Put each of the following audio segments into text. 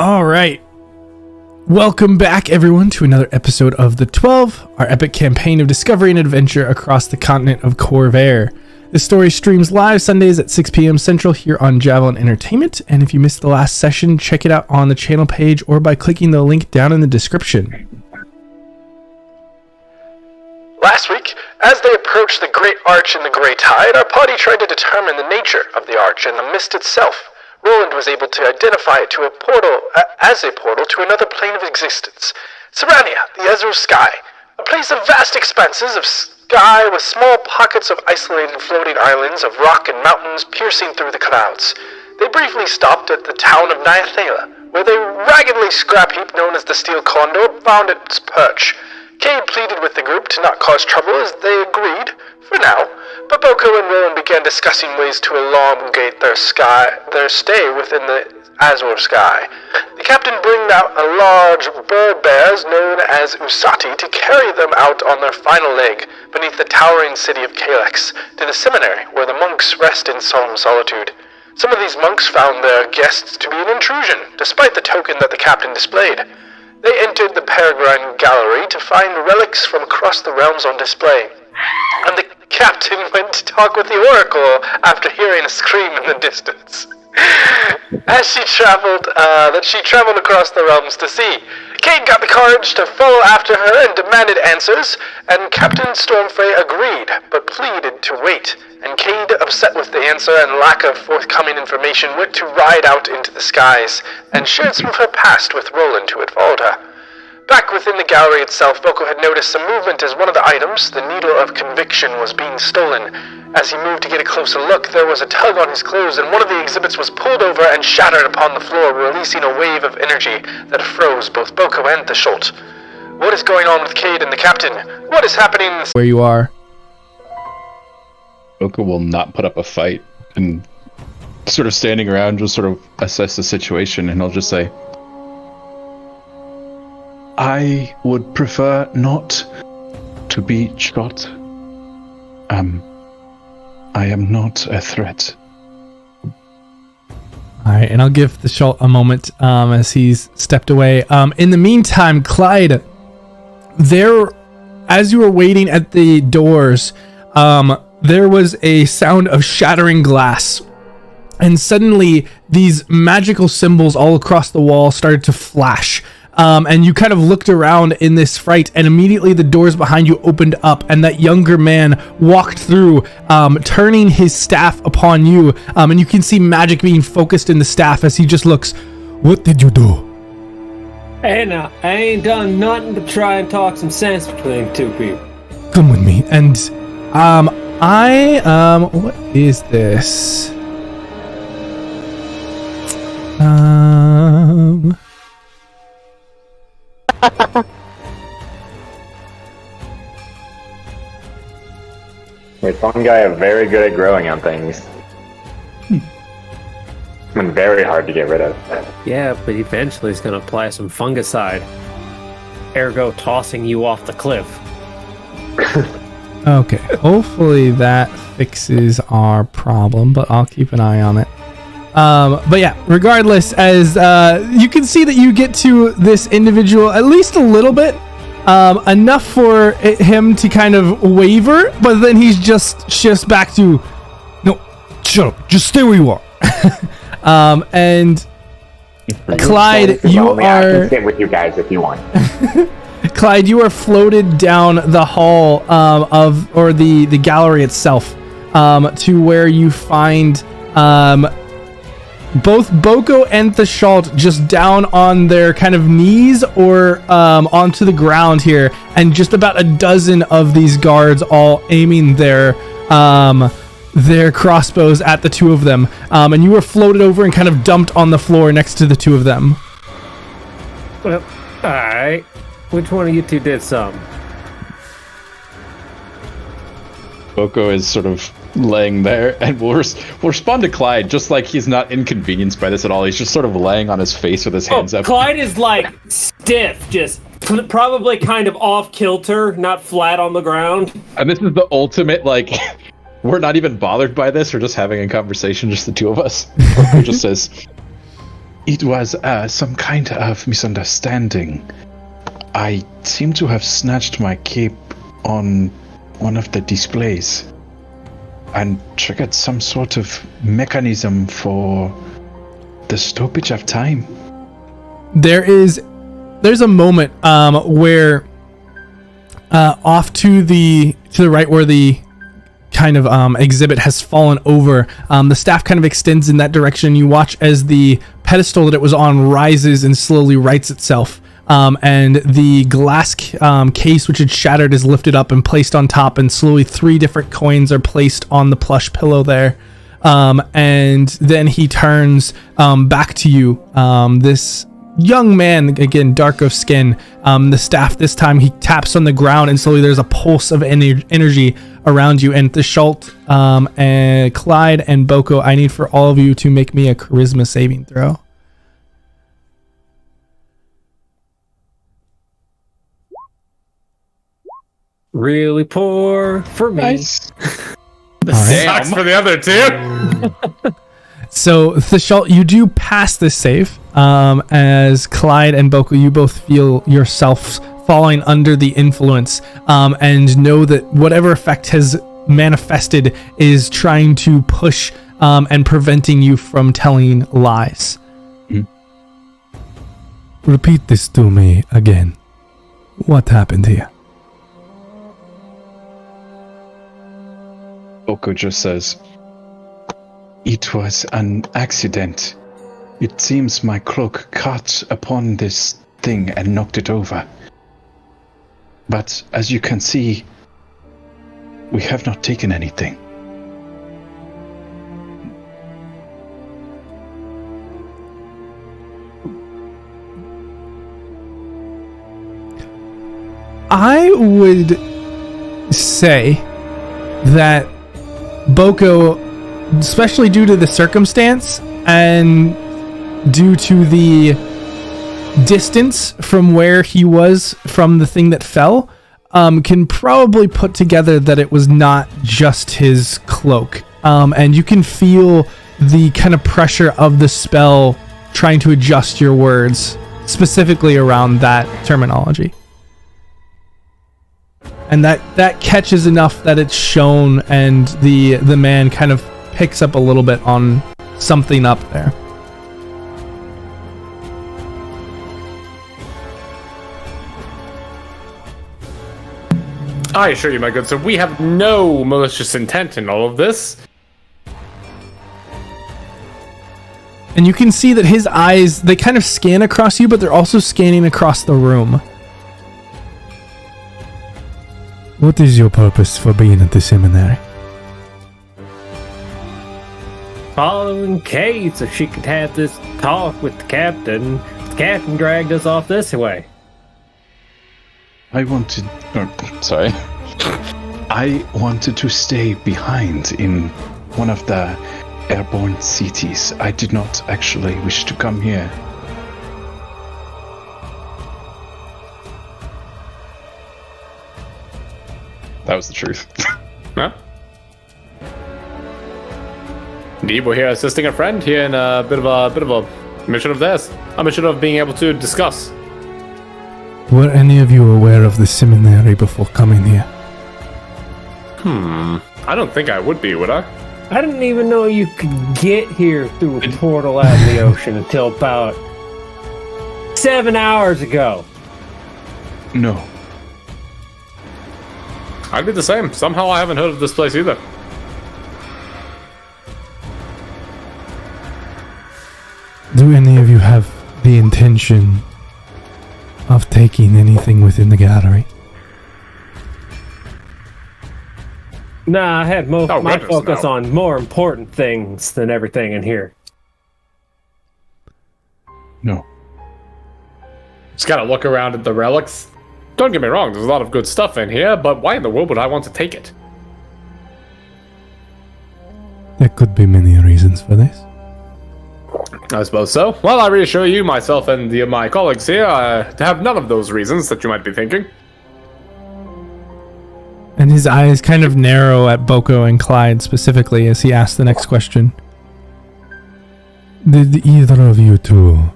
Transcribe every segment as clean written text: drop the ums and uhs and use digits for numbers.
All right. Welcome back, everyone, to another episode of The 12, our epic campaign of discovery and adventure across the continent of Corvair. This story streams live Sundays at 6 p.m. Central here on Javelin Entertainment, and if you missed the last session, check it out on the channel page or by clicking the link down in the description. Last week, as they approached the Great Arch in the Grey Tide, our party tried to determine the nature of the arch and the mist itself. Roland was able to identify it to as a portal to another plane of existence. Syrania, the Azure Sky, a place of vast expanses of sky with small pockets of isolated floating islands of rock and mountains piercing through the clouds. They briefly stopped at the town of Niathaela, where the raggedy scrap heap known as the Steel Condor found its perch. Cade pleaded with the group to not cause trouble as they agreed, for now, but Boko and Roland began discussing ways to elongate their stay within the Azure Sky. The captain brought out a large bird bears known as Usati to carry them out on their final leg beneath the towering city of Kalex to the Seminary, where the monks rest in solemn solitude. Some of these monks found their guests to be an intrusion, despite the token that the captain displayed. They entered the Peregrine Gallery to find relics from across the realms on display, and the captain went to talk with the oracle after hearing a scream in the distance. As she traveled across the realms to see. Cade got the courage to follow after her and demanded answers, and Captain Stormfae agreed, but pleaded to wait. And Cade, upset with the answer and lack of forthcoming information, went to ride out into the skies, and shared some of her past with Roland, who had followed her. Back within the gallery itself, Boko had noticed some movement as one of the items, the Needle of Conviction, was being stolen. As he moved to get a closer look, there was a tug on his clothes, and one of the exhibits was pulled over and shattered upon the floor, releasing a wave of energy that froze both Boko and Theschault. What is going on with Cade and the captain? What is happening in Where you are. Boko will not put up a fight and sort of standing around, just sort of assess the situation, and he'll just say, I would prefer not to be shot. I am not a threat. Alright, and I'll give Theschault a moment as he's stepped away. In the meantime, Clyde, as you were waiting at the doors, there was a sound of shattering glass. And suddenly, these magical symbols all across the wall started to flash. And you kind of looked around in this fright, and immediately the doors behind you opened up, and that younger man walked through, turning his staff upon you, and you can see magic being focused in the staff as he just looks. What did you do? Hey now, I ain't done nothing to try and talk some sense between two people. Come with me, and what is this? Wait, some guy is very good at growing on things. And very hard to get rid of. Yeah, but eventually he's gonna apply some fungicide. Ergo tossing you off the cliff. Okay, hopefully that fixes our problem, but I'll keep an eye on it. But yeah, regardless, as you can see that you get to this individual at least a little bit, enough for him to kind of waver, but then he's just shifts back to, no, shut up, just stay where you are. And Clyde, you are. I can sit with you guys if you want. Clyde, you are floated down the hall the gallery itself, to where you find both Boko and Theschault just down on their kind of knees or onto the ground here, and just about a dozen of these guards all aiming their crossbows at the two of them. And you were floated over and kind of dumped on the floor next to the two of them. Well, alright. Which one of you two did some? Boko is sort of laying there, and we'll respond to Clyde just like he's not inconvenienced by this at all. He's just sort of laying on his face with his hands up. Clyde is like stiff, just probably kind of off kilter, not flat on the ground. And this is the ultimate, like, we're not even bothered by this. We're just having a conversation, just the two of us. Boko just says, It was some kind of misunderstanding. I seem to have snatched my cape on one of the displays and triggered some sort of mechanism for the stoppage of time. There's a moment where off to the right where the kind of exhibit has fallen over, the staff kind of extends in that direction. You watch as the pedestal that it was on rises and slowly rights itself, and the glass case which had shattered is lifted up and placed on top, and slowly 3 different coins are placed on the plush pillow there. And then he turns back to you, this young man, again dark of skin. The staff this time, he taps on the ground, and slowly there's a pulse of energy around you. And Theschault, and Clyde and Boko, I need for all of you to make me a charisma saving throw. Really poor for me. Nice. Sucks for the other two. So Theschault, you do pass this save, as Clyde and Boko, you both feel yourselves falling under the influence, and know that whatever effect has manifested is trying to push and preventing you from telling lies. Repeat this to me again. What happened here? Boko just says, "It was an accident. It seems my cloak caught upon this thing and knocked it over. But as you can see, we have not taken anything." I would say that Boko, especially due to the circumstance and due to the distance from where he was from the thing that fell, can probably put together that it was not just his cloak. And you can feel the kind of pressure of the spell trying to adjust your words specifically around that terminology. And that catches enough that it's shown, and the man kind of picks up a little bit on something up there. I assure you, my good sir, we have no malicious intent in all of this. And you can see that his eyes, they kind of scan across you, but they're also scanning across the room. What is your purpose for being at the seminary? Following Cade so she could have this talk with the captain. The captain dragged us off this way. I wanted to stay behind in one of the airborne cities. I did not actually wish to come here. That was the truth. Huh? Indeed, we're here assisting a friend here in a bit of a mission of theirs. A mission of being able to discuss. Were any of you aware of the seminary before coming here? I don't think I would be, would I? I didn't even know you could get here through a portal out in the ocean until about 7 hours ago. No. I'd be the same. Somehow I haven't heard of this place either. Do any of you have the intention of taking anything within the gallery? Nah, I had my goodness, focus no. on more important things than everything in here. No. Just gotta look around at the relics. Don't get me wrong, there's a lot of good stuff in here, but why in the world would I want to take it? There could be many reasons for this. I suppose so. Well, I reassure you, myself and my colleagues here, to have none of those reasons that you might be thinking. And his eyes kind of narrow at Boko and Clyde specifically as he asks the next question. Did either of you two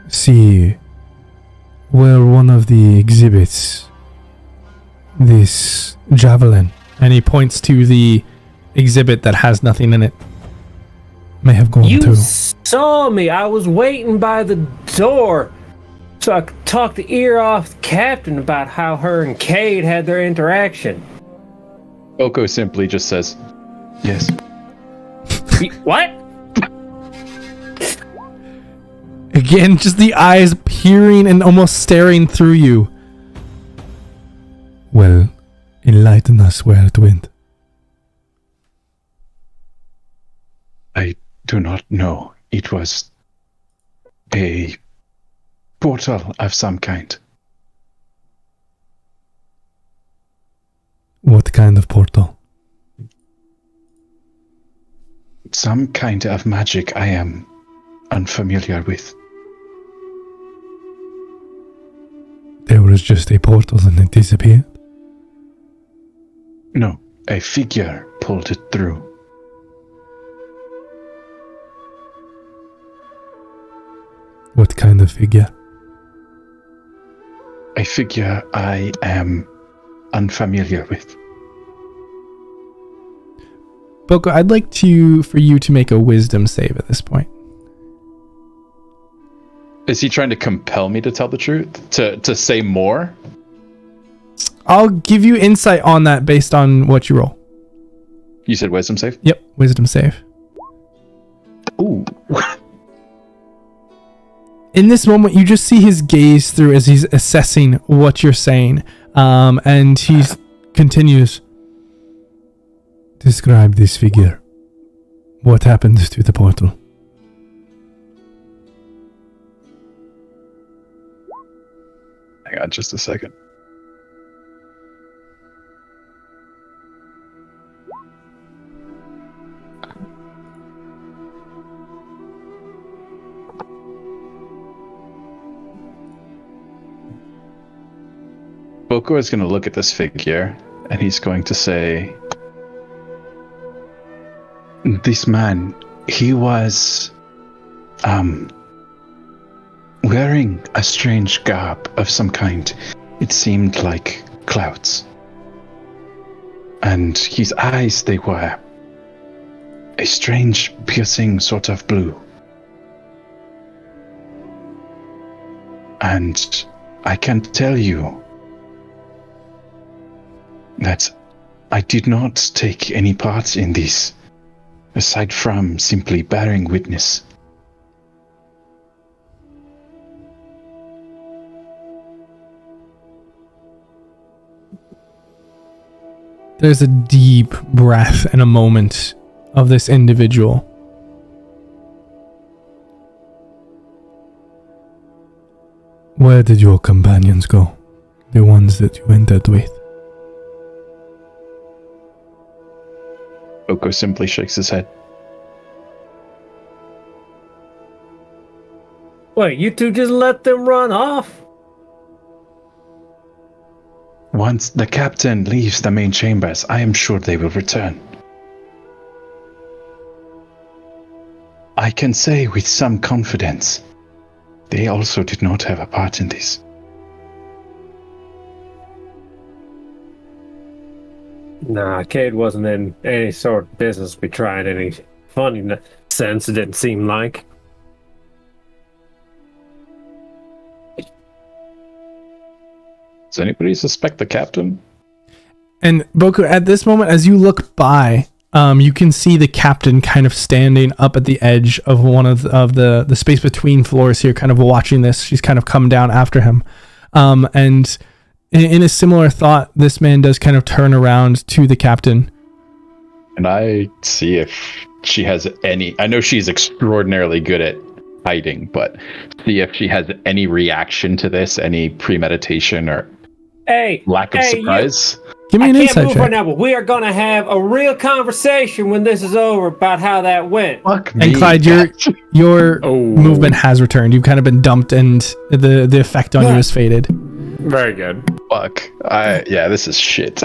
see where one of the exhibits, this javelin, and he points to the exhibit that has nothing in it, may have gone You to? saw me. I was waiting by the door so I could talk the ear off the captain about how her and Cade had their interaction. Boko simply just says, yes. What? Again, just the eyes peering and almost staring through you. Well, enlighten us where it went. I do not know. It was a portal of some kind. What kind of portal? Some kind of magic I am unfamiliar with. There was just a portal and it disappeared? No, a figure pulled it through. What kind of figure? A figure I am unfamiliar with. Boko, I'd like for you to make a wisdom save at this point. Is he trying to compel me to tell the truth? To say more? I'll give you insight on that based on what you roll. You said wisdom save? Yep, wisdom save. Ooh. In this moment, you just see his gaze through as he's assessing what you're saying. And he continues. Describe this figure. What happened to the portal? Hang on just a second. Boko is going to look at this figure and he's going to say, this man, he was wearing a strange garb of some kind. It seemed like clouds. And his eyes, they were a strange, piercing sort of blue. And I can tell you that I did not take any part in this, aside from simply bearing witness. There's a deep breath and a moment of this individual. Where did your companions go? The ones that you entered with? Boko simply shakes his head. Wait, you two just let them run off? Once the captain leaves the main chambers, I am sure they will return. I can say with some confidence, they also did not have a part in this. Nah, Cade wasn't in any sort of business betraying any funny sense, it didn't seem like. Does anybody suspect the captain? And Boko, at this moment, as you look by, you can see the captain kind of standing up at the edge of one of the space between floors here, kind of watching this. She's kind of come down after him. And in a similar thought, this man does kind of turn around to the captain. And I see if she has any... I know she's extraordinarily good at hiding, but see if she has any reaction to this, any premeditation or lack of surprise. Give me an insight check. I can't move right now, but we are going to have a real conversation when this is over about how that went. Fuck me. And Clyde, your movement has returned. You've kind of been dumped, and the effect on you has faded. Very good. Fuck. Yeah, this is shit.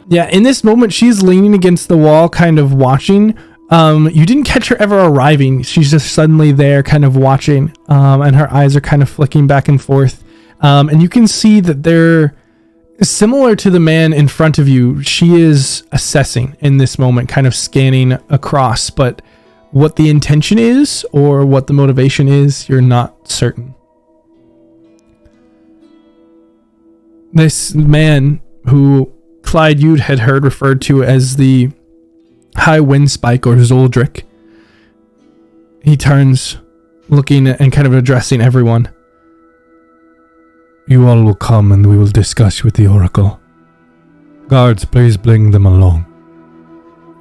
Yeah, in this moment, she's leaning against the wall, kind of watching. You didn't catch her ever arriving. She's just suddenly there kind of watching, and her eyes are kind of flicking back and forth. And you can see that they're similar to the man in front of you. She is assessing in this moment, kind of scanning across, but what the intention is or what the motivation is, you're not certain. This man who Clyde Yude had heard referred to as the High Wind Spike or Zoldrick, he turns, looking and kind of addressing everyone. You all will come and we will discuss with the Oracle. Guards, please bring them along.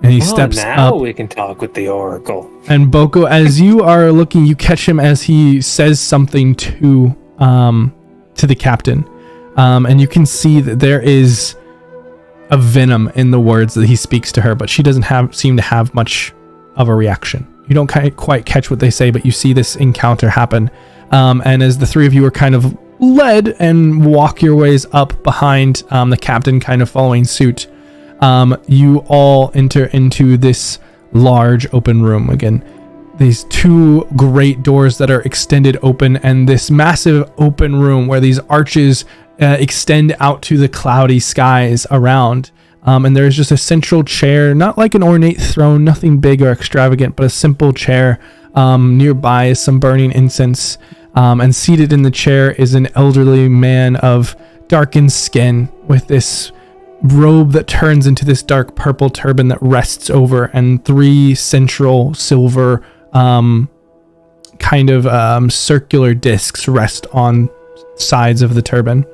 And he steps now up. We can talk with the Oracle. And Boko, as you are looking, you catch him as he says something to the captain. And you can see that there is a venom in the words that he speaks to her, but she doesn't seem to have much of a reaction. You don't quite catch what they say, but you see this encounter happen. And as the three of you are kind of led and walk your ways up behind the captain kind of following suit, you all enter into this large open room. Again, these two great doors that are extended open, and this massive open room where these arches extend out to the cloudy skies around. And there's just a central chair, not like an ornate throne, nothing big or extravagant, but a simple chair. Nearby is some burning incense. And seated in the chair is an elderly man of darkened skin with this robe that turns into this dark purple turban that rests over, and three central silver kind of circular discs rest on sides of the turban.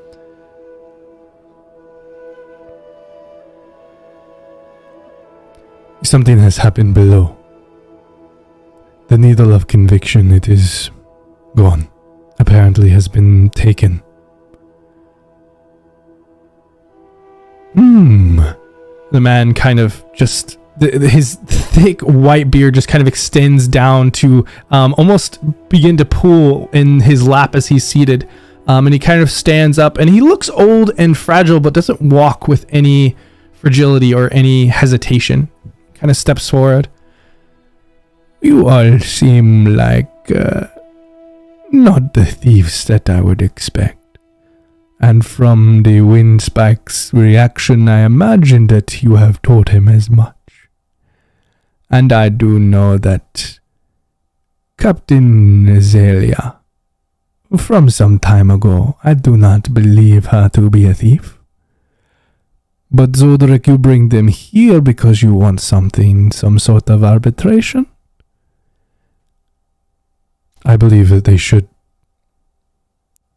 Something has happened below. The needle of conviction, it is gone. Apparently has been taken. The man kind of just, his thick white beard just kind of extends down to almost begin to pool in his lap as he's seated. And he kind of stands up, and he looks old and fragile, but doesn't walk with any fragility or any hesitation. Kind of steps forward. You all seem like not the thieves that I would expect. And from the Wind Spike's reaction, I imagine that you have told him as much. And I do know that Captain Niathaela, from some time ago, I do not believe her to be a thief. But Zoldrick, you bring them here because you want something, some sort of arbitration? I believe that they should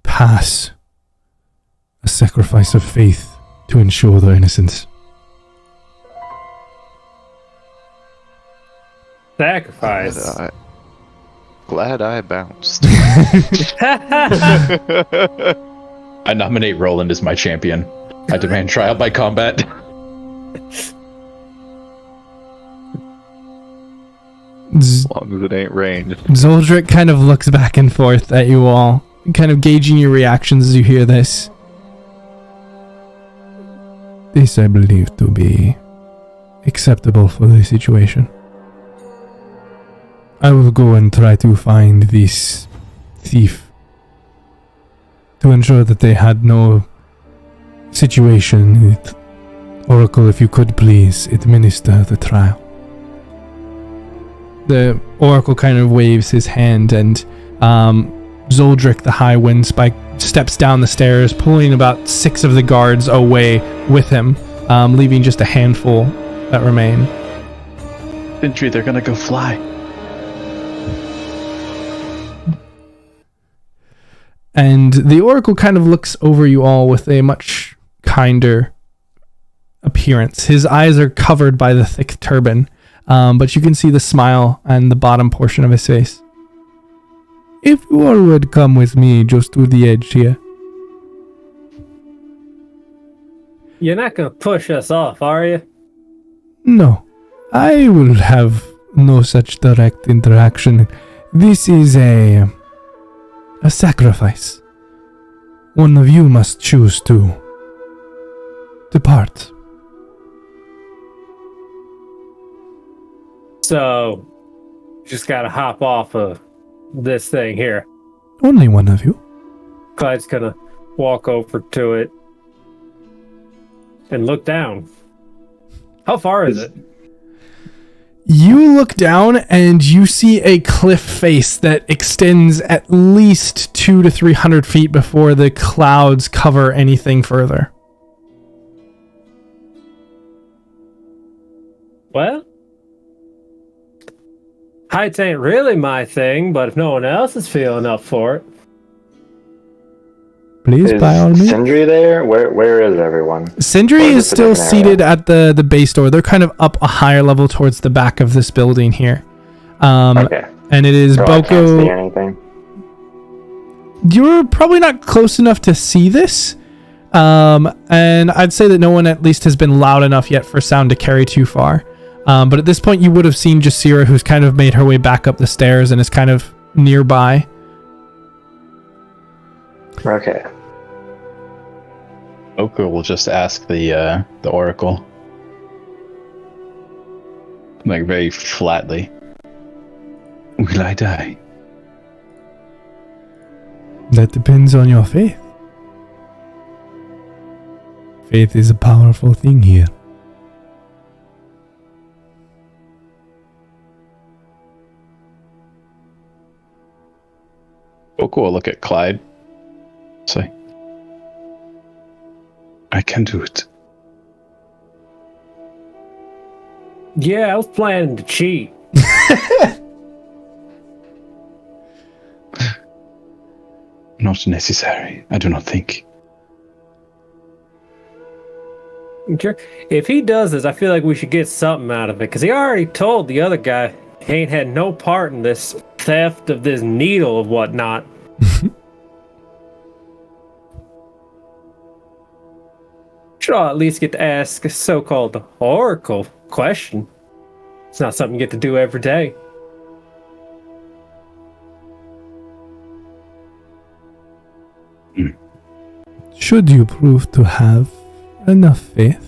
pass a sacrifice of faith to ensure their innocence. Sacrifice? Glad I bounced. I nominate Roland as my champion. I demand trial by combat. As long as it ain't rain. Zoldrick kind of looks back and forth at you all, kind of gauging your reactions as you hear this. This I believe to be acceptable for the situation. I will go and try to find this thief to ensure that they had no situation. Oracle, if you could please administer the trial. The Oracle kind of waves his hand, and Zoldrick, the High Wind Spike, steps down the stairs, pulling about 6 of the guards away with him, leaving just a handful that remain. Infantry, they're gonna go fly. And the Oracle kind of looks over you all with a much kinder appearance. His eyes are covered by the thick turban, but you can see the smile and the bottom portion of his face. If you all would come with me just to the edge here. You're not going to push us off, are you? No, I will have no such direct interaction. This is a sacrifice. One of you must choose to depart. So, just gotta hop off of this thing here. Only one of you. Clyde's gonna walk over to it and look down. How far is it? You look down and you see a cliff face that extends at least 200 to 300 feet before the clouds cover anything further. Well, heights ain't really my thing, but if no one else is feeling up for it. Please, Is by all means. Sindri there? Where is everyone? Sindri Or is it a still different seated area? at the base door. They're kind of up a higher level towards the back of this building here. Okay. And it is So I can't see Boko. anything. You're probably not close enough to see this. And I'd say that no one at least has been loud enough yet for sound to carry too far. But at this point, you would have seen Jasira, who's kind of made her way back up the stairs and is kind of nearby. Okay. Boko will just ask the oracle, like very flatly. Will I die? That depends on your faith. Faith is a powerful thing here. Boko will look at Clyde. Say, I can do it. Yeah, I was planning to cheat. Not necessary, I do not think. Sure. If he does this, I feel like we should get something out of it, because he already told the other guy he ain't had no part in this theft of this needle of whatnot. Should I at least get to ask a so-called oracle question? It's not something you get to do every day. Should you prove to have enough faith,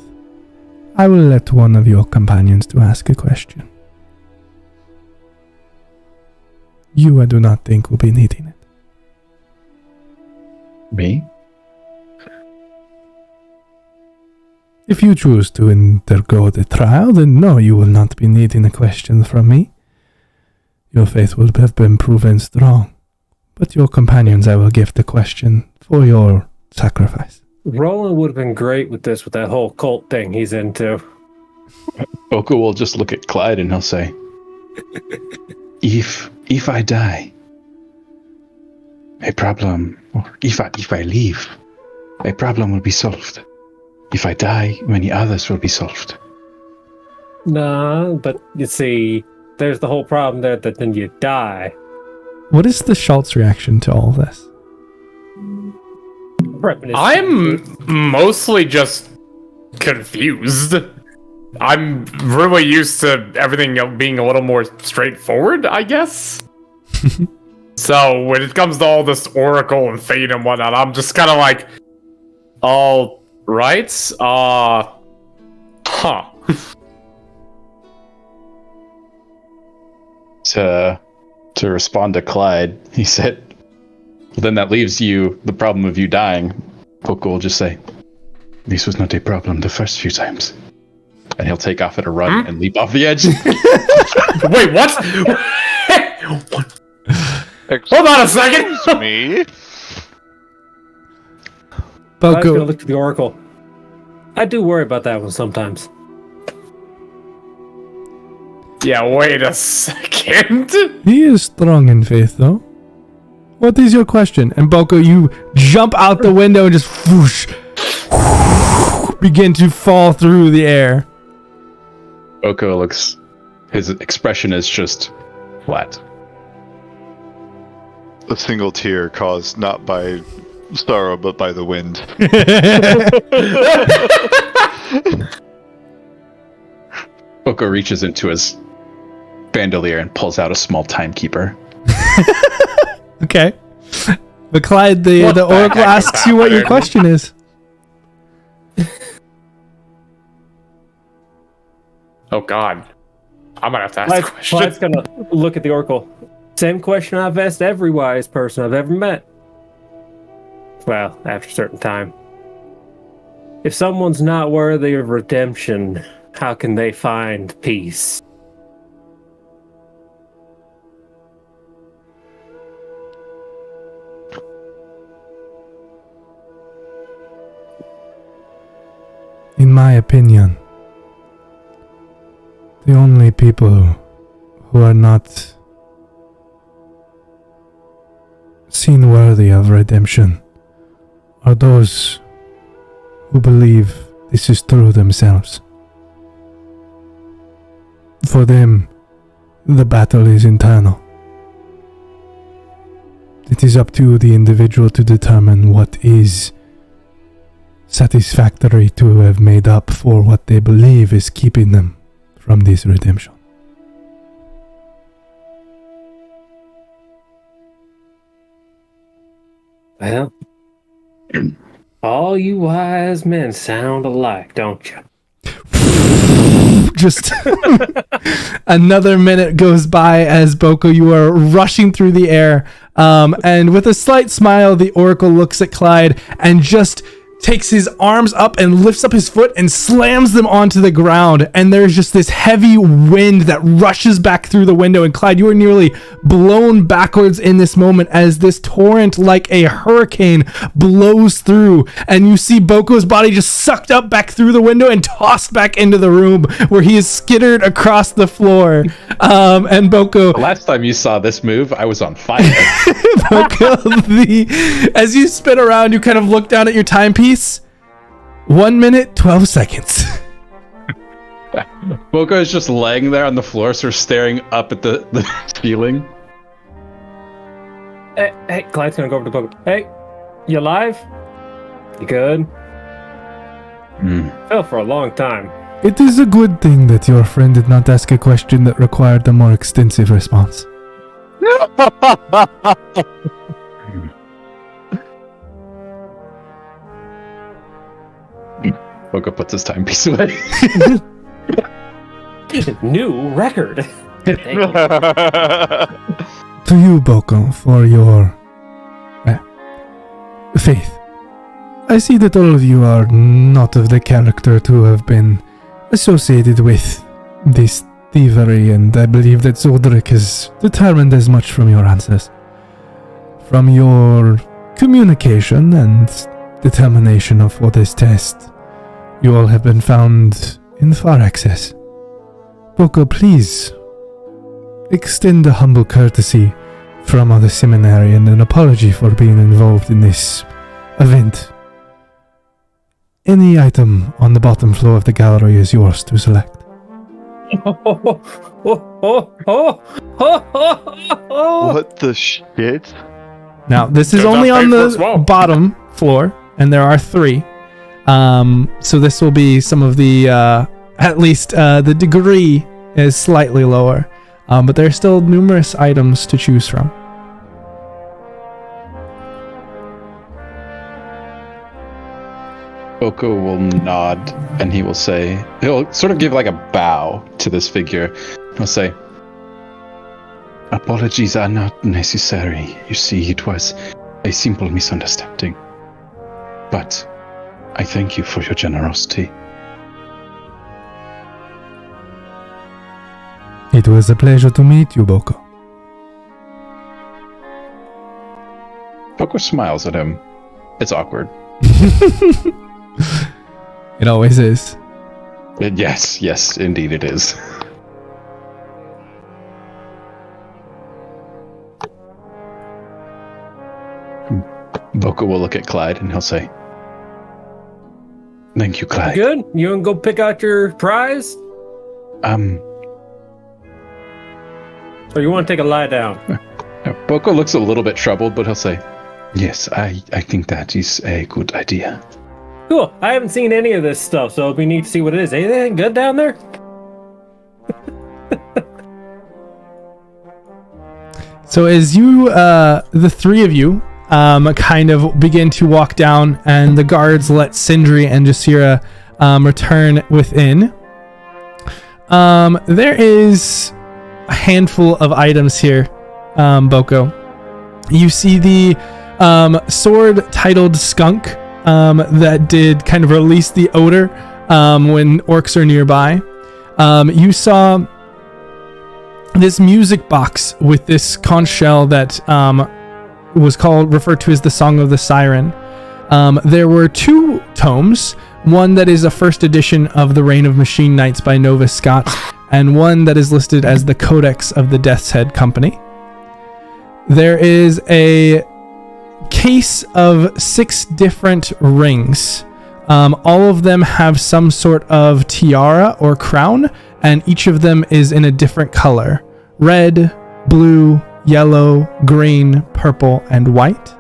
I will let one of your companions to ask a question. You, I do not think, will be needing it. Me? If you choose to undergo the trial, then no, you will not be needing a question from me. Your faith will have been proven strong, but your companions I will give the question for your sacrifice. Roland would have been great with this, with that whole cult thing he's into. Boko will just look at Clyde and he'll say, If I die, a problem, or if I leave, a problem will be solved. If I die, many others will be solved. Nah, but you see, there's the whole problem there that then you die. What is the Schultz reaction to all this? I'm mostly just confused. I'm really used to everything being a little more straightforward, I guess. So when it comes to all this oracle and fate and whatnot, I'm just kind of like, all right, huh. To respond to Clyde, he said, well, then that leaves you the problem of you dying. Boko will just say, this was not a problem the first few times. And he'll take off at a run and leap off the edge. Wait, what? Hold on a second. Me? I was Boko, gonna look to the oracle. I do worry about that one sometimes. Yeah, wait a second. he is strong in faith, though. What is your question? And Boko, you jump out the window and just whoosh, begin to fall through the air. Boko looks, his expression is just flat. A single tear caused not by sorrow, but by the wind. Boko reaches into his bandolier and pulls out a small timekeeper. Okay. But Clyde, the oracle asks you what your question is. Oh God. I'm gonna have to ask a question. Clyde's gonna look at the oracle. Same question I've asked every wise person I've ever met. Well, after a certain time. If someone's not worthy of redemption, how can they find peace? In my opinion, the only people who are not seen worthy of redemption are those who believe this is through themselves. For them, the battle is internal. It is up to the individual to determine what is satisfactory to have made up for what they believe is keeping them from this redemption. Well, all you wise men sound alike, don't you? Just another minute goes by as Boko, you are rushing through the air. And with a slight smile, the Oracle looks at Clyde and just takes his arms up and lifts up his foot and slams them onto the ground. And there's just this heavy wind that rushes back through the window. And Clyde, you are nearly blown backwards in this moment as this torrent, like a hurricane, blows through. And you see Boko's body just sucked up back through the window and tossed back into the room where he is skittered across the floor. And Boko... Last time you saw this move, I was on fire. Boko, as you spin around, you kind of look down at your timepiece. 1 minute, 12 seconds. Boko is just laying there on the floor, sort of staring up at the ceiling. Hey, Clyde's gonna go over to Boko. Hey, you alive? You good? Fell for a long time. It is a good thing that your friend did not ask a question that required a more extensive response. Boko puts his timepiece away. New record. To you, Boko, for your faith. I see that all of you are not of the character to have been associated with this thievery, and I believe that Zodric has determined as much from your answers. From your communication and determination of for this test, you all have been found in far excess. Boko, please extend a humble courtesy from the Seminary and an apology for being involved in this event. Any item on the bottom floor of the gallery is yours to select. What the shit? Now, this is Goes only up on very first the wall. bottom floor, and there are 3. So this will be some of the, at least the degree is slightly lower, but there are still numerous items to choose from. Boko will nod and he will say, he'll sort of give like a bow to this figure. He'll say, apologies are not necessary. You see, it was a simple misunderstanding. But I thank you for your generosity. It was a pleasure to meet you, Boko. Boko smiles at him. It's awkward. It always is. Yes, indeed it is. Boko will look at Clyde and he'll say, thank you, Clyde. Good? You want to go pick out your prize? Or you want to take a lie down? Boko looks a little bit troubled, but he'll say, yes, I think that is a good idea. Cool. I haven't seen any of this stuff, so it'll be neat to see what it is. Anything good down there? So as you, the 3 of you, kind of begin to walk down, and the guards let Sindri and Jasira return within. There is a handful of items here, Boko. You see the sword titled Skunk that did kind of release the odor when orcs are nearby. You saw this music box with this conch shell that was referred to as the Song of the Siren. There were 2 tomes, one that is a first edition of The Reign of Machine Knights by Nova Scott, and one that is listed as the Codex of the Death's Head Company. There is a case of 6 different rings. All of them have some sort of tiara or crown, and each of them is in a different color: red, blue, yellow, green, purple, and white.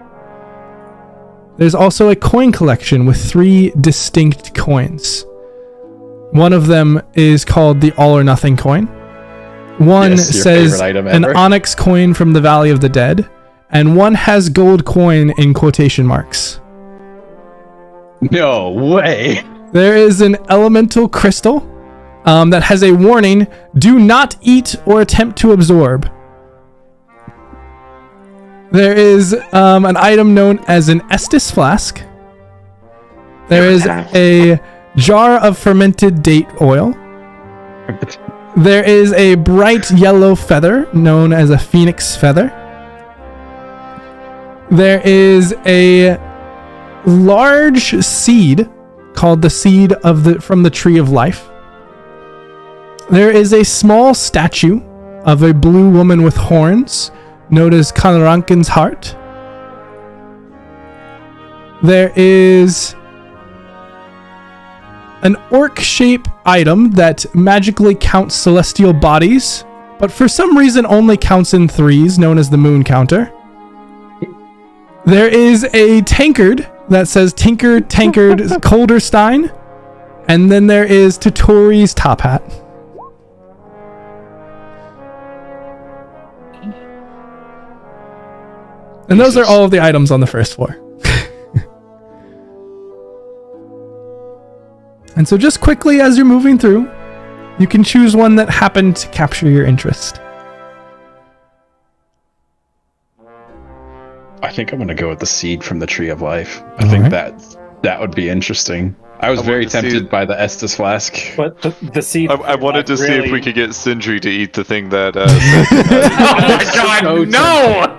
There's also a coin collection with 3 distinct coins. One of them is called the All or Nothing coin. One says an onyx coin from the Valley of the Dead, and one has gold coin in quotation marks. No way. There is an elemental crystal that has a warning: do not eat or attempt to absorb. There is an item known as an Estus flask. There is a jar of fermented date oil. There is a bright yellow feather known as a phoenix feather. There is a large seed called the seed from the Tree of Life. There is a small statue of a blue woman with horns known as Kanrankin's heart. There is an orc-shaped item that magically counts celestial bodies, but for some reason only counts in 3s, known as the moon counter. There is a tankard that says Tinker Tankard Colderstein, and then there is Totori's top hat. And those are all of the items on the first floor. And so just quickly as you're moving through, you can choose one that happened to capture your interest. I think I'm going to go with the seed from the Tree of Life. I think that would be interesting. I was very tempted by the Estus flask. But the seed... I wanted to see if we could get Sindri to eat the thing that... Oh my god, no!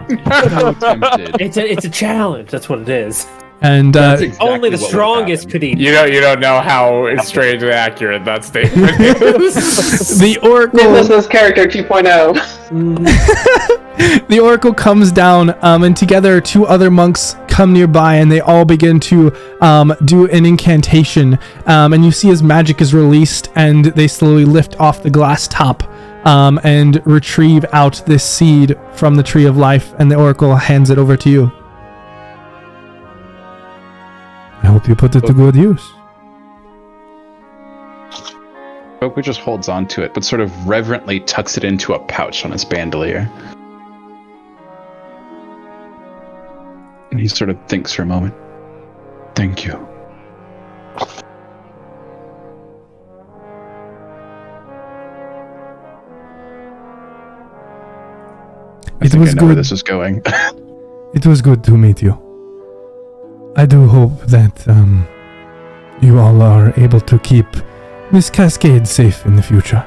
So tempted. It's a challenge, that's what it is. And Exactly Only the what would strongest happen. could eat. You don't know how strangely accurate that statement is. the oracle... This is character 2.0. The oracle comes down, and together 2 other monks come nearby, and they all begin to do an incantation. And you see as magic is released, and they slowly lift off the glass top and retrieve out this seed from the Tree of Life, and the oracle hands it over to you. I hope you put it to good use. Boko just holds on to it, but sort of reverently tucks it into a pouch on his bandolier. And he sort of thinks for a moment. Thank you. I think I know where this is going. It was good to meet you. I do hope that you all are able to keep Miss Cascade safe in the future.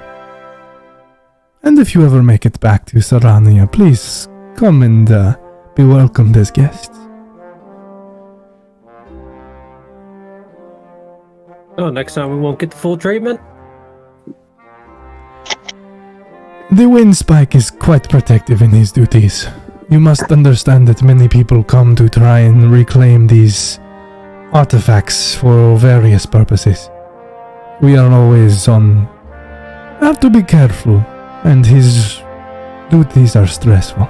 And if you ever make it back to Syrania, please come and be welcomed as guests. Oh, next time we won't get the full treatment? The wind spike is quite protective in his duties. You must understand that many people come to try and reclaim these artifacts for various purposes. We are always have to be careful, and his duties are stressful.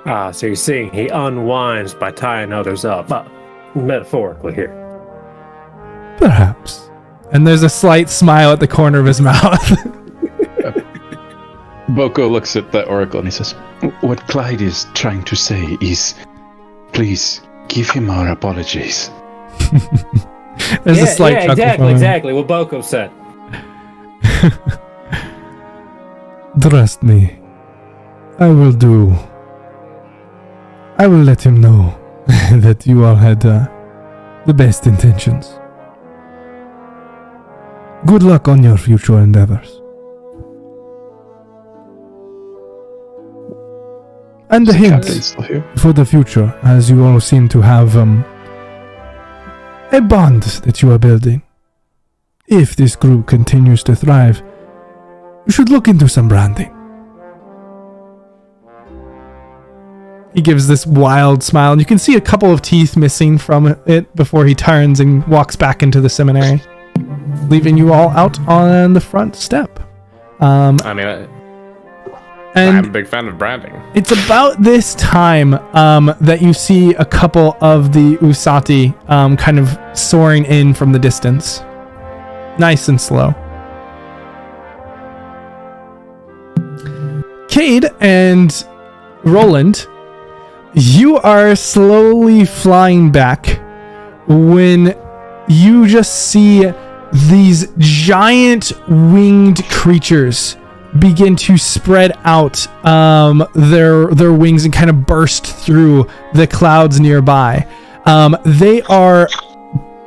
Ah, so you're saying he unwinds by tying others up, metaphorically here. Perhaps. And there's a slight smile at the corner of his mouth. Boko looks at the oracle and he says, "What Clyde is trying to say is, please give him our apologies." There's a slight chuckle from him. exactly what Boko said. Trust me. I will let him know that you all had the best intentions. Good luck on your future endeavors. And a hint for the future, as you all seem to have a bond that you are building. If this group continues to thrive, you should look into some branding. He gives this wild smile, and you can see a couple of teeth missing from it before he turns and walks back into the seminary, leaving you all out on the front step. I'm a big fan of branding. It's about this time that you see a couple of the Usati kind of soaring in from the distance. Nice and slow. Cade and Roland, you are slowly flying back when you just see these giant winged creatures begin to spread out their wings and kind of burst through the clouds nearby. They are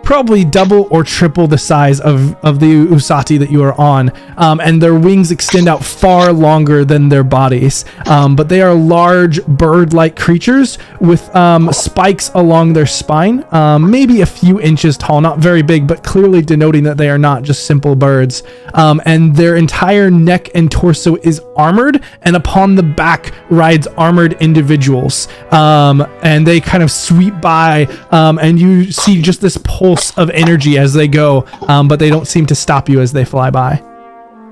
probably double or triple the size of the Usati that you are on, and their wings extend out far longer than their bodies, but they are large bird-like creatures with spikes along their spine, maybe a few inches tall, not very big, but clearly denoting that they are not just simple birds, and their entire neck and torso is armored, and upon the back rides armored individuals, and they kind of sweep by, and you see just this pulse of energy as they go, but they don't seem to stop you as they fly by.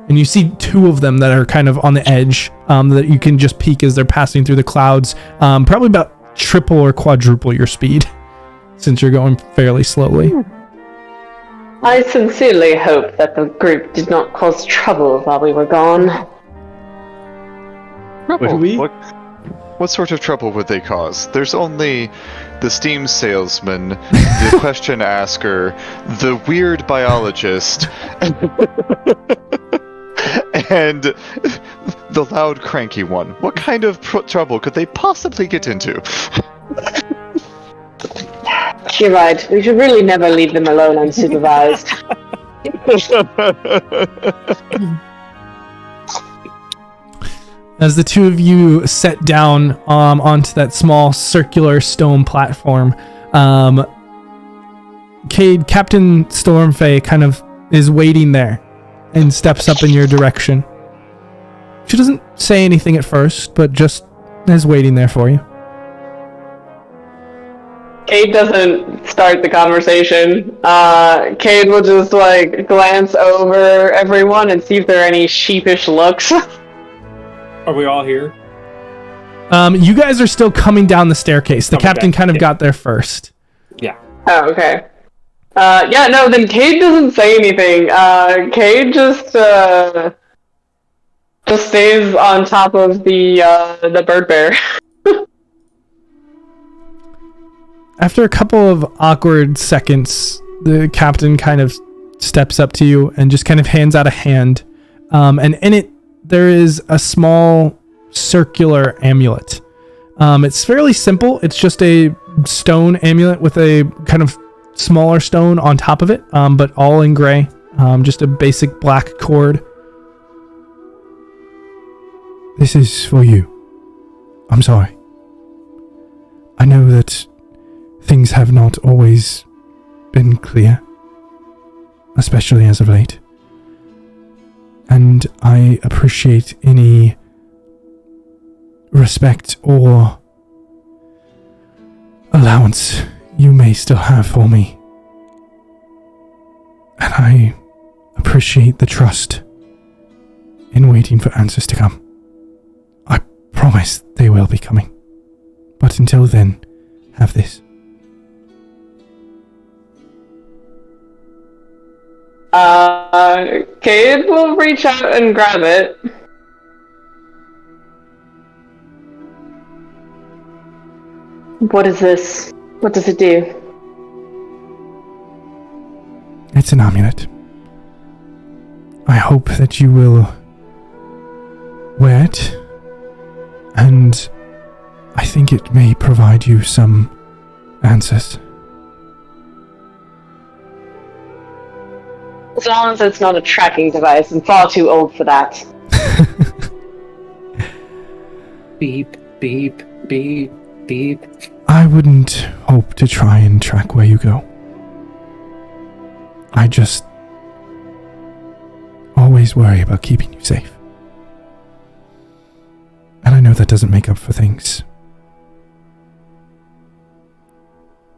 And you see two of them that are kind of on the edge, that you can just peek as they're passing through the clouds, probably about triple or quadruple your speed, since you're going fairly slowly. I sincerely hope that the group did not cause trouble while we were gone. What sort of trouble would they cause? There's only the steam salesman, the question asker, the weird biologist, and the loud cranky one. What kind of trouble could they possibly get into? You're right. We should really never leave them alone unsupervised. As the two of you set down onto that small circular stone platform, Cade, Captain Stormfae kind of is waiting there and steps up in your direction. She doesn't say anything at first, but just is waiting there for you. Cade doesn't start the conversation. Cade will just glance over everyone and see if there are any sheepish looks. Are we all here? You guys are still coming down the staircase. The captain kind of got there first. Yeah. Oh, okay. Then Cade doesn't say anything. Cade just stays on top of the bird bear. After a couple of awkward seconds, the captain kind of steps up to you and just kind of hands out a hand. And in it, there is a small circular amulet. It's fairly simple. It's just a stone amulet with a kind of smaller stone on top of it, but all in gray. Just a basic black cord. This is for you. I'm sorry. I know that things have not always been clear, especially as of late. And I appreciate any respect or allowance you may still have for me. And I appreciate the trust in waiting for answers to come. I promise they will be coming. But until then, have this. Cade will reach out and grab it. What is this? What does it do? It's an amulet. I hope that you will wear it, and I think it may provide you some answers. As long as it's not a tracking device, I'm far too old for that. Beep, beep, beep, beep. I wouldn't hope to try and track where you go. I just always worry about keeping you safe. And I know that doesn't make up for things.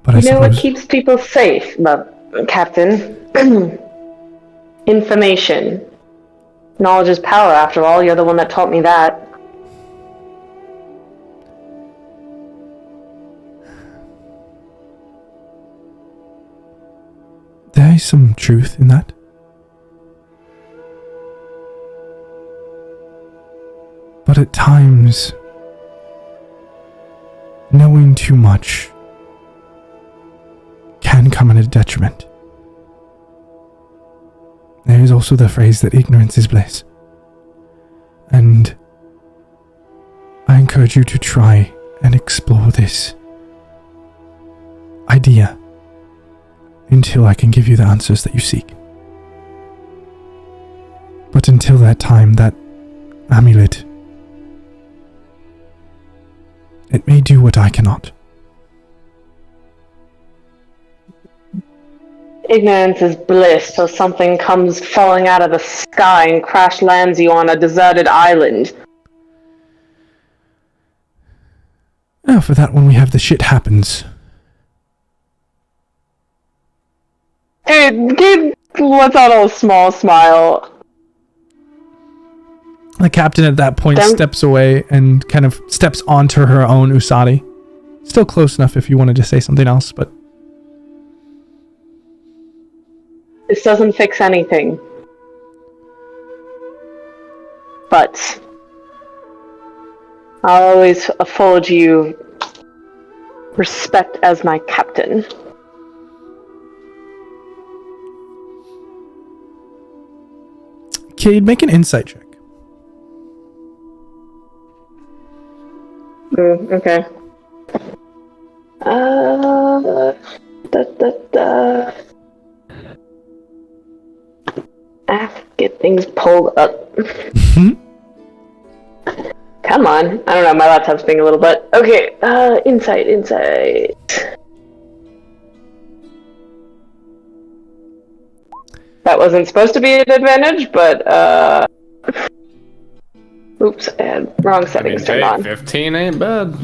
But You know what keeps people safe, Captain? Information. Knowledge is power, after all. You're the one that taught me that. There is some truth in that. But at times, knowing too much can come at a detriment. There is also the phrase that ignorance is bliss. And I encourage you to try and explore this idea until I can give you the answers that you seek. But until that time, that amulet, it may do what I cannot. Ignorance is bliss, so something comes falling out of the sky and crash lands you on a deserted island. Oh, for that one we have the shit happens. Dude, what's on a small smile? The captain at that point steps away and kind of steps onto her own Usati. Still close enough if you wanted to say something else, but... This doesn't fix anything. But I'll always afford you respect as my captain. Cade, make an insight check. Okay. Get things pulled up. Come on. I don't know, my laptop's being a little butt. Okay, insight. That wasn't supposed to be an advantage, but, oops, I had wrong settings turned on. 15 ain't bad.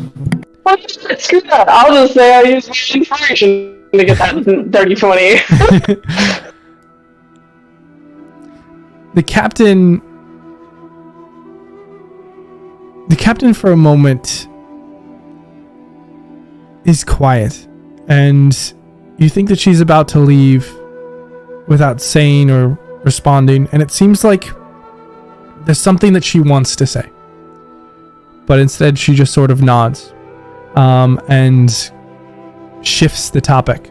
What? Screw that. I'll just say I used my inspiration to get that 30-20. The captain for a moment is quiet, and you think that she's about to leave without saying or responding, and it seems like there's something that she wants to say, but instead she just sort of nods and shifts the topic,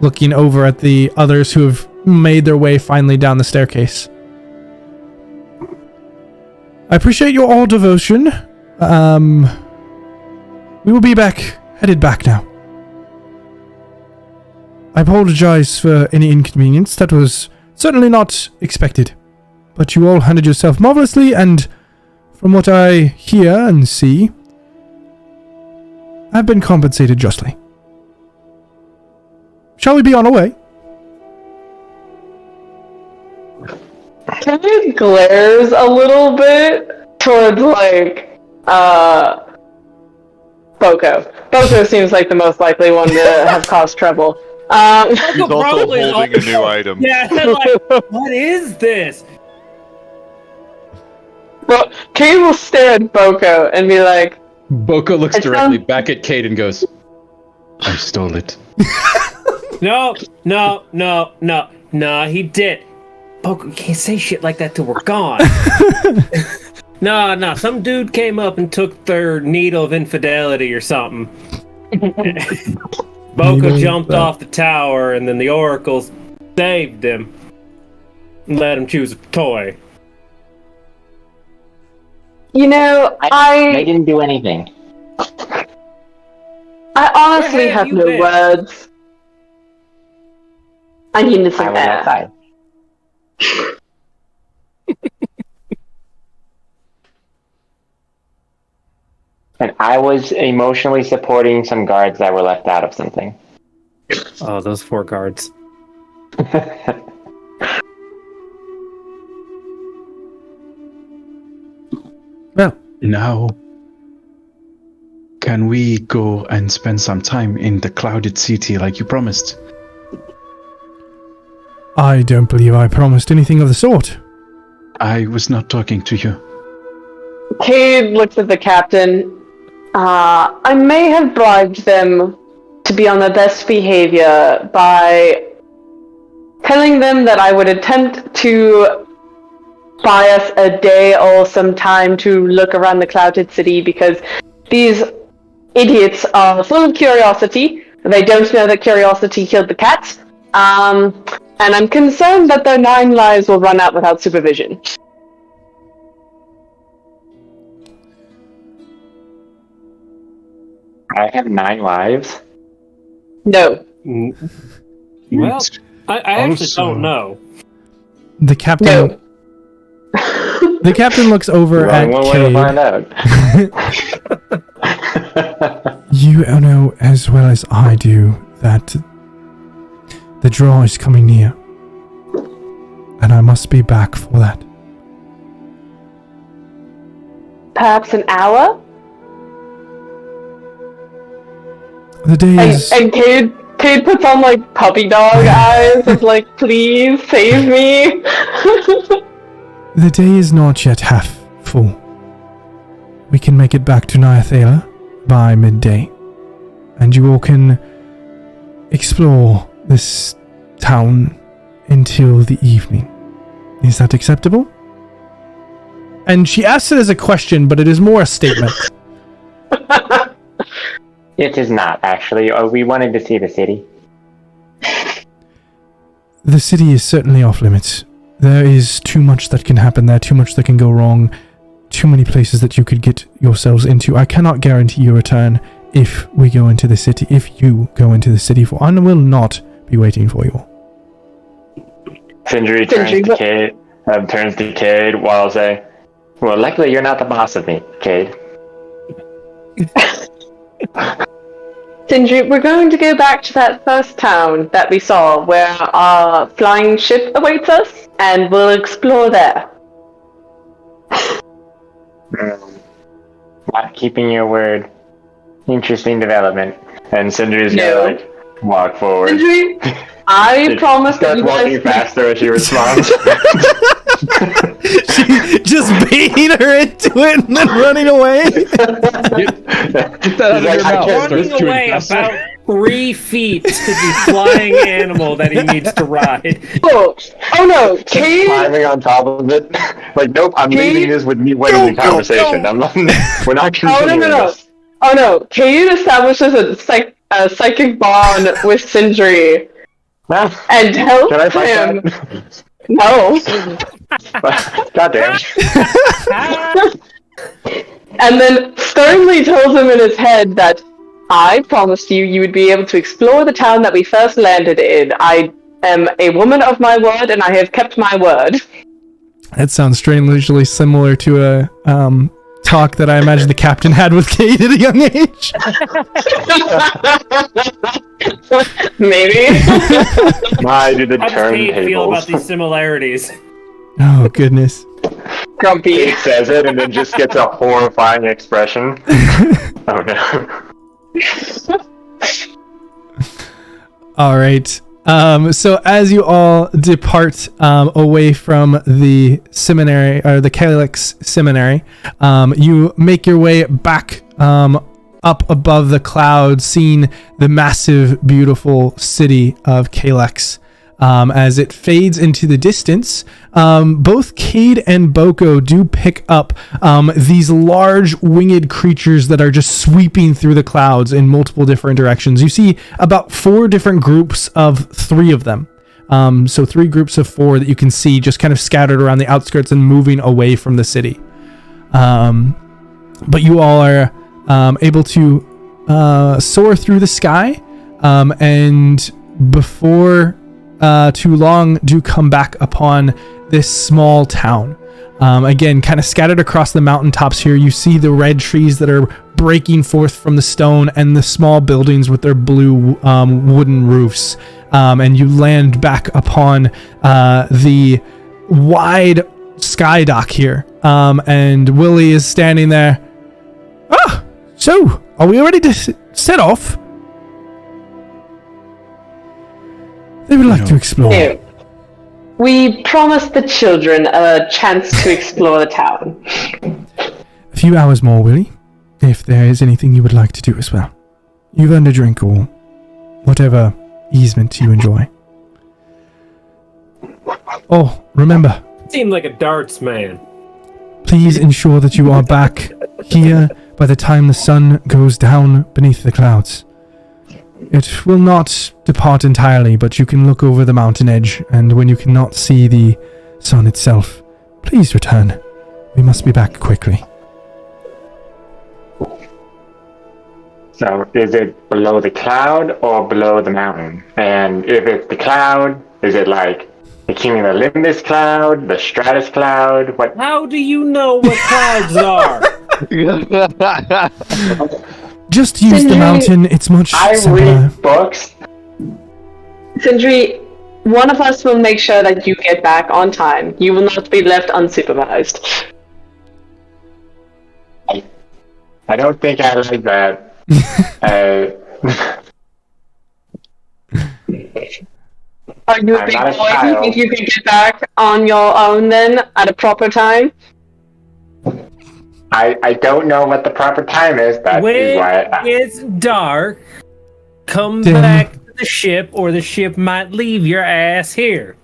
looking over at the others who have made their way finally down the staircase. I appreciate your all devotion. We will be headed back now. I apologize for any inconvenience. That was certainly not expected. But you all handled yourself marvelously, and from what I hear and see, I've been compensated justly. Shall we be on our way? Cade glares a little bit towards, Boko. Boko seems like the most likely one to have caused trouble. He's also holding a new item. Yeah, what is this? Well, Cade will stare at Boko and be like... Boko looks directly back at Cade and goes, I stole it. No, he did. Boko, you can't say shit like that till we're gone. No, some dude came up and took their needle of infidelity or something. Boko jumped off the tower, and then the oracles saved him and let him choose a toy. You know, They didn't do anything. I honestly Where have have you no been? words. I need I some went air. outside. And I was emotionally supporting some guards that were left out of something. Oh, those 4 guards. Well, Now, can we go and spend some time in the clouded city like you promised? I don't believe I promised anything of the sort. I was not talking to you. Cade looks at the captain. I may have bribed them to be on their best behavior by telling them that I would attempt to buy us a day or some time to look around the clouded city because these idiots are full of curiosity. They don't know that curiosity killed the cat. And I'm concerned that their 9 lives will run out without supervision. I have 9 lives. No. Well, I actually Also- don't know. The captain. No. The captain looks over at Wrong one way to find Cade. out. You know as well as I do that the draw is coming near, and I must be back for that. Perhaps an hour? The day is. And Cade puts on like puppy dog eyes of like, please save me. The day is not yet half full. We can make it back to Niathaela by midday, and you all can explore this town until the evening. Is that acceptable? And she asks it as a question, but it is more a statement. It is not, actually. We wanted to see the city. The city is certainly off limits. There is too much that can happen there, too much that can go wrong, too many places that you could get yourselves into. I cannot guarantee your return if we go into the city, if you go into the city, for I will not be waiting for you. Sindri turns to Cade while saying, well, luckily you're not the boss of me, Cade. Sindri, we're going to go back to that first town that we saw where our flying ship awaits us, and we'll explore there. Not keeping your word. Interesting development. And Sindri's No. gonna walk forward. Sindri, I promise that Starts you walking guys... faster as she responds. Just baiting her into it and then running away. Get that out of your mouth. Running away about 3 feet to the flying animal that he needs to ride. Oh no, Cade... Climbing on top of it. Like, nope, I'm Cade? leaving this with me winning the conversation. We're not continuing this. Oh no, Cade establishes a psychic bond with Sindri and helps Can I fight him... that? No. God damn. And then sternly tells him in his head that I promised you would be able to explore the town that we first landed in. I am a woman of my word, and I have kept my word. That sounds strangely similar to a talk that I imagine the captain had with Cade at a young age. Maybe. My, do the How does Cade feel about turntables. these similarities? Oh, goodness. Grumpy. He says it and then just gets a horrifying expression. Oh no. All right. So as you all depart away from the seminary, or the Kalex Seminary, you make your way back up above the clouds, seeing the massive, beautiful city of Kalex. As it fades into the distance, both Cade and Boko do pick up these large winged creatures that are just sweeping through the clouds in multiple different directions. You see about 4 different groups of 3 of them. So 3 groups of 4 that you can see just kind of scattered around the outskirts and moving away from the city. But you all are able to soar through the sky, and before too long do come back upon this small town. Again, kind of scattered across the mountaintops here, you see the red trees that are breaking forth from the stone and the small buildings with their blue wooden roofs. And you land back upon the wide sky dock here. And Willie is standing there. Ah, so are we ready to set off? They would like to explore. No. We promised the children a chance to explore the town. A few hours more, Willie, if there is anything you would like to do as well. You've earned a drink or whatever easement you enjoy. Oh, remember. Seemed like a darts man. Please ensure that you are back here by the time the sun goes down beneath the clouds. It will not depart entirely, but you can look over the mountain edge, and when you cannot see the sun itself, please return. We must be back quickly. So, is it below the cloud or below the mountain? And if it's the cloud, is it like the cumulonimbus cloud, the stratus cloud? What? How do you know what clouds are? Just use the mountain, it's much simpler. read books. Sindri, one of us will make sure that you get back on time. You will not be left unsupervised. I don't think I like that. Are you a I'm big not a boy? Do you child. think you can get back on your own then, at a proper time? I don't know what the proper time is. That When is why it's dark, come Damn. back to the ship, or the ship might leave your ass here.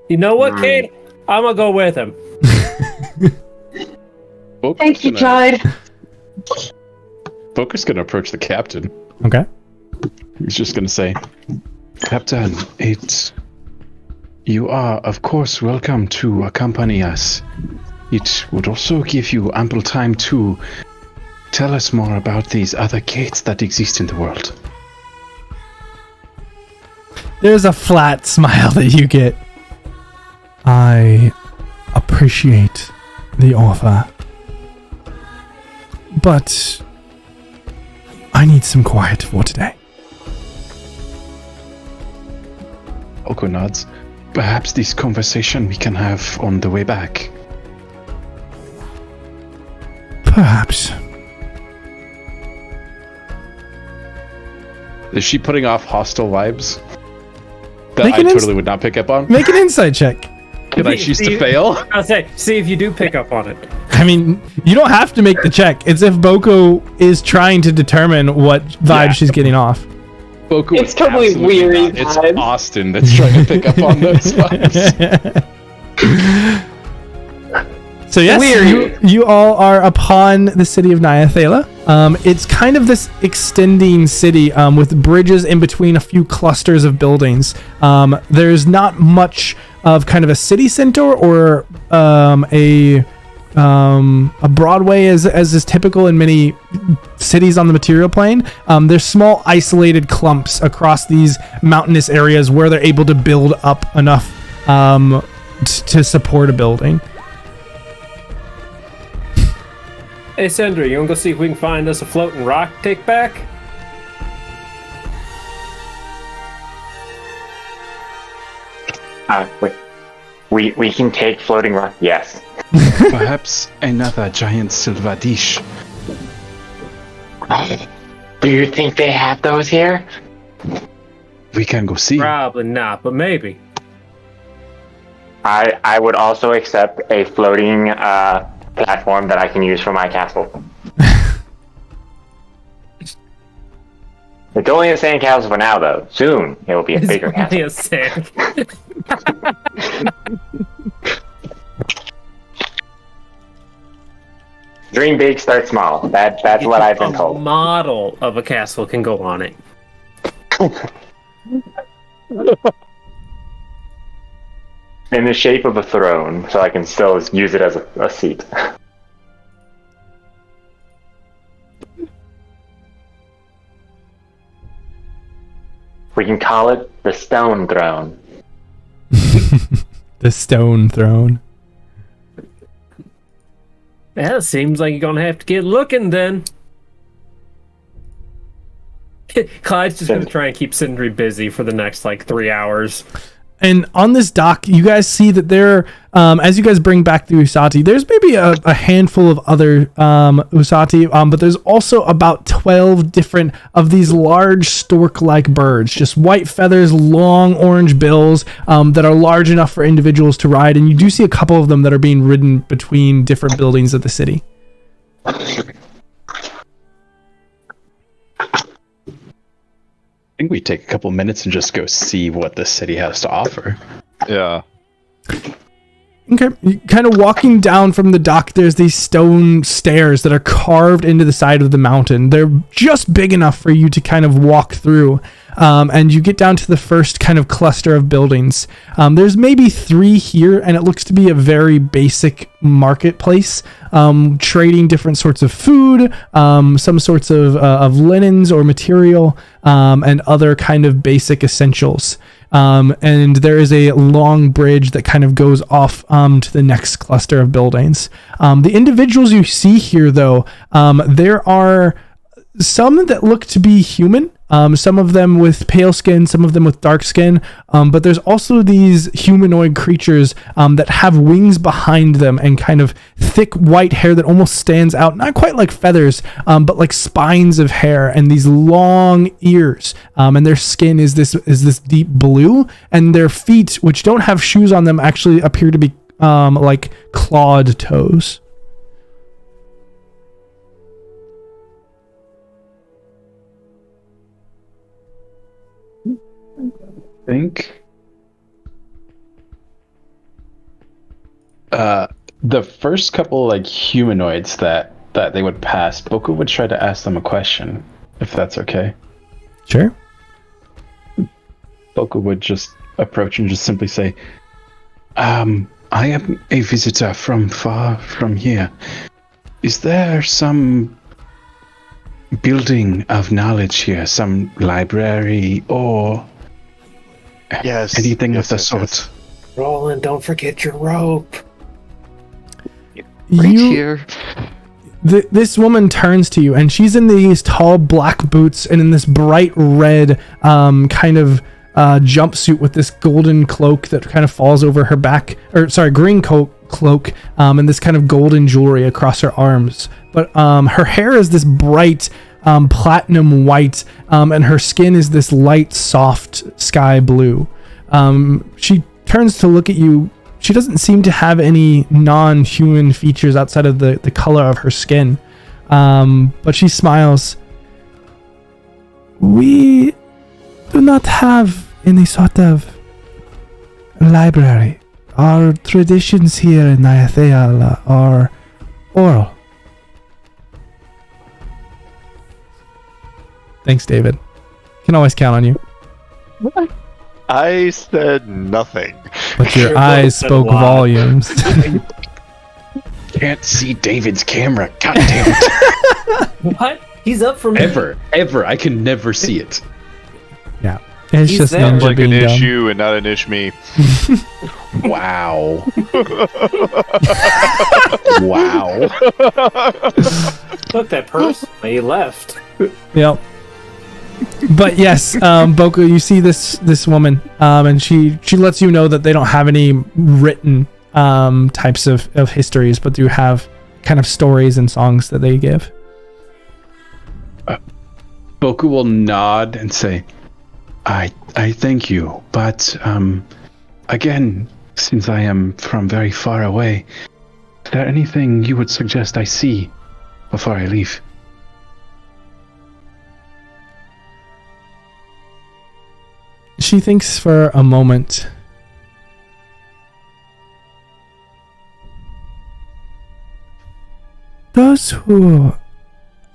You know what, Cade? I'm gonna go with him. Thank you, Clyde. Boker's gonna approach the captain. Okay. He's just gonna say, Captain, you are, of course, welcome to accompany us. It would also give you ample time to tell us more about these other gates that exist in the world. There's a flat smile that you get. I appreciate the offer, but I need some quiet for today. Oko nods. Perhaps this conversation we can have on the way back. Perhaps. Is she putting off hostile vibes that Make I an totally would not pick up on? Make an insight check. Can I choose to fail? I'll say, see if you do pick up on it. I mean, you don't have to make the check. It's if Boko is trying to determine what vibe she's getting off. Boku It's is totally absolutely weary not. It's vibes. Austin that's trying to pick up on those vibes. So yes, you all are upon the city of Niathaela. It's kind of this extending city with bridges in between a few clusters of buildings. There's not much of kind of a city center or a Broadway as is typical in many cities on the material plane. There's small isolated clumps across these mountainous areas where they're able to build up enough to support a building. Hey, Sandra, you wanna go see if we can find us a floating rock to take back? Wait. We can take floating rock. Yes. Perhaps another giant silver dish. Do you think they have those here? We can go see. Probably not, but maybe. I would also accept a floating platform that I can use for my castle. It's only a sand castle for now, though. Soon it will be a bigger It's only castle. a sand. Dream big, start small. That's what I've been A told. model of a castle can go on it. In the shape of a throne, so I can still use it as a seat. We can call it the Stone Throne. The Stone Throne. Yeah, it seems like you're gonna have to get looking then. Clyde's just gonna try and keep Sindri busy for the next 3 hours. And on this dock, you guys see that there, as you guys bring back the Usati, there's maybe a handful of other Usati, but there's also about 12 different of these large stork-like birds, just white feathers, long orange bills that are large enough for individuals to ride. And you do see a couple of them that are being ridden between different buildings of the city. I think we take a couple minutes and just go see what the city has to offer. Yeah. Okay, kind of walking down from the dock, there's these stone stairs that are carved into the side of the mountain. They're just big enough for you to kind of walk through, and you get down to the first kind of cluster of buildings. There's maybe 3 here, and it looks to be a very basic marketplace, trading different sorts of food, some sorts of linens or material, and other kind of basic essentials. And there is a long bridge that kind of goes off to the next cluster of buildings. The individuals you see here, though, there are some that look to be human, some of them with pale skin, some of them with dark skin, but there's also these humanoid creatures that have wings behind them and kind of thick white hair that almost stands out, not quite like feathers, but like spines of hair, and these long ears, and their skin is this deep blue, and their feet, which don't have shoes on them, actually appear to be like clawed toes. Think the first couple humanoids that they would pass, Boko would try to ask them a question, if that's okay. Sure. Boko would just approach and just simply say, I am a visitor from far from here. Is there some building of knowledge here, some library or anything of the sort? Roland, don't forget your rope. Here. This woman turns to you, and she's in these tall black boots and in this bright red kind of jumpsuit with this golden cloak that kind of falls over her back, green cloak, and this kind of golden jewelry across her arms. But her hair is this bright platinum white, and her skin is this light, soft sky blue. She turns to look at you. She doesn't seem to have any non-human features outside of the color of her skin, but she smiles. We do not have any sort of library. Our traditions here in Niathaela are oral. Thanks, David. Can always count on you. I said nothing. But your eyes spoke volumes. Can't see David's camera. God damn it. What? He's up for me. Ever. I can never see it. Yeah. It's He's just there. ninja Like an being dumb. issue and not an ishme. Wow. Wow. Took that personally. He left. Yep. But yes, Boko, you see this woman, and she lets you know that they don't have any written types of histories, but do have kind of stories and songs that they give. Boko will nod and say, I thank you, but again, since I am from very far away, is there anything you would suggest I see before I leave? She thinks for a moment. Those who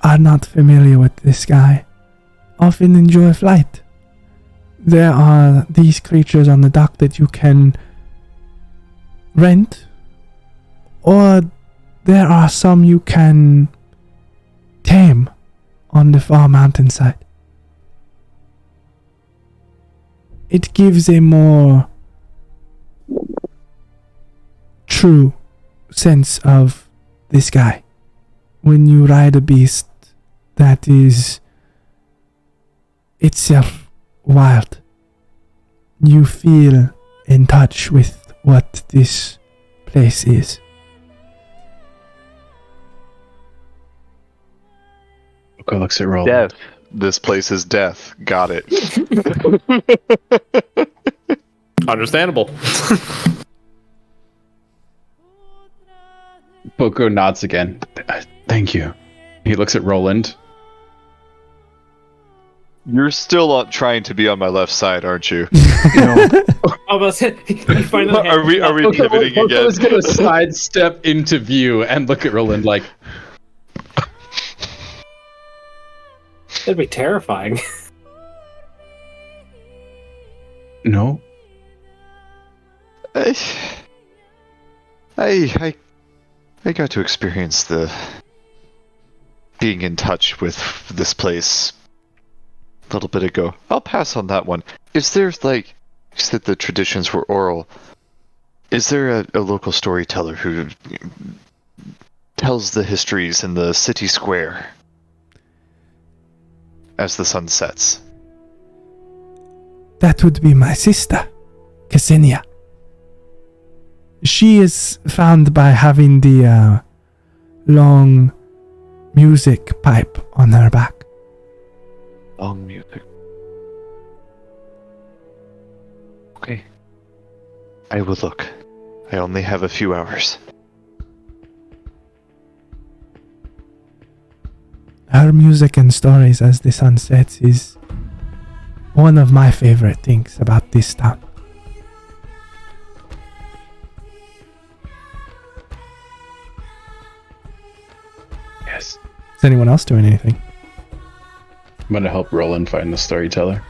are not familiar with the sky often enjoy flight. there are these creatures on the dock that you can rent, or there are some you can tame on the far mountainside. It gives a more true sense of the sky when you ride a beast that is itself wild. You feel in touch with what this place is. Boko looks at Roland. Death. This place is death. Got it. Understandable. Boko nods again. Thank you. He looks at Roland. You're still trying to be on my left side, aren't you? No. Almost. Are we pivoting Boko again? is going to sidestep into view and look at Roland like, That'd be terrifying. no. I got to experience the being in touch with this place a little bit ago. I'll pass on that one. Is there, like, you said the traditions were oral. Is there a local storyteller who tells the histories in the city square as the sun sets? That would be my sister, Ksenia. She is found by having the long music pipe on her back. Long music. Okay. I will look. I only have a few hours. Her music and stories as the sun sets is one of my favorite things about this town. Yes. Is anyone else doing anything? I'm going to help Roland find the storyteller.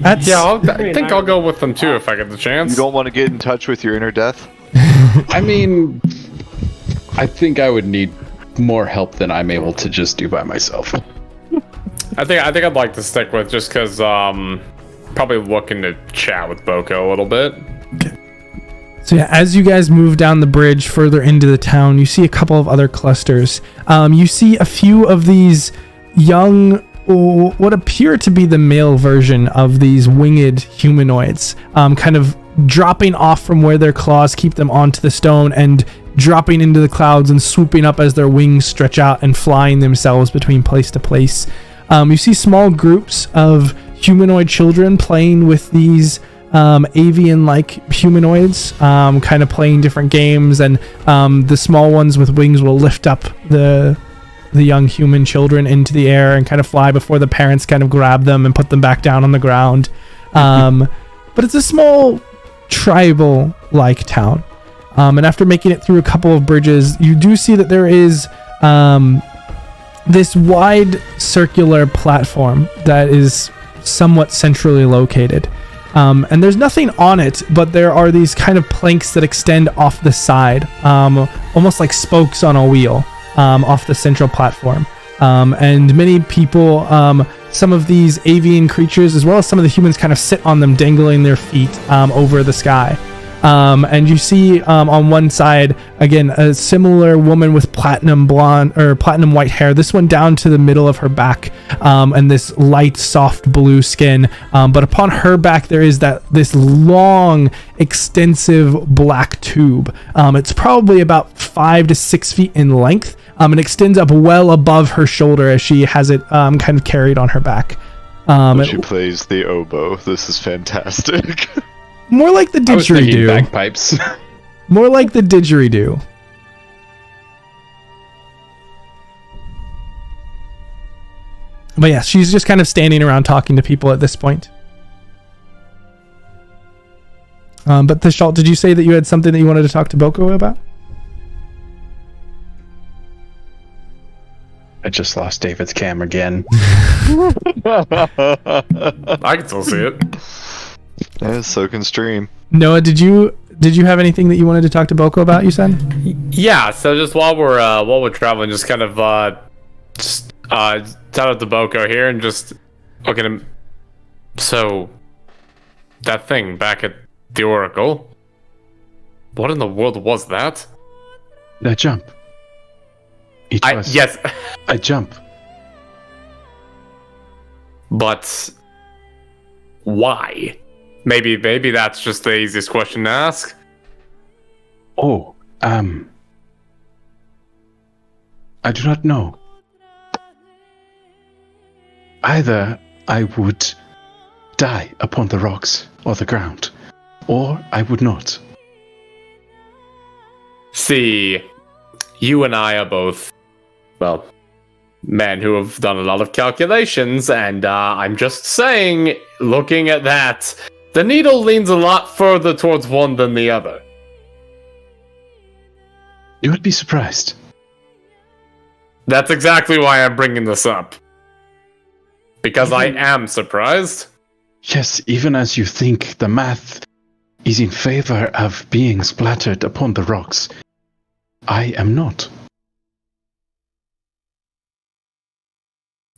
That's Yeah, I think I'll go with them too if I get the chance. You don't want to get in touch with your inner death? I mean, I think I would need more help than I'm able to just do by myself. I think I'd like to stick with just because probably looking to chat with Boko a little bit. So yeah, as you guys move down the bridge further into the town, you see a couple of other clusters. You see a few of these young, what appear to be the male version of these winged humanoids, kind of dropping off from where their claws keep them onto the stone and dropping into the clouds and swooping up as their wings stretch out and flying themselves between place to place. You see small groups of humanoid children playing with these avian-like humanoids, kind of playing different games, and the small ones with wings will lift up the young human children into the air and kind of fly before the parents kind of grab them and put them back down on the ground. But it's a small tribal-like town. And after making it through a couple of bridges, you do see that there is this wide circular platform that is somewhat centrally located. And there's nothing on it, but there are these kind of planks that extend off the side, almost like spokes on a wheel, off the central platform. And many people, some of these avian creatures, as well as some of the humans, kind of sit on them, dangling their feet over the sky. And you see on one side, again, a similar woman with platinum blonde or platinum white hair, this one down to the middle of her back, and this light, soft blue skin. But upon her back, there is this long, extensive black tube. It's probably about 5 to 6 feet in length, and extends up well above her shoulder as she has it kind of carried on her back. She plays the oboe. This is fantastic. More like the didgeridoo. Bagpipes. More like the didgeridoo. But yeah, she's just kind of standing around talking to people at this point. But Theschault, did you say that you had something that you wanted to talk to Boko about? I just lost David's cam again. I can still see it. Yeah, so can stream. Noah, did you have anything that you wanted to talk to Boko about? You said. Yeah. So just while we're traveling, just kind of shout out to Boko here and just look at him. So that thing back at the Oracle. What in the world was that? That jump. It was yes. a jump. But why? Maybe that's just the easiest question to ask. Oh, I do not know. Either I would die upon the rocks or the ground, or I would not. See, you and I are both, well, men who have done a lot of calculations, and I'm just saying, looking at that, the needle leans a lot further towards one than the other. You would be surprised. That's exactly why I'm bringing this up. Because I am surprised. Yes, even as you think the math is in favor of being splattered upon the rocks, I am not.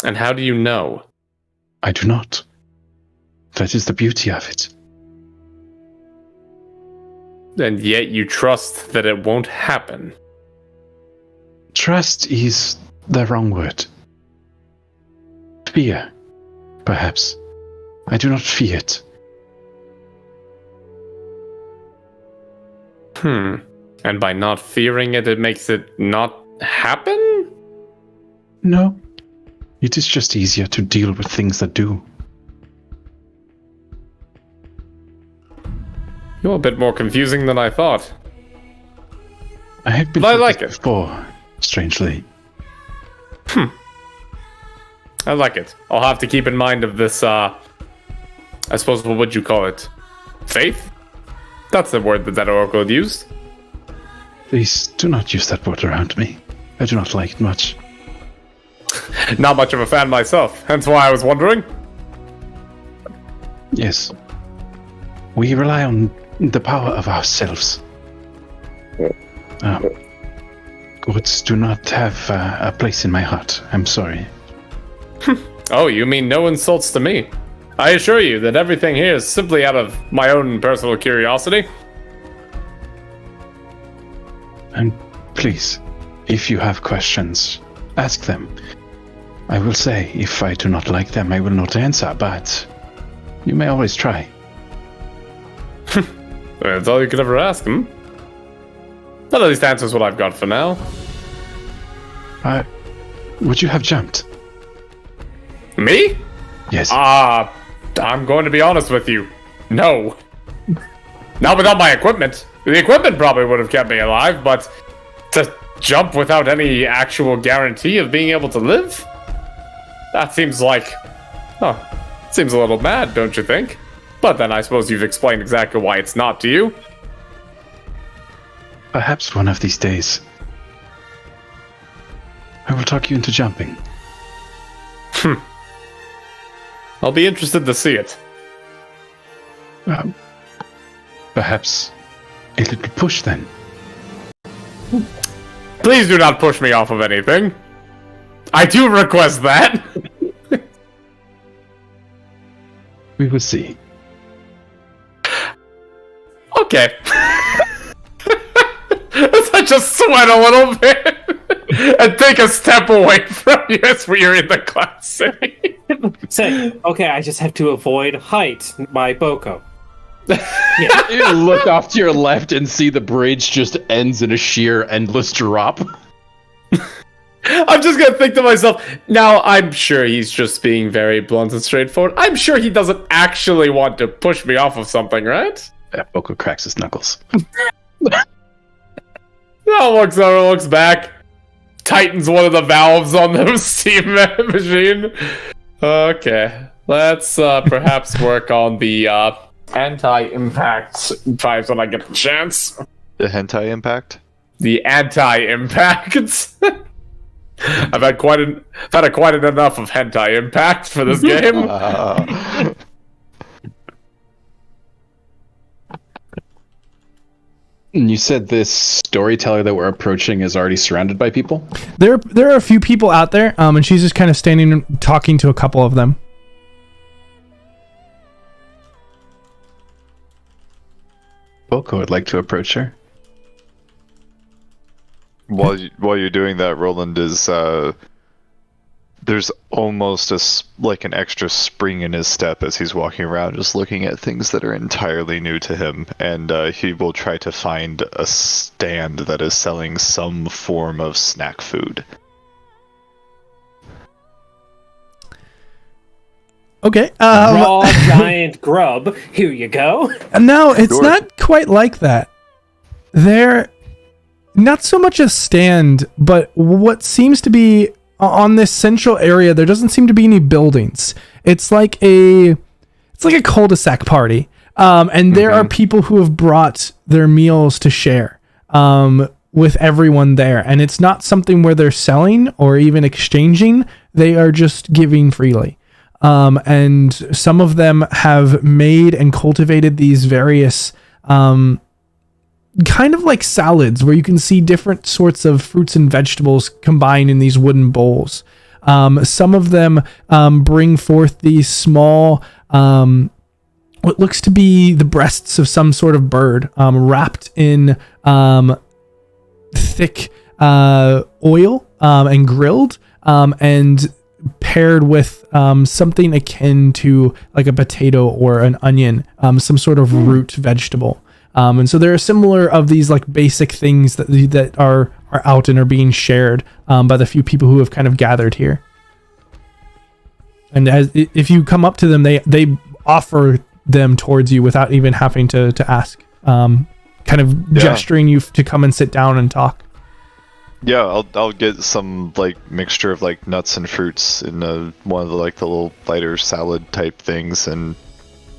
And how do you know? I do not. That is the beauty of it. And yet you trust that it won't happen. Trust is the wrong word. Fear, perhaps. I do not fear it. And by not fearing it, it makes it not happen? No. It is just easier to deal with things that do. You're a bit more confusing than I thought. I have been But I like it. before, strangely. I like it. I'll have to keep in mind of this, I suppose, what would you call it? Faith? That's the word that Oracle had used. Please do not use that word around me. I do not like it much. Not much of a fan myself, hence why I was wondering. Yes. We rely on the power of ourselves. Gods do not have a place in my heart. I'm sorry. Oh, you mean no insults to me? I assure you that everything here is simply out of my own personal curiosity. And please, if you have questions, ask them. I will say, if I do not like them, I will not answer, but you may always try. That's all you could ever ask, That at least answers what I've got for now. Would you have jumped? Me? Yes. I'm going to be honest with you. No. Not without my equipment. The equipment probably would have kept me alive, but to jump without any actual guarantee of being able to live? That seems like... seems a little mad, don't you think? But then I suppose you've explained exactly why it's not to you. Perhaps one of these days, I will talk you into jumping. I'll be interested to see it. Perhaps a little push then. Please do not push me off of anything. I do request that. We will see. Okay. I just sweat a little bit and take a step away from you as we are in the class. Say, okay, I just have to avoid height by Boko. Yeah. You look off to your left and see the bridge just ends in a sheer, endless drop. I'm just gonna think to myself, now I'm sure he's just being very blunt and straightforward. I'm sure he doesn't actually want to push me off of something, right? Boko cracks his knuckles. No, looks back, tightens one of the valves on the steam machine. Okay, let's perhaps work on the anti-impact pipes when I get the chance. The hentai impact? The anti-impact. I've had quite enough of hentai impact for this game. And you said this storyteller that we're approaching is already surrounded by people? There are a few people out there, and she's just kind of standing and talking to a couple of them. Boko would like to approach her. While you're doing that, Roland is there's almost an extra spring in his step as he's walking around, just looking at things that are entirely new to him, and he will try to find a stand that is selling some form of snack food. Okay. Raw giant grub. Here you go. No, it's not quite like that. They're not so much a stand, but what seems to be on this central area, there doesn't seem to be any buildings. It's like a cul-de-sac party. And there are people who have brought their meals to share with everyone there. And it's not something where they're selling or even exchanging. They are just giving freely. And some of them have made and cultivated these various kind of like salads where you can see different sorts of fruits and vegetables combined in these wooden bowls. Some of them bring forth these small, what looks to be the breasts of some sort of bird, wrapped in thick oil and grilled, and paired with something akin to like a potato or an onion, some sort of root vegetable. And so there are similar of these like basic things that are out and are being shared by the few people who have kind of gathered here. And if you come up to them, they offer them towards you without even having to ask, kind of gesturing you to come and sit down and talk. Yeah, I'll get some like mixture of like nuts and fruits in one of the like the little lighter salad type things and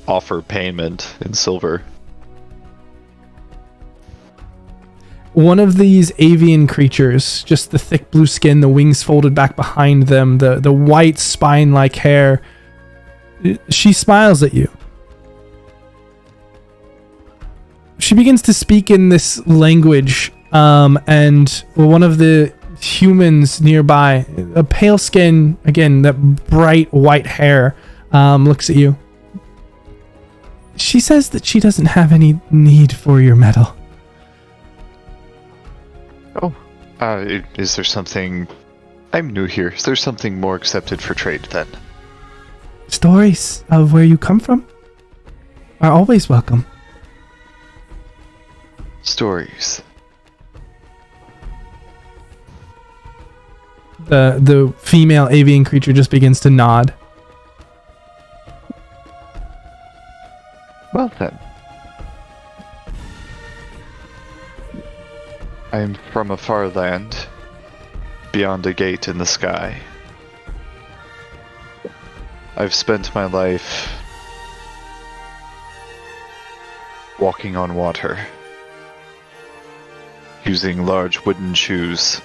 offer payment in silver. One of these avian creatures, just the thick blue skin, the wings folded back behind them, the white spine-like hair, she smiles at you. She begins to speak in this language, and one of the humans nearby, a pale skin, again, that bright white hair, looks at you. She says that she doesn't have any need for your metal. Oh, is there something... I'm new here. Is there something more accepted for trade, then? Stories of where you come from are always welcome. Stories. The female avian creature just begins to nod. Well, then. I am from a far land, beyond a gate in the sky. I've spent my life walking on water, using large wooden shoes.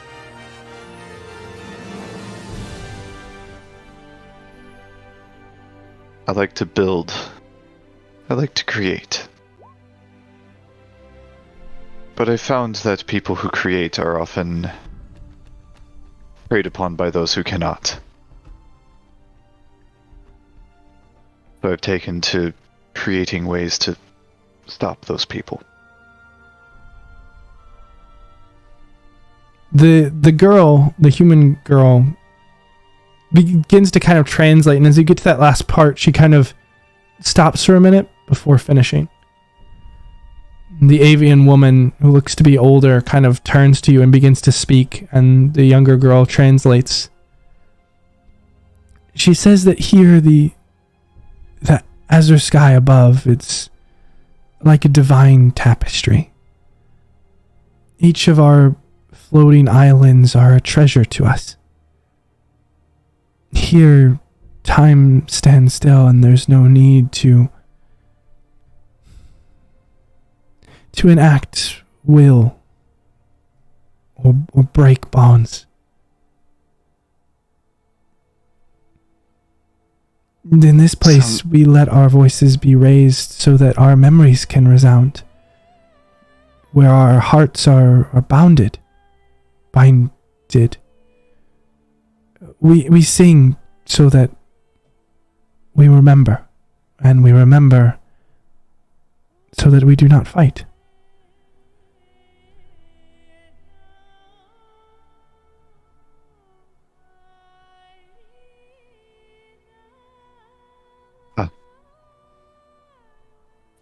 I like to build. I like to create. But I found that people who create are often preyed upon by those who cannot. So I've taken to creating ways to stop those people. The girl, the human girl, begins to kind of translate, and as you get to that last part, she kind of stops for a minute before finishing. The avian woman, who looks to be older, kind of turns to you and begins to speak, and the younger girl translates. She says that here, that Azure Sky above, it's like a divine tapestry. Each of our floating islands are a treasure to us. Here, time stands still, and there's no need to enact will or break bonds. In this place, we let our voices be raised so that our memories can resound. Where our hearts are binded. We sing so that we remember, and we remember so that we do not fight.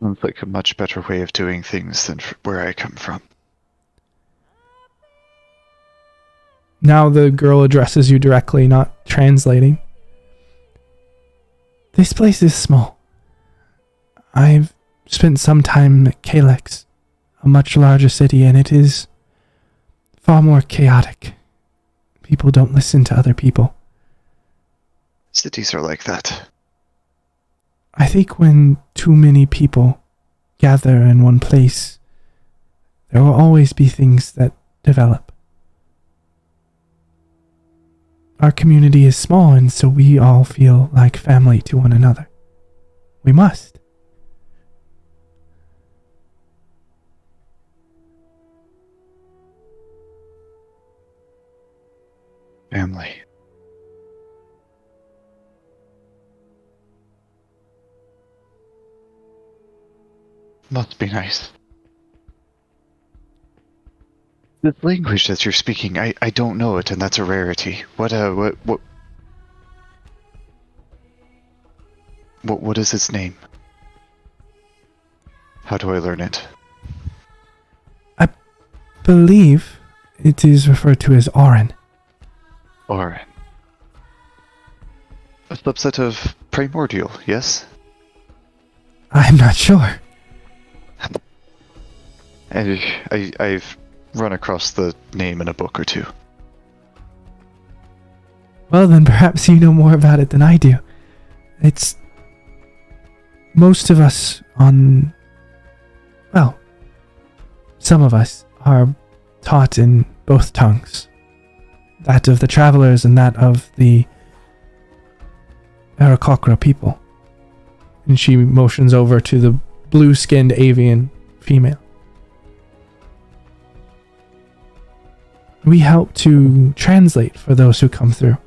Sounds like a much better way of doing things than where I come from. Now the girl addresses you directly, not translating. This place is small. I've spent some time at Kalex, a much larger city, and it is far more chaotic. People don't listen to other people. Cities are like that. I think when too many people gather in one place, there will always be things that develop. Our community is small, and so we all feel like family to one another. We must. Family. Must be nice. The language that you're speaking, I don't know it, and that's a rarity. What is its name? How do I learn it? I believe it is referred to as Orin. Orin. A subset of primordial, yes? I'm not sure. I've run across the name in a book or two. Well, then perhaps you know more about it than I do. It's... Most of us some of us are taught in both tongues. That of the travelers and that of the Aarakocra people. And she motions over to the blue-skinned avian female. We help to translate for those who come through.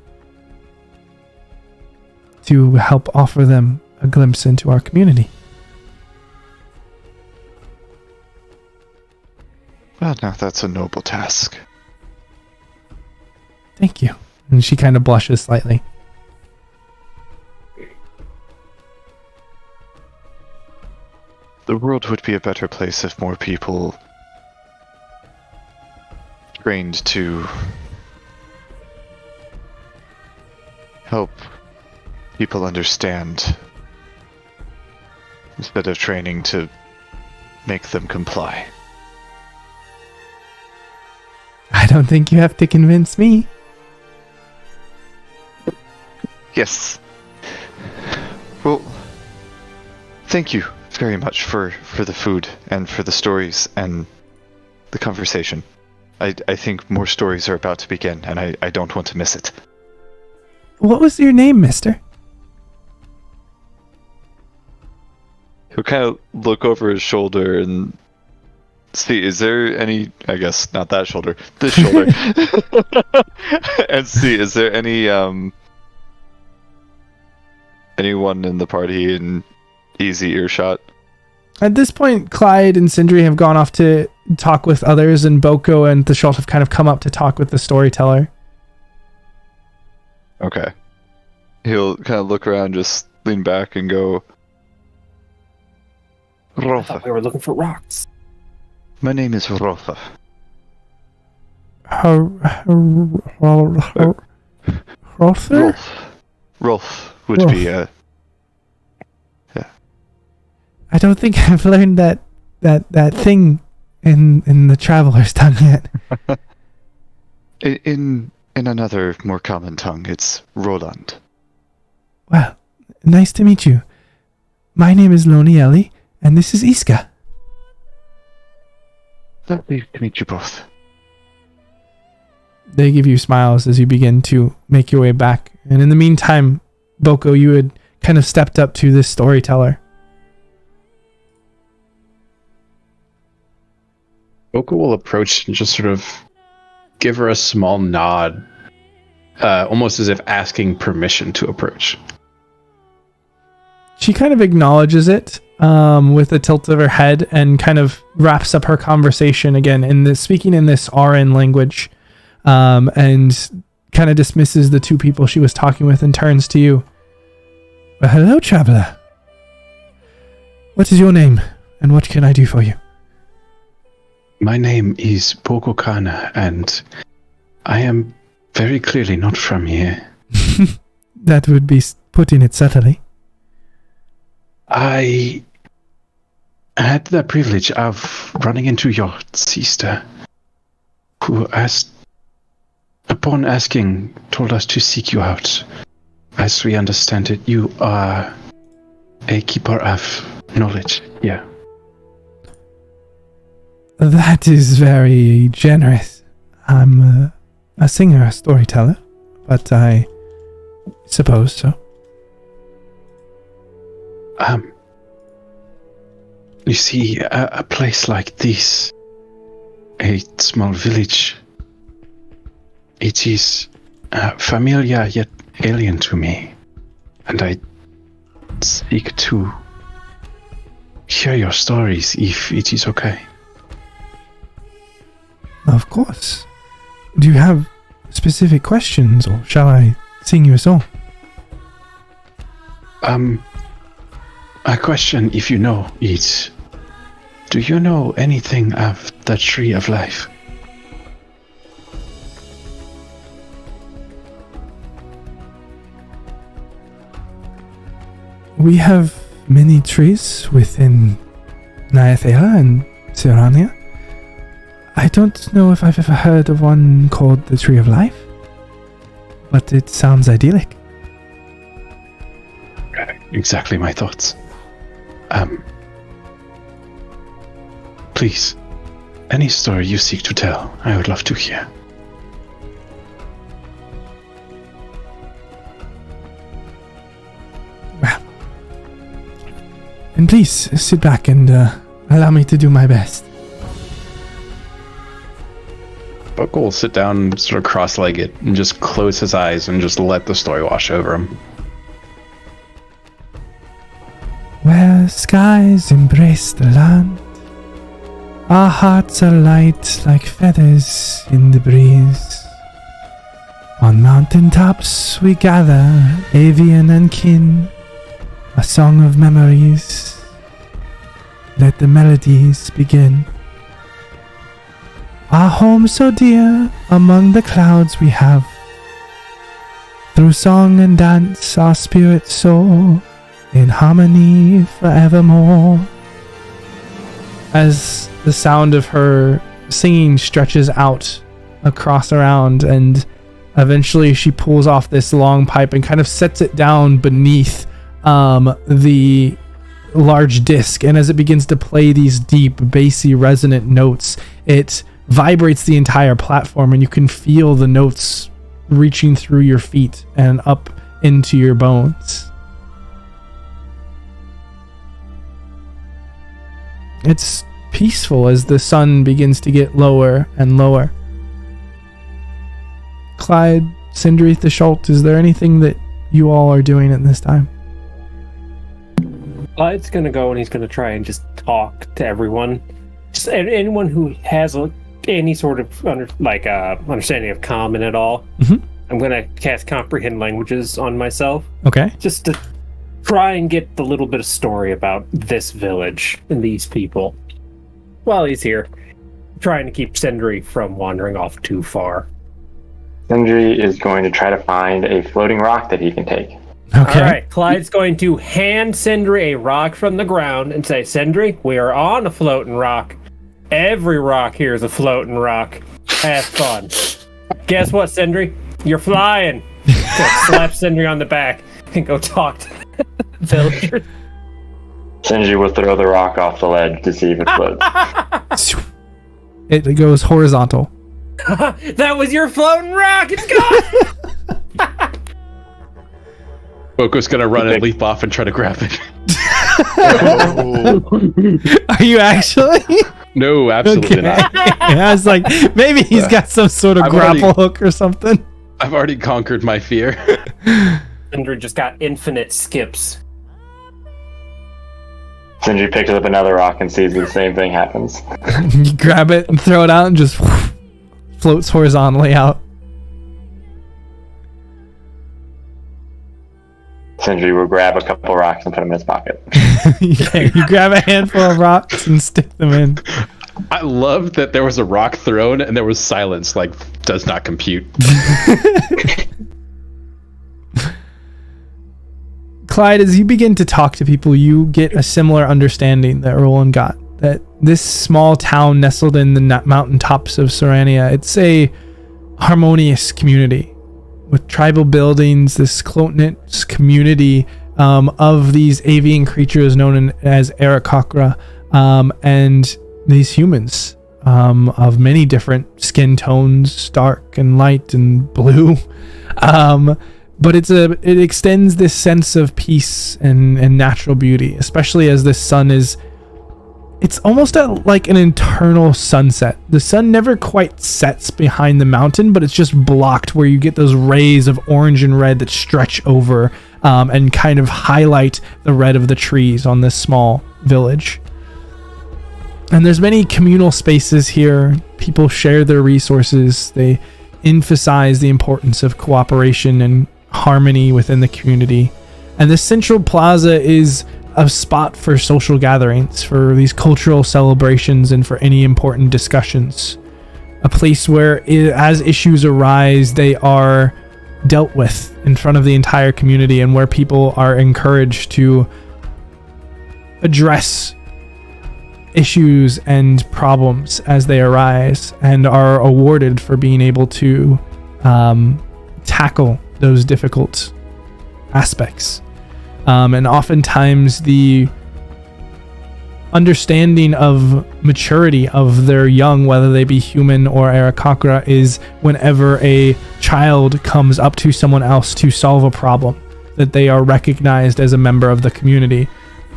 To help offer them a glimpse into our community. Well, now that's a noble task. Thank you. And she kind of blushes slightly. The world would be a better place if more people trained to help people understand instead of training to make them comply. I don't think you have to convince me. Yes. Well, thank you very much for the food and for the stories and the conversation. I think more stories are about to begin, and I don't want to miss it. What was your name, mister? He'll kind of look over his shoulder and see, is there any, I guess not that shoulder, this shoulder, and see, is there any, anyone in the party in easy earshot? At this point, Clyde and Sindri have gone off to talk with others, and Boko and Theschault have kind of come up to talk with the storyteller. Okay. He'll kind of look around, just lean back and go, I Rotha. thought we were looking for rocks. My name is Rotha. Rother? Rolf would Rolf. be I don't think I've learned that thing in the traveler's tongue yet. in another more common tongue, it's Roland. Well, nice to meet you. My name is Niathaela, and this is Iska. Lovely to meet you both. They give you smiles as you begin to make your way back. And in the meantime, Boko, you had kind of stepped up to this storyteller. Boko will approach and just sort of give her a small nod, almost as if asking permission to approach. She kind of acknowledges it with a tilt of her head and kind of wraps up her conversation again speaking in this RN language, and kind of dismisses the two people she was talking with and turns to you. Well, hello, traveler. What is your name, and what can I do for you? My name is Boko Kana, and I am very clearly not from here. That would be putting it subtly. I had the privilege of running into your sister, who upon asking, told us to seek you out. As we understand it, you are a keeper of knowledge. Yeah. That is very generous. I'm a singer, a storyteller, but I suppose so. You see, a place like this, a small village, it is familiar yet alien to me, and I seek to hear your stories if it is okay. Of course. Do you have specific questions, or shall I sing you a song? A question, if you know it. Do you know anything of the Tree of Life? We have many trees within Niathaela and Syrania. I don't know if I've ever heard of one called the Tree of Life, but it sounds idyllic. Exactly my thoughts. Please, any story you seek to tell, I would love to hear. Well, and please sit back and allow me to do my best. Boko will sit down sort of cross-legged and just close his eyes and just let the story wash over him. Where skies embrace the land, our hearts are light like feathers in the breeze. On mountain tops we gather, avian and kin, a song of memories. Let the melodies begin. Our home so dear, among the clouds we have. Through song and dance our spirits soar, in harmony forevermore. As the sound of her singing stretches out across around, and eventually she pulls off this long pipe and kind of sets it down beneath the large disc, and as it begins to play these deep, bassy, resonant notes, it vibrates the entire platform, and you can feel the notes reaching through your feet and up into your bones. It's peaceful as the sun begins to get lower and lower. Clyde, Sindri, Theschault, is there anything that you all are doing at this time? Clyde's gonna go and he's gonna try and just talk to everyone. Just anyone who has any sort of understanding of common at all. Mm-hmm. I'm gonna cast comprehend languages on myself. Okay. Just to try and get the little bit of story about this village and these people while he's here, trying to keep Sindri from wandering off too far. Sindri is going to try to find a floating rock that he can take. Okay. All right, Clyde's going to hand Sindri a rock from the ground and say, Sindri, we are on a floating rock. Every rock here is a floating rock. Have fun. Guess what, Sindri? You're flying. Slap Sindri on the back and go talk to the villagers. Sindri will throw the rock off the ledge to see if it floats. It goes horizontal. That was your floating rock. It's gone. Boko's gonna run and leap off and try to grab it. Are you actually? No, absolutely not. I was like, maybe he's got some sort of grapple hook or something. I've already conquered my fear. Sindri just got infinite skips. Sindri picks up another rock and sees the same thing happens. You grab it and throw it out and just floats horizontally out. Sindri will grab a couple rocks and put them in his pocket. Yeah, you grab a handful of rocks and stick them in. I love that there was a rock thrown and there was silence, like, does not compute. Clyde, as you begin to talk to people, you get a similar understanding that Roland got. That this small town nestled in the mountaintops of Syrania, it's a harmonious community with tribal buildings, this close-knit community of these avian creatures known as Aarakocra, and these humans of many different skin tones, dark and light and blue. But it extends this sense of peace and natural beauty, especially as the sun it's almost like an internal sunset. The sun never quite sets behind the mountain, but it's just blocked where you get those rays of orange and red that stretch over and kind of highlight the red of the trees on this small village. And there's many communal spaces here. People share their resources. They emphasize the importance of cooperation and harmony within the community. And this central plaza is a spot for social gatherings, for these cultural celebrations, and for any important discussions. A place where, as issues arise, they are dealt with in front of the entire community, and where people are encouraged to address issues and problems as they arise, and are awarded for being able to tackle those difficult aspects. And oftentimes the understanding of maturity of their young, whether they be human or Aarakocra, is whenever a child comes up to someone else to solve a problem, that they are recognized as a member of the community.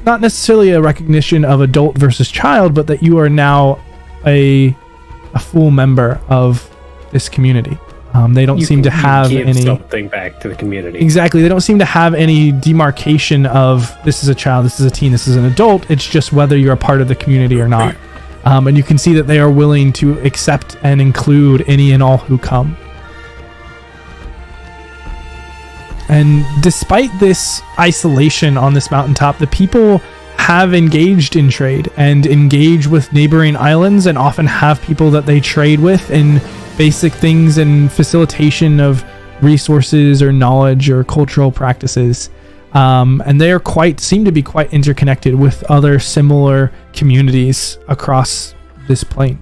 Not necessarily a recognition of adult versus child, but that you are now a full member of this community. They don't seem to have any something back to the community. Exactly. They don't seem to have any demarcation of this is a child, this is a teen, this is an adult. It's just whether you're a part of the community or not. And you can see that they are willing to accept and include any and all who come. And despite this isolation on this mountaintop, the people have engaged in trade and engage with neighboring islands, and often have people that they trade with in basic things and facilitation of resources or knowledge or cultural practices. And they are seem to be quite interconnected with other similar communities across this plain.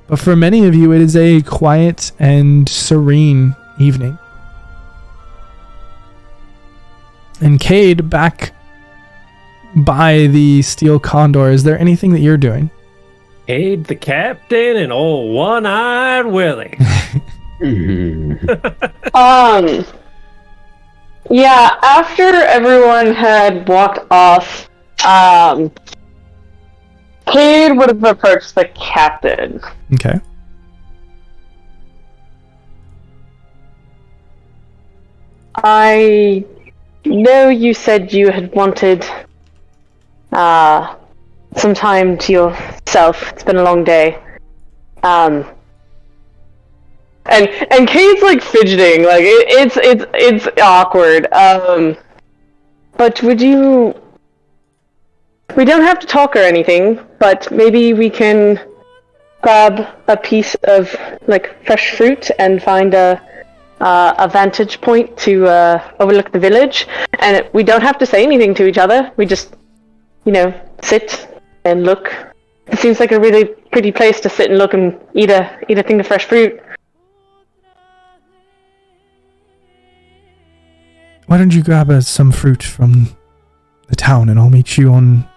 But for many of you, it is a quiet and serene evening. And Cade, back by the Steel Condor, is there anything that you're doing? Cade the captain and old one-eyed Willie. Yeah, after everyone had walked off, Cade would have approached the captain. Okay. I know you said you had wanted some time to yourself. It's been a long day. And Cade's like fidgeting, like it's awkward. But would you? We don't have to talk or anything, but maybe we can grab a piece of like fresh fruit and find a vantage point to overlook the village, and we don't have to say anything to each other. We just, sit and look. It seems like a really pretty place to sit and look and eat a thing of fresh fruit. Why don't you grab some fruit from the town, and I'll meet you on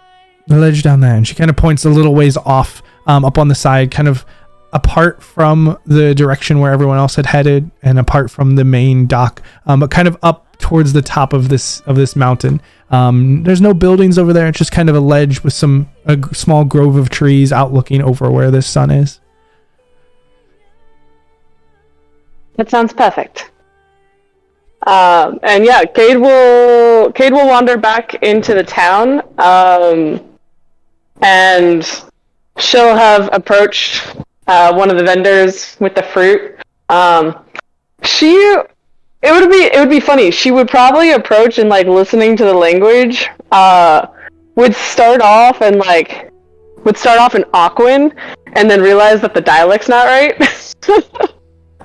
the ledge down there. And she kind of points a little ways off, up on the side, kind of apart from the direction where everyone else had headed and apart from the main dock, but kind of up towards the top of this mountain. There's no buildings over there. It's just kind of a ledge with a small grove of trees out looking over where the sun is. That sounds perfect. And yeah, Cade will wander back into the town, and she'll have approached one of the vendors with the fruit. It would be funny. She would probably approach and like listening to the language. Would start off in Aquan, and then realize that the dialect's not right.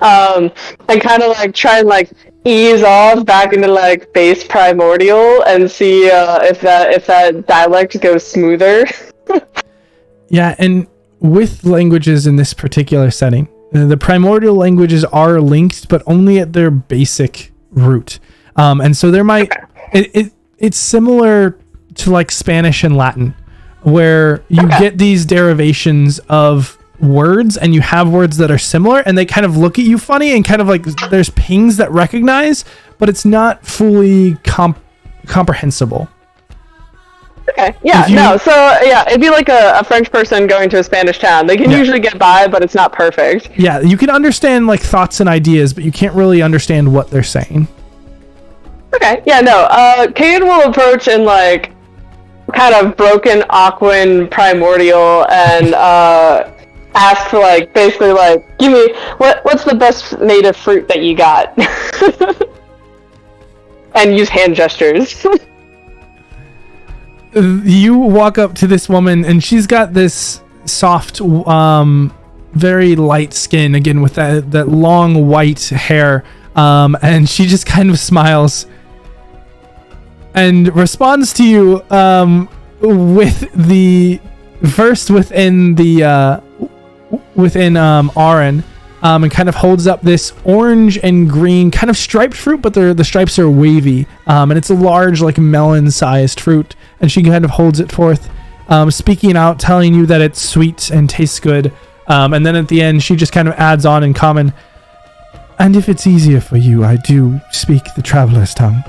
And kind of like try and like ease off back into like base primordial and see if that dialect goes smoother. Yeah, and with languages in this particular setting, the primordial languages are linked, but only at their basic root. And so there might it's similar to like Spanish and Latin, where you get these derivations of words, and you have words that are similar, and they kind of look at you funny, and kind of like there's pings that recognize, but it's not fully comprehensible. Okay. Yeah. So yeah, it'd be like a French person going to a Spanish town. They can usually get by, but it's not perfect. Yeah, you can understand like thoughts and ideas, but you can't really understand what they're saying. Okay. Yeah. No. Cade will approach in like kind of broken Aquan primordial and ask for like basically like, give me what's the best native fruit that you got, and use hand gestures. You walk up to this woman, and she's got this soft, very light skin, again with that long white hair, and she just kind of smiles and responds to you with the first within Aaron, and kind of holds up this orange and green kind of striped fruit, but the stripes are wavy, and it's a large like melon-sized fruit, and she kind of holds it forth, speaking out, telling you that it's sweet and tastes good, and then at the end she just kind of adds on in common, and if it's easier for you, I do speak the traveler's tongue.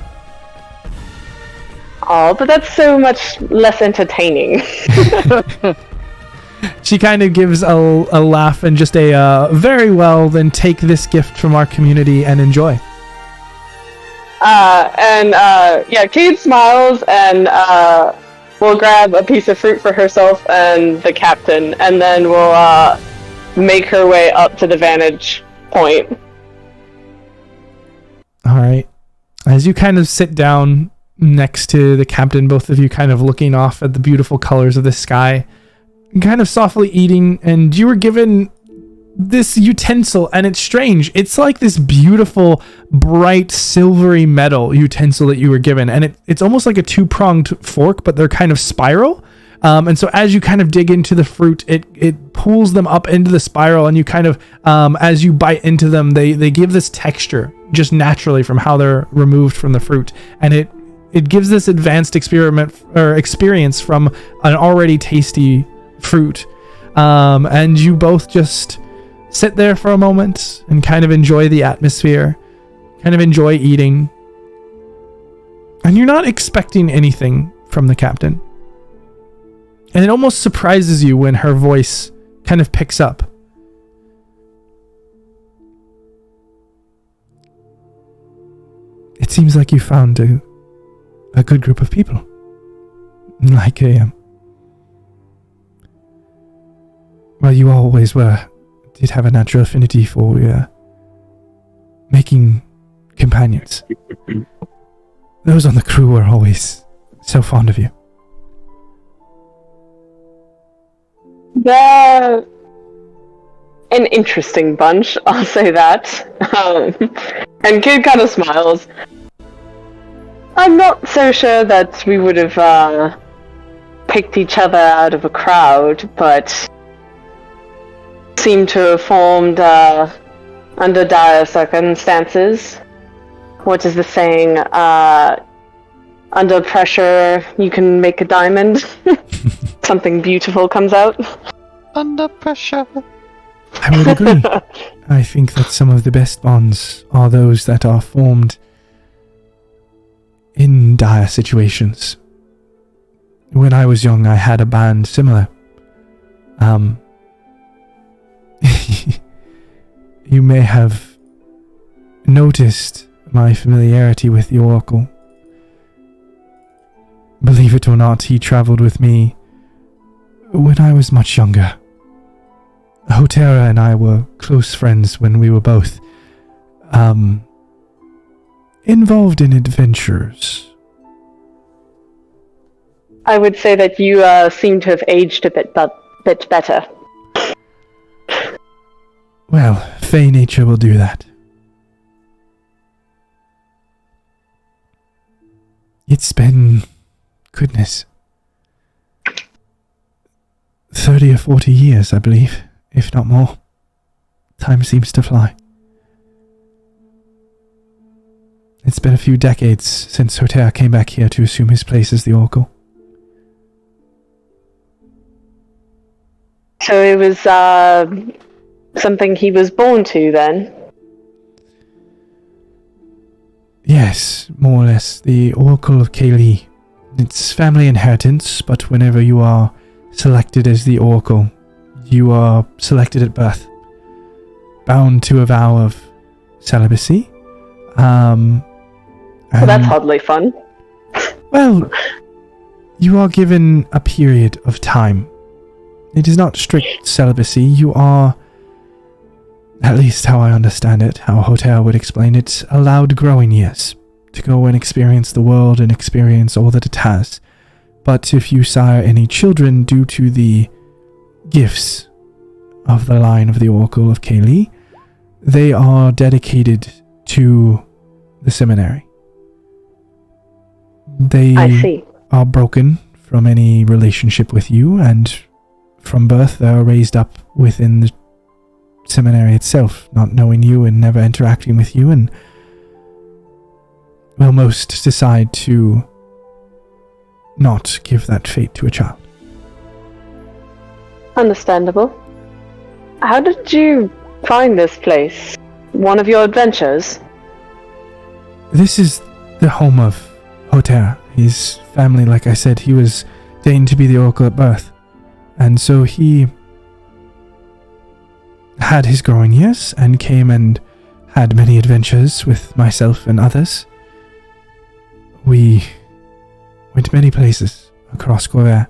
Oh, but that's so much less entertaining. She kind of gives a laugh and just a very well, then take this gift from our community and enjoy. Cade smiles and will grab a piece of fruit for herself and the captain, and then will make her way up to the vantage point. All right. As you kind of sit down next to the captain, both of you kind of looking off at the beautiful colors of the sky, kind of softly eating, and you were given this utensil, and it's strange. It's like this beautiful, bright, silvery metal utensil that you were given, and it's almost like a two-pronged fork, but they're kind of spiral. And so as you kind of dig into the fruit, it pulls them up into the spiral, and you kind of, as you bite into them, they give this texture just naturally from how they're removed from the fruit, and it gives this advanced experience from an already tasty fruit. And you both just sit there for a moment and kind of enjoy the atmosphere, kind of enjoy eating, and you're not expecting anything from the captain. And it almost surprises you when her voice kind of picks up. It seems like you found a good group of people. Like well, you always did have a natural affinity for making companions. Those on the crew were always so fond of you. They're an interesting bunch, I'll say that. And Kid kind of smiles. I'm not so sure that we would have picked each other out of a crowd, but seem to have formed under dire circumstances. What is the saying? Under pressure, you can make a diamond. Something beautiful comes out. Under pressure, I would agree. I think that some of the best bonds are those that are formed in dire situations. When I was young, I had a band similar. You may have noticed my familiarity with the Oracle. Believe it or not, he traveled with me when I was much younger. Hotera and I were close friends when we were both involved in adventures. I would say that you seem to have aged a bit better. Well, Fey nature will do that. It's been, goodness, 30 or 40 years, I believe, if not more. Time seems to fly. It's been a few decades since Hotera came back here to assume his place as the Oracle. So it was something he was born to then? Yes, more or less. The Oracle of Cade. It's family inheritance, but whenever you are selected as the Oracle, you are selected at birth. Bound to a vow of celibacy. Well, that's hardly fun. Well, you are given a period of time. It is not strict celibacy. You are, at least how I understand it, how Hotera would explain it, allowed growing years to go and experience the world and experience all that it has. But if you sire any children due to the gifts of the line of the Oracle of Cade, they are dedicated to the Seminary. They are broken from any relationship with you, and from birth they are raised up within the Seminary itself, not knowing you and never interacting with you, and will most decide to not give that fate to a child. Understandable. How did you find this place? One of your adventures? This is the home of Hotera. His family, like I said, he was deigned to be the Oracle at birth. And so he had his growing years and came and had many adventures with myself and others. We went many places across Korea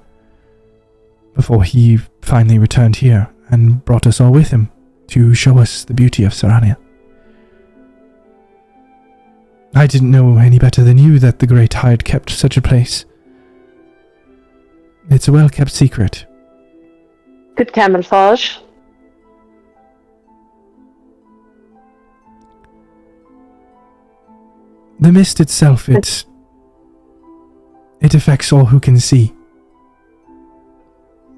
before he finally returned here and brought us all with him to show us the beauty of Syrania. I didn't know any better than you that the Grey Tide kept such a place. It's a well-kept secret. Good camouflage. The mist itself, it affects all who can see.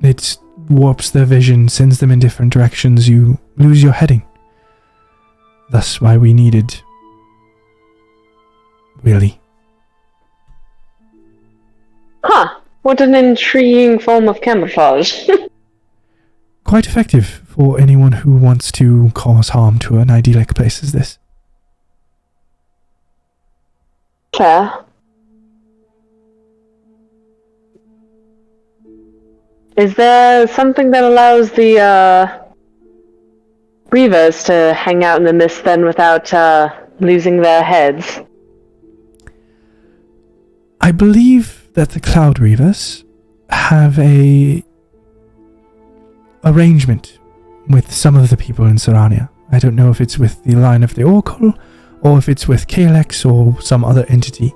It warps their vision, sends them in different directions. You lose your heading. That's why we needed... Really. Huh. What an intriguing form of camouflage. Quite effective for anyone who wants to cause harm to an idyllic place as this. Fair. Is there something that allows the Reavers to hang out in the mist then without losing their heads? I believe that the Cloud Reavers have a arrangement with some of the people in Syrania. I don't know if it's with the line of the Oracle, or if it's with Kalex or some other entity.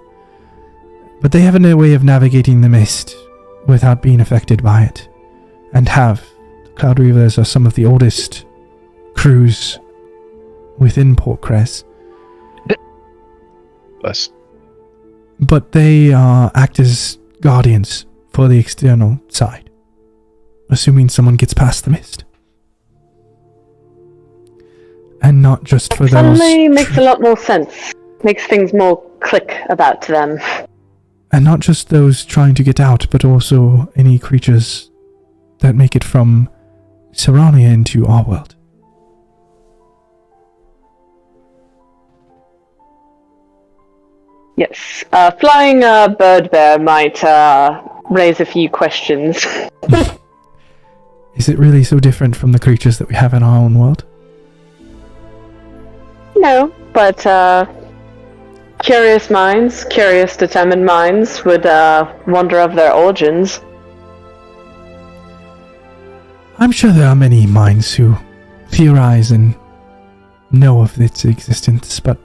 But they have a way of navigating the mist without being affected by it. And have. The Cloud Reavers are some of the oldest crews within Port Cress. Bless. But they act as guardians for the external side, assuming someone gets past the mist. And not just for those... Suddenly makes a lot more sense. Makes things more click about them. And not just those trying to get out, but also any creatures that make it from Syrania into our world. Yes. Flying bird bear might raise a few questions. Is it really so different from the creatures that we have in our own world? No, but curious minds, curious determined minds would wonder of their origins. I'm sure there are many minds who theorize and know of its existence, but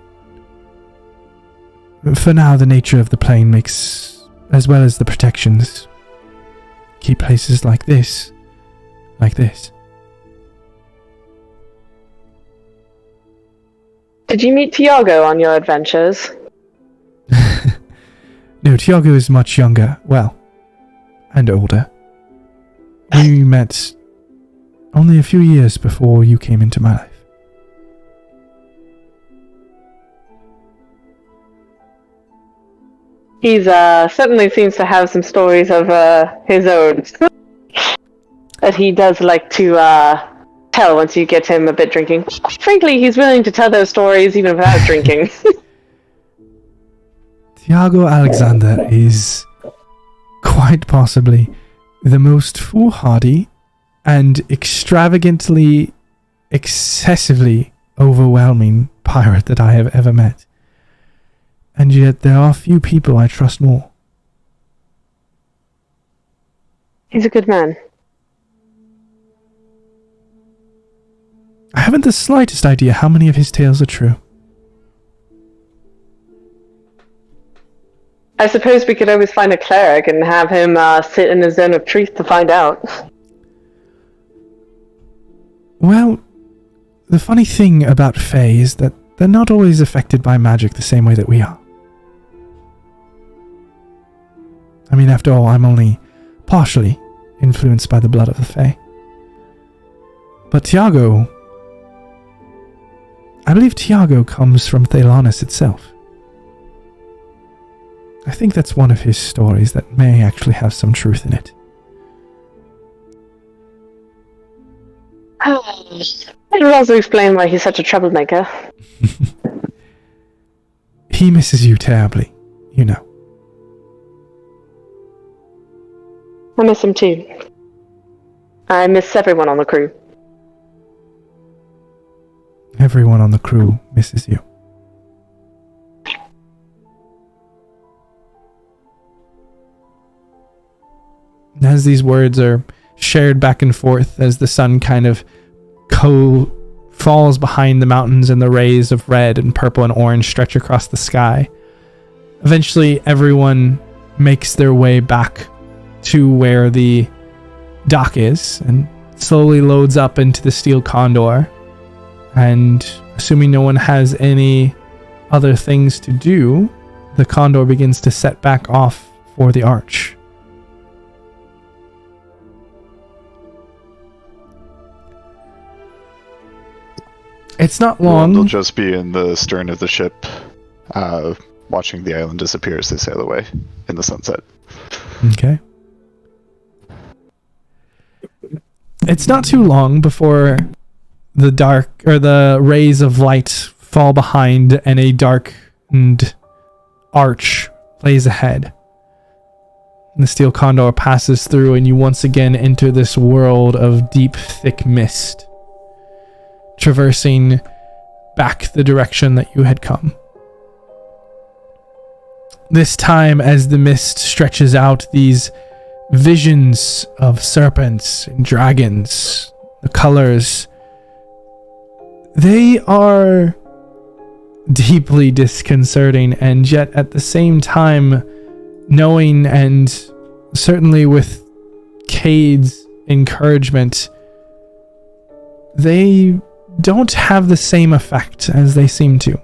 for now the nature of the plane makes, as well as the protections, keep places like this. Did you meet Tiago on your adventures? No, Tiago is much younger, well, and older. We met only a few years before you came into my life. He's certainly seems to have some stories of his own that he does like to tell once you get him a bit drinking. Frankly, he's willing to tell those stories even without drinking. Tiago Alexander is quite possibly the most foolhardy and extravagantly, excessively overwhelming pirate that I have ever met. And yet there are few people I trust more. He's a good man. I haven't the slightest idea how many of his tales are true. I suppose we could always find a cleric and have him sit in the zone of truth to find out. Well, the funny thing about Fae is that they're not always affected by magic the same way that we are. I mean, after all, I'm only partially influenced by the blood of the Fae. But Tiago... I believe Tiago comes from Thelanis itself. I think that's one of his stories that may actually have some truth in it. It would also explain why he's such a troublemaker. He misses you terribly, you know. I miss him too. I miss everyone on the crew. Everyone on the crew misses you. As these words are shared back and forth, as the sun kind of falls behind the mountains and the rays of red and purple and orange stretch across the sky, eventually everyone makes their way back to where the dock is and slowly loads up into the Steel Condor. And assuming no one has any other things to do, the Condor begins to set back off for the arch. It's not long. They'll just be in the stern of the ship, watching the island disappear as they sail away in the sunset. Okay. It's not too long before the rays of light fall behind and a darkened arch lays ahead. And the Steel Condor passes through and you once again enter this world of deep, thick mist, traversing back the direction that you had come. This time, as the mist stretches out, these visions of serpents and dragons, the colors, they are deeply disconcerting, and yet at the same time, knowing and certainly with Cade's encouragement, they don't have the same effect as they seem to.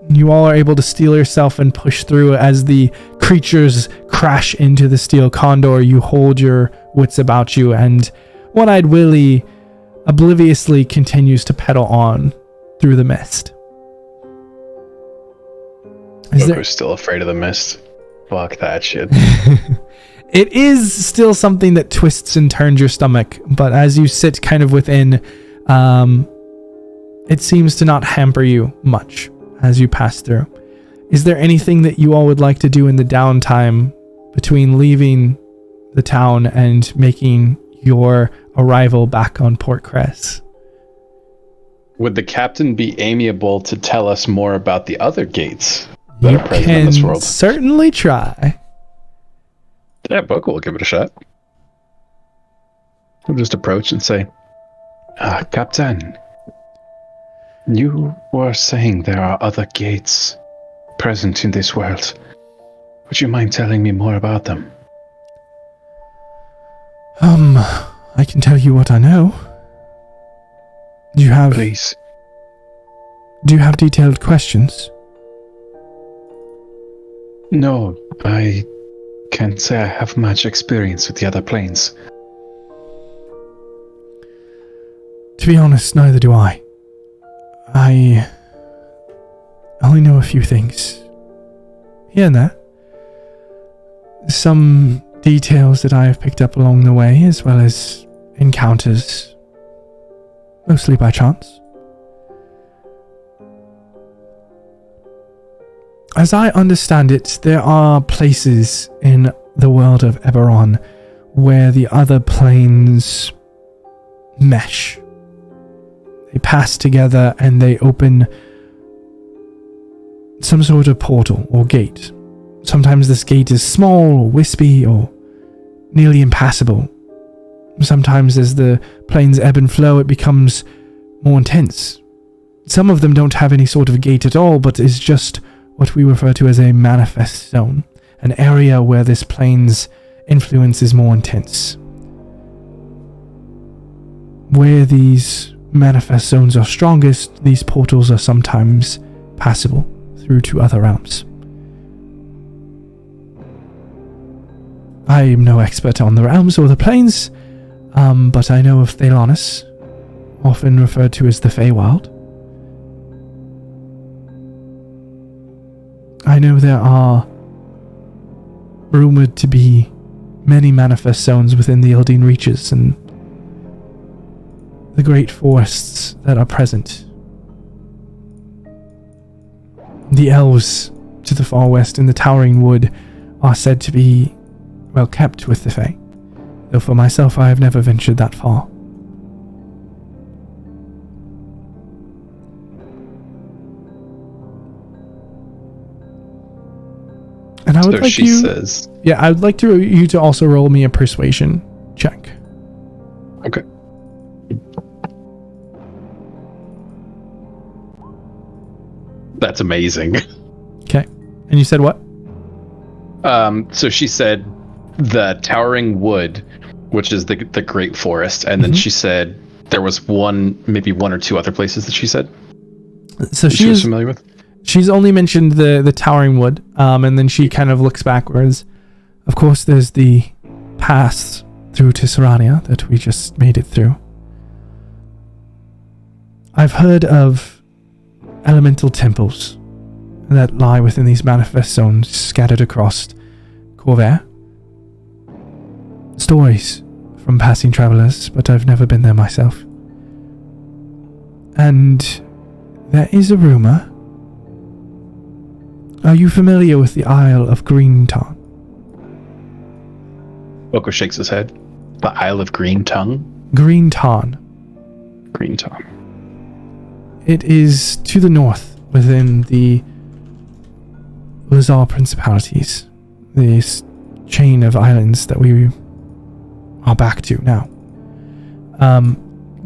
You all are able to steel yourself and push through as the creatures crash into the Steel Condor. You hold your wits about you, and One-Eyed Willie obliviously continues to pedal on through the mist. Boko's still afraid of the mist. Fuck that shit. It is still something that twists and turns your stomach, but as you sit kind of within, it seems to not hamper you much as you pass through. is there anything that you all would like to do in the downtime between leaving the town and making your arrival back on Port Cress? Would the captain be amiable to tell us more about the other gates that You are present in this can world? certainly try. Yeah, Boko will give it a shot. We'll just approach and say, Captain, you were saying there are other gates present in this world. Would you mind telling me more about them? I can tell you what I know. Please. Do you have detailed questions? No, I can't say I have much experience with the other planes. To be honest, neither do I. I only know a few things. Here and there. Some details that I have picked up along the way, as well as encounters. Mostly by chance. As I understand it, there are places in the world of Eberron where the other planes mesh. They pass together and they open some sort of portal or gate. Sometimes this gate is small or wispy or nearly impassable. Sometimes as the planes ebb and flow, it becomes more intense. Some of them don't have any sort of gate at all, but is just what we refer to as a manifest zone, an area where this plane's influence is more intense. Where these manifest zones are strongest, these portals are sometimes passable through to other realms. I am no expert on the realms or the planes, but I know of Thelanis, often referred to as the Feywild. I know there are rumored to be many manifest zones within the Eldine Reaches and the great forests that are present. The elves to the far west in the Towering Wood are said to be well kept with the Fae, though for myself I have never ventured that far. And I would like says. Yeah, I would like you to also roll me a persuasion check. Okay. That's amazing. Okay. And you said what? So she said the Towering Wood, which is the Great Forest, and then she said there was maybe one or two other places that she said. So she was familiar with. She's only mentioned the Towering Wood, and then she kind of looks backwards. Of course, there's the pass through to Syrania that we just made it through. I've heard of elemental temples that lie within these manifest zones scattered across Corvair. Stories from passing travelers, but I've never been there myself. And there is a rumor. Are you familiar with the Isle of Greenton? Boko shakes his head. The Isle of Green Tongue? Greenton. Greenton. It is to the north within the Lazar Principalities. This chain of islands that we are back to now.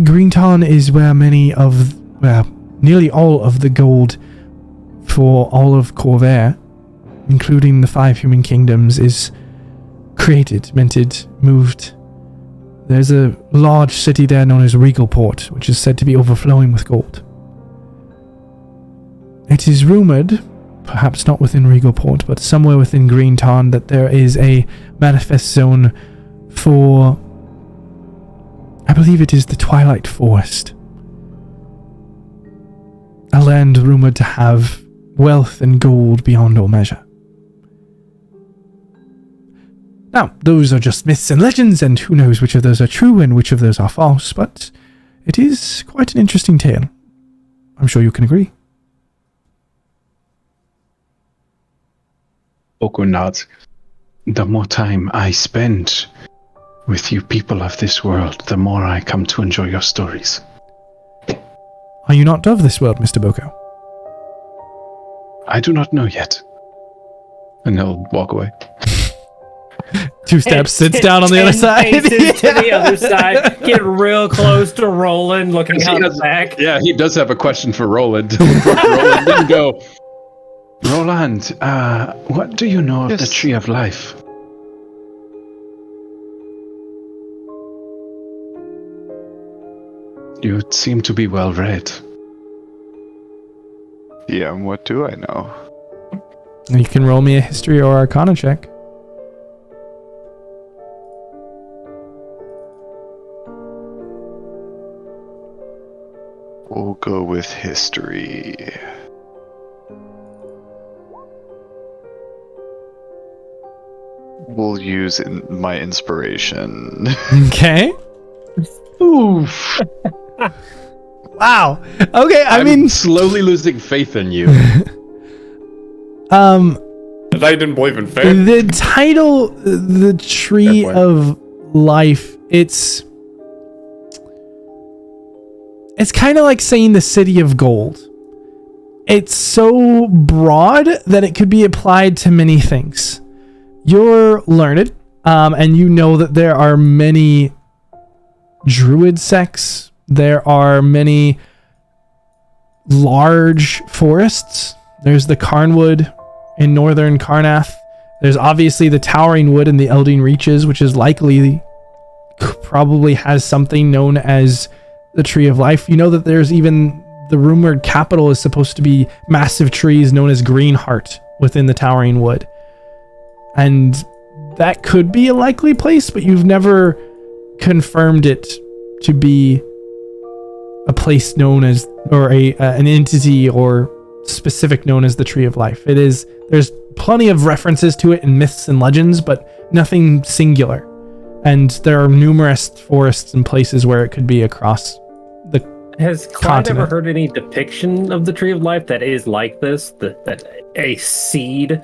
Greenton is where nearly all of the gold for all of Corvair, including the 5 human kingdoms, is created, minted, moved. There's a large city there known as Regalport, which is said to be overflowing with gold. It is rumored, perhaps not within Regalport, but somewhere within Greenton, that there is a manifest zone for, I believe it is the Twilight Forest. A land rumored to have wealth and gold beyond all measure. Now, those are just myths and legends, and who knows which of those are true and which of those are false, but it is quite an interesting tale. I'm sure you can agree. Boko nods. The more time I spend with you people of this world, the more I come to enjoy your stories. Are you not of this world, Mr. Boko? I do not know yet. And he'll walk away. 2 steps, sits down on the other side. Faces to the other side, get real close to Roland, looking out the back. Yeah, he does have a question for Roland. Roland didn't go. Roland, what do you know of the Tree of Life? You seem to be well read. Yeah, and what do I know? You can roll me a history or arcana check. We'll go with history. We'll use my inspiration. Okay. Oof. Wow. Okay, I mean, slowly losing faith in you. I didn't believe in fate. the title, The Tree of Life, it's kind of like saying the City of Gold. It's so broad that it could be applied to many things. You're learned, and you know that there are many druid sects. There are many large forests. There's the Carnwood in northern Karnath. There's obviously the Towering Wood in the Elding Reaches, which is likely probably has something known as the Tree of Life. You know that there's even the rumored capital is supposed to be massive trees known as Greenheart within the Towering Wood. And that could be a likely place, but you've never confirmed it to be a place known as, or an entity or specific known as the Tree of Life. It is, there's plenty of references to it in myths and legends, but nothing singular. And there are numerous forests and places where it could be across the Has Clyde continent. ever heard any depiction of the Tree of Life that is like this? That a seed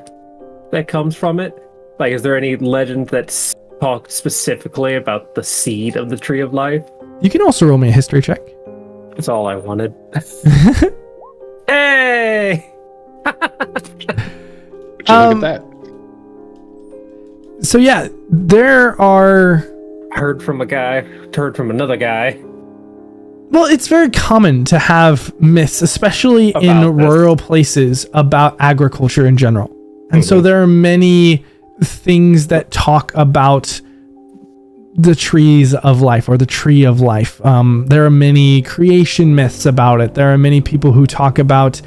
that comes from it? Like, is there any legend that's talked specifically about the seed of the Tree of Life? You can also roll me a history check. That's all I wanted. Hey! Would you look at that? So yeah, there are... Heard from another guy. Well, it's very common to have myths, especially in rural places, about agriculture in general. And so there are many things that talk about the trees of life or the tree of life. There are many creation myths about it. There are many people who talk about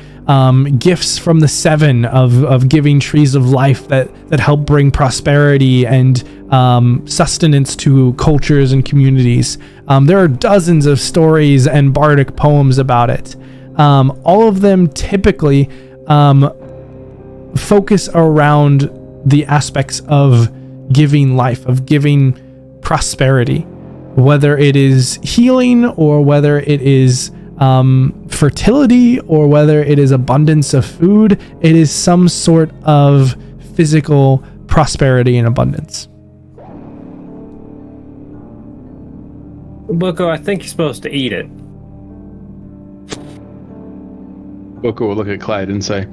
gifts from the seven of giving trees of life that help bring prosperity and sustenance to cultures and communities. There are dozens of stories and bardic poems about it. All of them typically focus around the aspects of giving life, of giving prosperity, whether it is healing or whether it is fertility or whether it is abundance of food. It is some sort of physical prosperity and abundance. Boko, I think you're supposed to eat it. Boko will look at Clyde and say,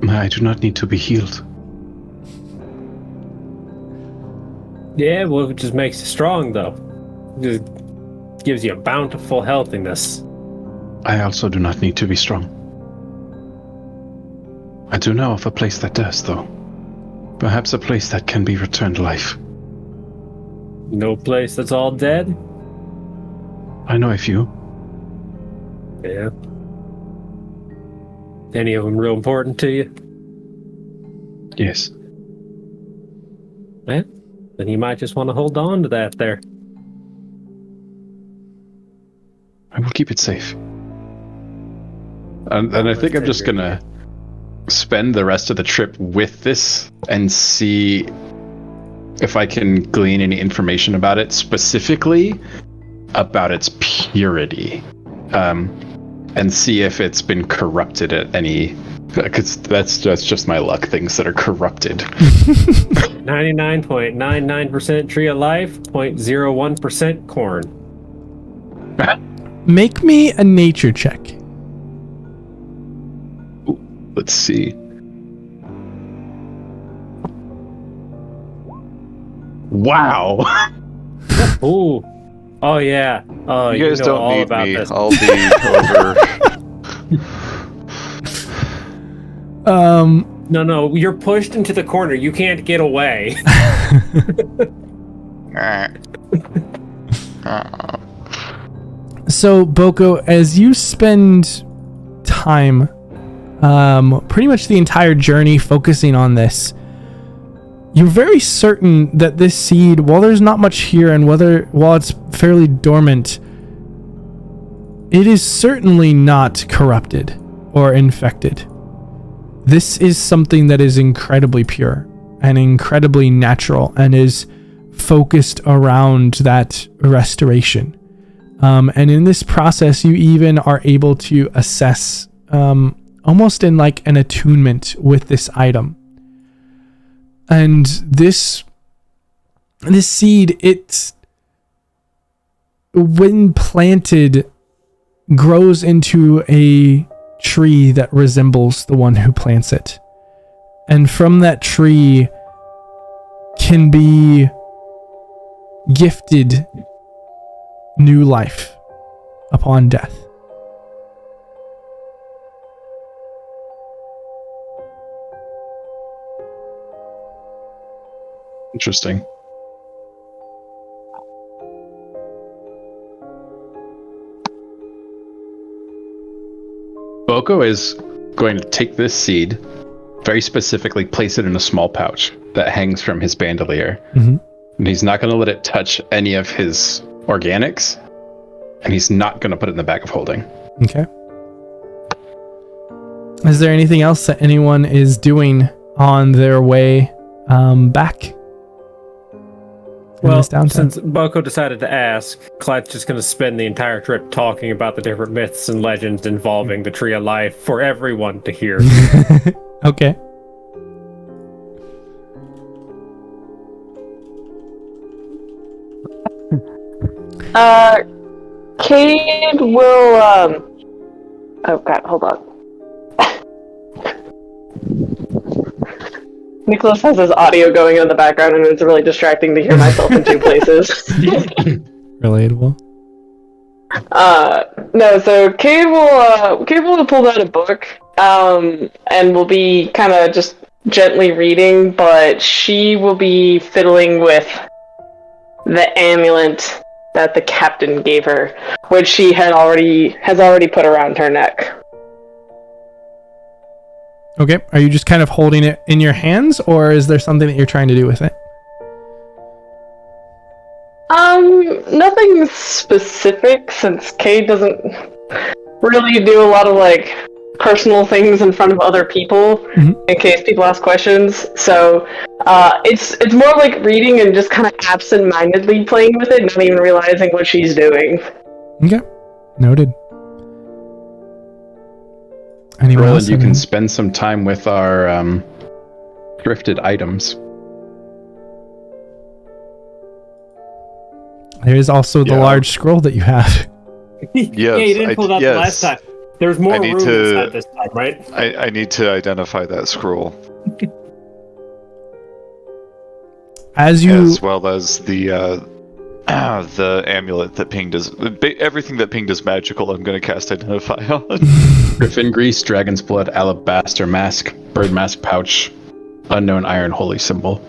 I do not need to be healed. Yeah, well, it just makes you strong, though. It just gives you a bountiful healthiness. I also do not need to be strong. I do know of a place that does, though. Perhaps a place that can be returned life. No place that's all dead? I know a few. Yeah. Any of them real important to you? Yes. Yeah. Then you might just want to hold on to that there. I will keep it safe. And I think I'm just gonna spend the rest of the trip with this and see if I can glean any information about it, specifically about its purity. and see if it's been corrupted at any. Because that's just my luck. Things that are corrupted. 99.99% tree of life, 0.01% corn. Make me a nature check. Let's see. Wow. Ooh. Oh yeah. Oh, You guys know don't all need about me. this. I'll be over. No, you're pushed into the corner. You can't get away. So, Boko, as you spend time, pretty much the entire journey focusing on this, you're very certain that this seed, while there's not much here and while it's fairly dormant, it is certainly not corrupted or infected. This is something that is incredibly pure and incredibly natural and is focused around that restoration. And in this process, you even are able to assess almost in like an attunement with this item. And this seed, it's when planted, grows into a tree that resembles the one who plants it. And from that tree can be gifted new life upon death. Interesting. Boko is going to take this seed, very specifically place it in a small pouch that hangs from his bandolier. Mm-hmm. And he's not going to let it touch any of his organics, and he's not going to put it in the bag of holding. Okay. Is there anything else that anyone is doing on their way back? Well, since Boko decided to ask, Clyde's just going to spend the entire trip talking about the different myths and legends involving the Tree of Life for everyone to hear. Okay. Cade will, oh god, hold on. Nicholas has his audio going in the background and it's really distracting to hear myself in two places. Relatable. No, so Cade will pull out a book, and will be kind of just gently reading, but she will be fiddling with the amulet that the captain gave her, which she has already put around her neck. Okay. Are you just kind of holding it in your hands, or is there something that you're trying to do with it? Nothing specific, since Cade doesn't really do a lot of like personal things in front of other people, in case people ask questions. So it's more like reading and just kind of absent-mindedly playing with it, not even realizing what she's doing. Okay. Noted. Anyone Roland, else? you can spend some time with our thrifted items. There is also the large scroll that you have. Yes, yeah, you didn't pull that the last time. There's more room inside this time, right? I need to identify that scroll. As well as the amulet that pinged is everything that pinged is magical. I'm going to cast identify on. Griffin grease, dragon's blood, alabaster mask, bird mask pouch, unknown iron holy symbol.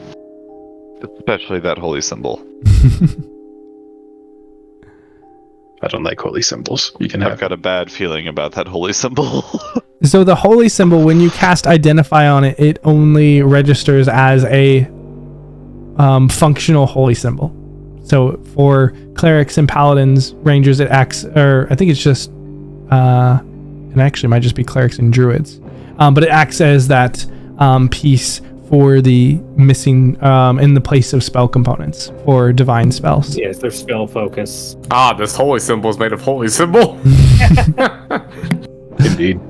Especially that holy symbol. I don't like holy symbols. I've got a bad feeling about that holy symbol. So the holy symbol, when you cast identify on it, it only registers as a functional holy symbol. So for clerics and paladins, rangers, it acts, or I think it's just, it actually might just be clerics and druids, but it acts as that piece for the missing in the place of spell components for divine spells. Yes, their spell focus. This holy symbol is made of holy symbol. Indeed.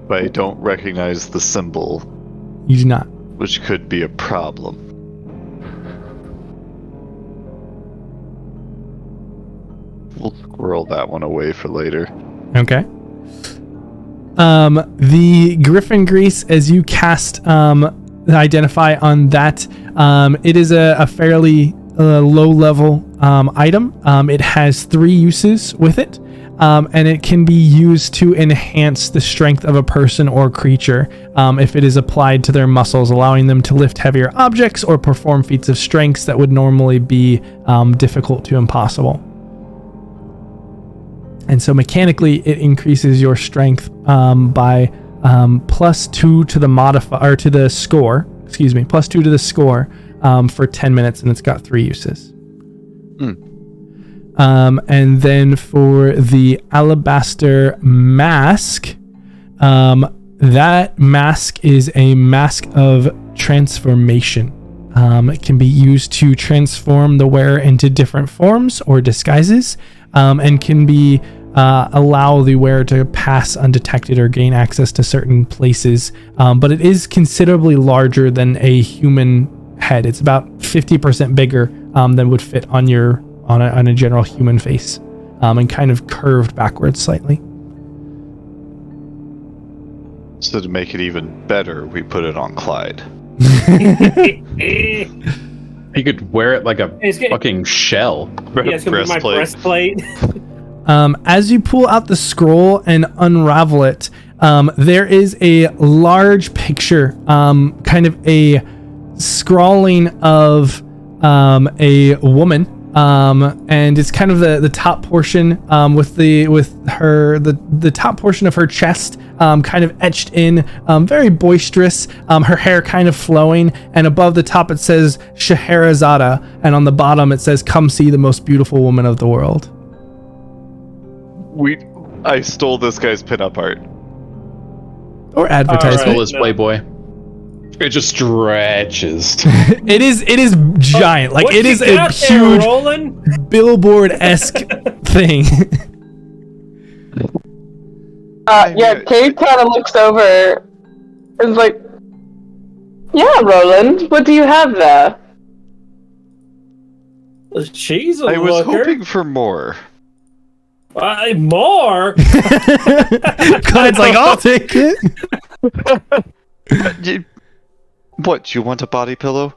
But I don't recognize the symbol, You do not. which could be a problem. We'll squirrel that one away for later. Okay. The Griffin Grease, as you cast identify on that, it is a fairly low level item. It has 3 uses with it, and it can be used to enhance the strength of a person or creature if it is applied to their muscles, allowing them to lift heavier objects or perform feats of strength that would normally be difficult to impossible. And so mechanically, it increases your strength by +2 to the modifier, or to the score. Excuse me, +2 to the score for 10 minutes, and it's got 3 uses. And then for the alabaster mask, that mask is a mask of transformation. It can be used to transform the wearer into different forms or disguises, and can be allow the wearer to pass undetected or gain access to certain places. But it is considerably larger than a human head. It's about 50% bigger than would fit on a general human face, and kind of curved backwards slightly. So to make it even better, we put it on Clyde. He could wear it like a fucking shell. Yeah, it's gonna be my breastplate. As you pull out the scroll and unravel it, there is a large picture, kind of a scrawling of a woman, and it's kind of the top portion with the top portion of her chest kind of etched in, very boisterous, her hair kind of flowing, and above the top it says Scheherazade, and on the bottom it says, "Come see the most beautiful woman of the world." I stole this guy's pinup art. Or advertisement. Stole his Playboy. It just stretches. It is giant. Like, it is a huge billboard-esque thing. Yeah, Cade kind of looks over and is like, "Yeah, Roland, what do you have there?" She's a I was looker. hoping for more. More? Clyde's like, "I'll take it." What, you want a body pillow?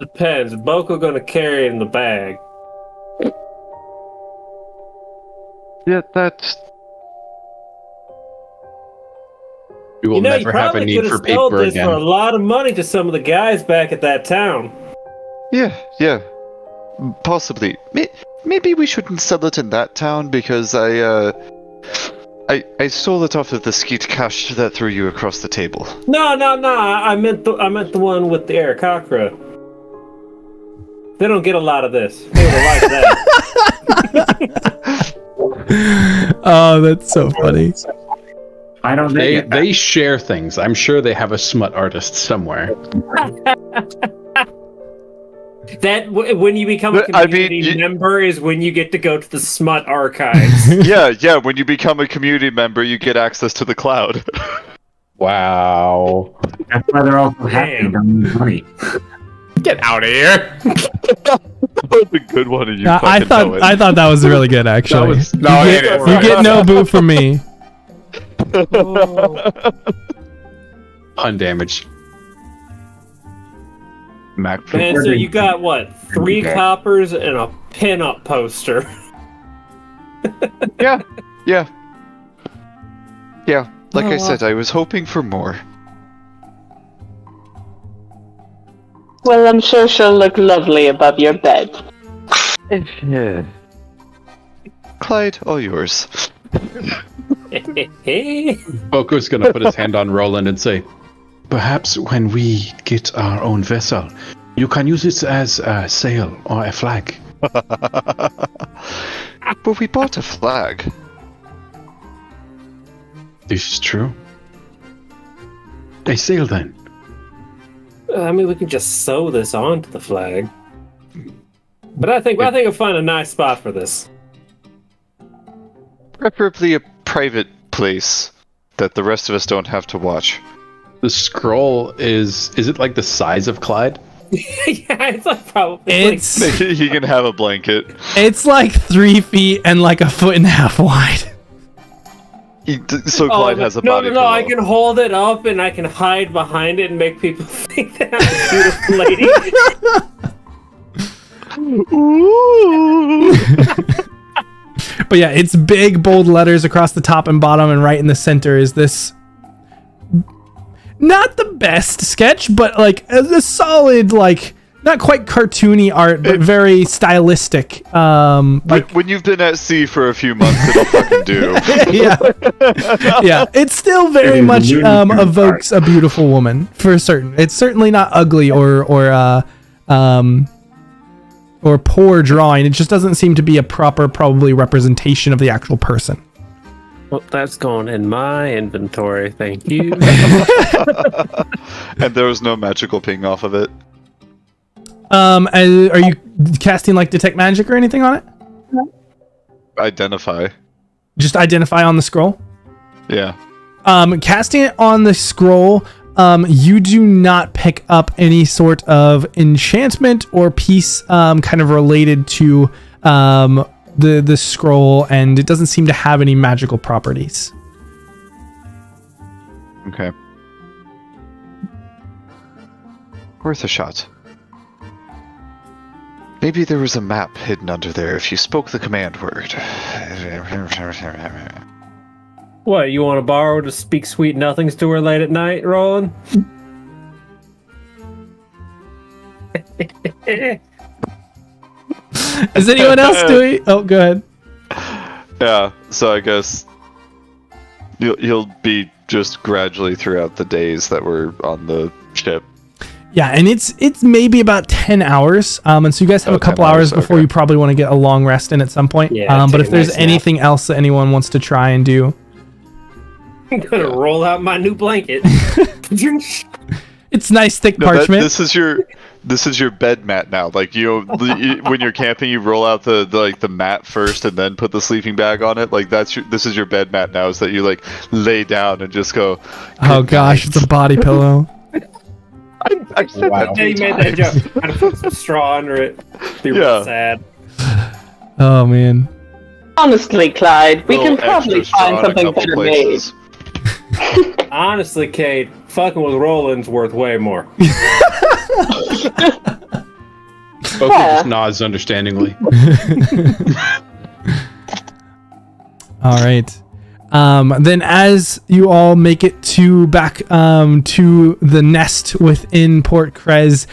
Depends. Boko gonna carry it in the bag. Yeah, that's... We will never have a need for paper this again. for a lot of money to some of the guys back at that town. Yeah. Possibly. Maybe we shouldn't sell it in that town, because I stole it off of the skeet cash that threw you across the table. No. I meant the one with the Aarakocra. They don't get a lot of this. They would like that. Oh, that's so funny. I don't think They share things. I'm sure they have a smut artist somewhere. That when you become a community member is when you get to go to the smut archives. Yeah, when you become a community member, you get access to the cloud. Wow. that's why they're all so happy. They don't need money. Get out of here! That was a good one, and you I thought that was really good, actually. You get no boo from me. Undamaged. Mac. Man, so you got what? 3 coppers and a pin-up poster. Yeah. Like I said, I was hoping for more. Well, I'm sure she'll look lovely above your bed. Yeah. Clyde, all yours. Boko's gonna put his hand on Roland and say, "Perhaps when we get our own vessel, you can use it as a sail or a flag." But we bought a flag. This is true. A sail then. I mean, we can just sew this onto the flag. But I think I'll find a nice spot for this. Preferably a private place that the rest of us don't have to watch. The scroll is it like the size of Clyde? Yeah, it's like probably. He can have a blanket. It's like 3 feet and like 1.5 feet wide. So Clyde has a body No, pillow. I can hold it up and I can hide behind it and make people think that I'm a beautiful lady. But yeah, it's big, bold letters across the top and bottom, and right in the center is this. Not the best sketch, but like a solid, like not quite cartoony art, but very stylistic. Like when you've been at sea for a few months, it'll fucking do. yeah, yeah. It still very much evokes a beautiful woman for certain. It's certainly not ugly or poor drawing. It just doesn't seem to be a proper, probably representation of the actual person. Well, that's going in my inventory. Thank you. And there was no magical ping off of it. Are you casting like detect magic or anything on it? Identify. Just identify on the scroll. Yeah. Casting it on the scroll, you do not pick up any sort of enchantment or piece kind of related to the scroll, and it doesn't seem to have any magical properties. Okay. Worth a shot. Maybe there was a map hidden under there if you spoke the command word. What, you want to borrow to speak sweet nothings to her late at night, Roland? Is anyone else doing? Oh, go ahead. Yeah, so I guess you'll be just gradually throughout the days that we're on the ship. Yeah, and it's maybe about 10 hours. And so you guys have a couple hours before you probably want to get a long rest in at some point. Yeah, but if there's anything else that anyone wants to try and do. I'm gonna roll out my new blanket. It's nice thick parchment. This is your bed mat now. Like when you're camping, you roll out the mat first and then put the sleeping bag on it. Like this is your bed mat now. Is that you like lay down and just go. Oh gosh, it's a body pillow. I said that You made that joke. Kind of put some straw under it. Be real sad. Oh man. Honestly, Clyde, we can probably find something better made. Honestly, Cade, fucking with Roland's worth way more. Boko just nods understandingly. All right. Then as you all make it back to the nest within Port Krez,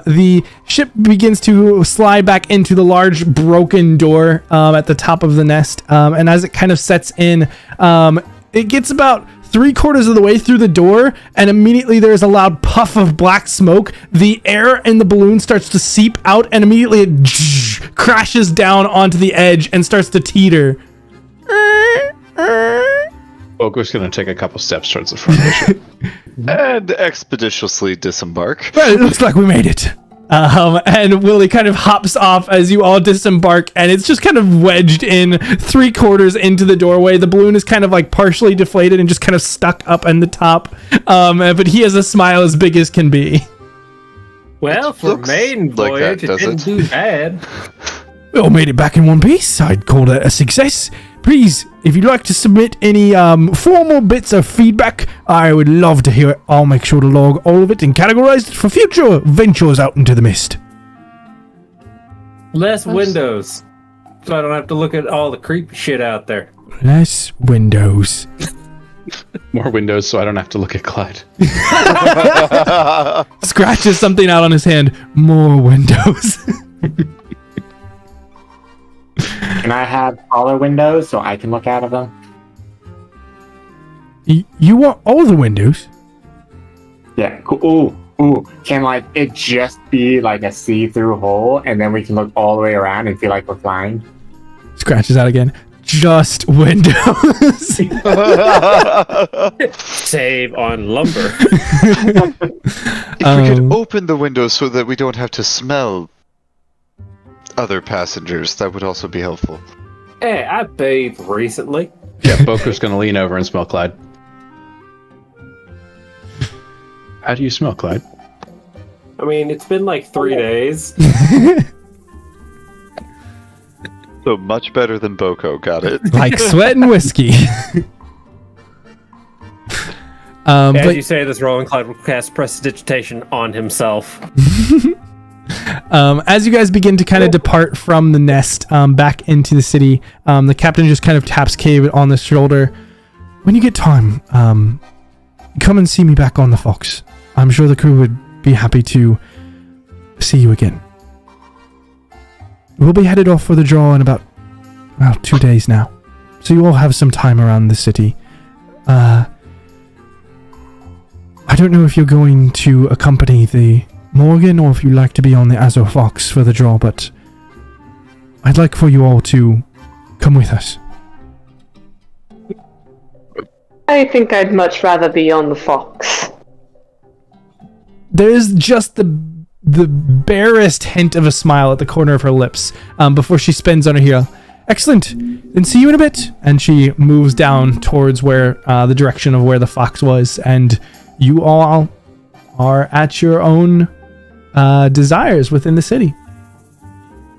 the ship begins to slide back into the large broken door at the top of the nest. And as it kind of sets in, it gets about 3/4 of the way through the door, and immediately there's a loud puff of black smoke. The air in the balloon starts to seep out, and immediately it crashes down onto the edge and starts to teeter. Boko's gonna take a couple steps towards the front of the ship. And expeditiously disembark. Well, it looks like we made it. And Willie kind of hops off as you all disembark, and it's just kind of wedged in 3/4 into the doorway. The balloon is kind of like partially deflated and just kind of stuck up in the top. But he has a smile as big as can be. Well, for a maiden voyage, it didn't do bad. We all made it back in one piece. I'd call that a success. Please, if you'd like to submit any formal bits of feedback, I would love to hear it. I'll make sure to log all of it and categorize it for future ventures out into the mist. Less windows, so I don't have to look at all the creepy shit out there. Less windows. More windows, so I don't have to look at Clyde. Scratches something out on his hand. More windows. Can I have taller windows so I can look out of them? You want all the windows? Yeah. Cool. Ooh. Can like it just be like a see-through hole, and then we can look all the way around and feel like we're flying? Scratches out again. Just windows. Save on lumber. If we could open the windows so that we don't have to smell other passengers, that would also be helpful. Hey, I bathed recently. Yeah, Boko's gonna lean over and smell Clyde. How do you smell, Clyde? I mean, it's been like 3 days. So much better than Boko, got it. Like sweat and whiskey. As but you say this, Roland, Clyde will cast prestidigitation on himself. as you guys begin to kind of depart from the nest back into the city, the captain just kind of taps Cade on the shoulder. When you get time, come and see me back on the Fox. I'm sure the crew would be happy to see you again. We'll be headed off for the draw in about 2 days now, so you all have some time around the city. I don't know if you're going to accompany the Morgan or if you'd like to be on the Azure Fox for the draw, but I'd like for you all to come with us. I think I'd much rather be on the Fox. There's just the barest hint of a smile at the corner of her lips before she spins on her heel. Excellent. Then see you in a bit. And she moves down towards where the direction of where the fox was, and you all are at your own desires within the city.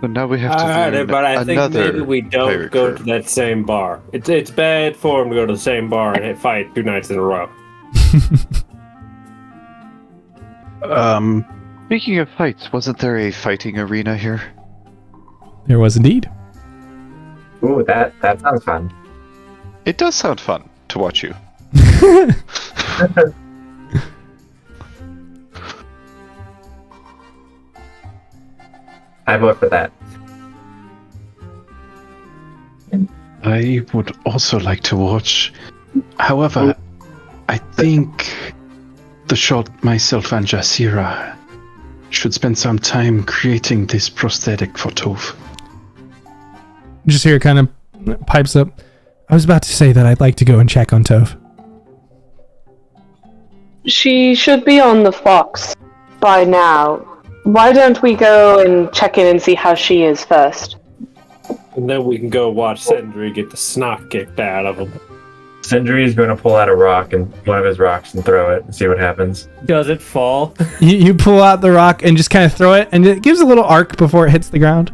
So now we have to Alright, but I think maybe we don't go to that same bar. It's bad form to go to the same bar and fight 2 nights in a row. Speaking of fights, wasn't there a fighting arena here? There was indeed. Ooh, that sounds fun. It does sound fun to watch you. I vote for that. I would also like to watch. However, I think Theschault, myself, and Jasira should spend some time creating this prosthetic for Tove. Just hear it kind of pipes up. I was about to say that I'd like to go and check on Tove. She should be on the Fox by now. Why don't we go and check in and see how she is first? And then we can go watch Sindri get the snot kicked out of him. Sindri is going to pull out a rock and one of his rocks and throw it and see what happens. Does it fall? You pull out the rock and just kind of throw it, and it gives a little arc before it hits the ground.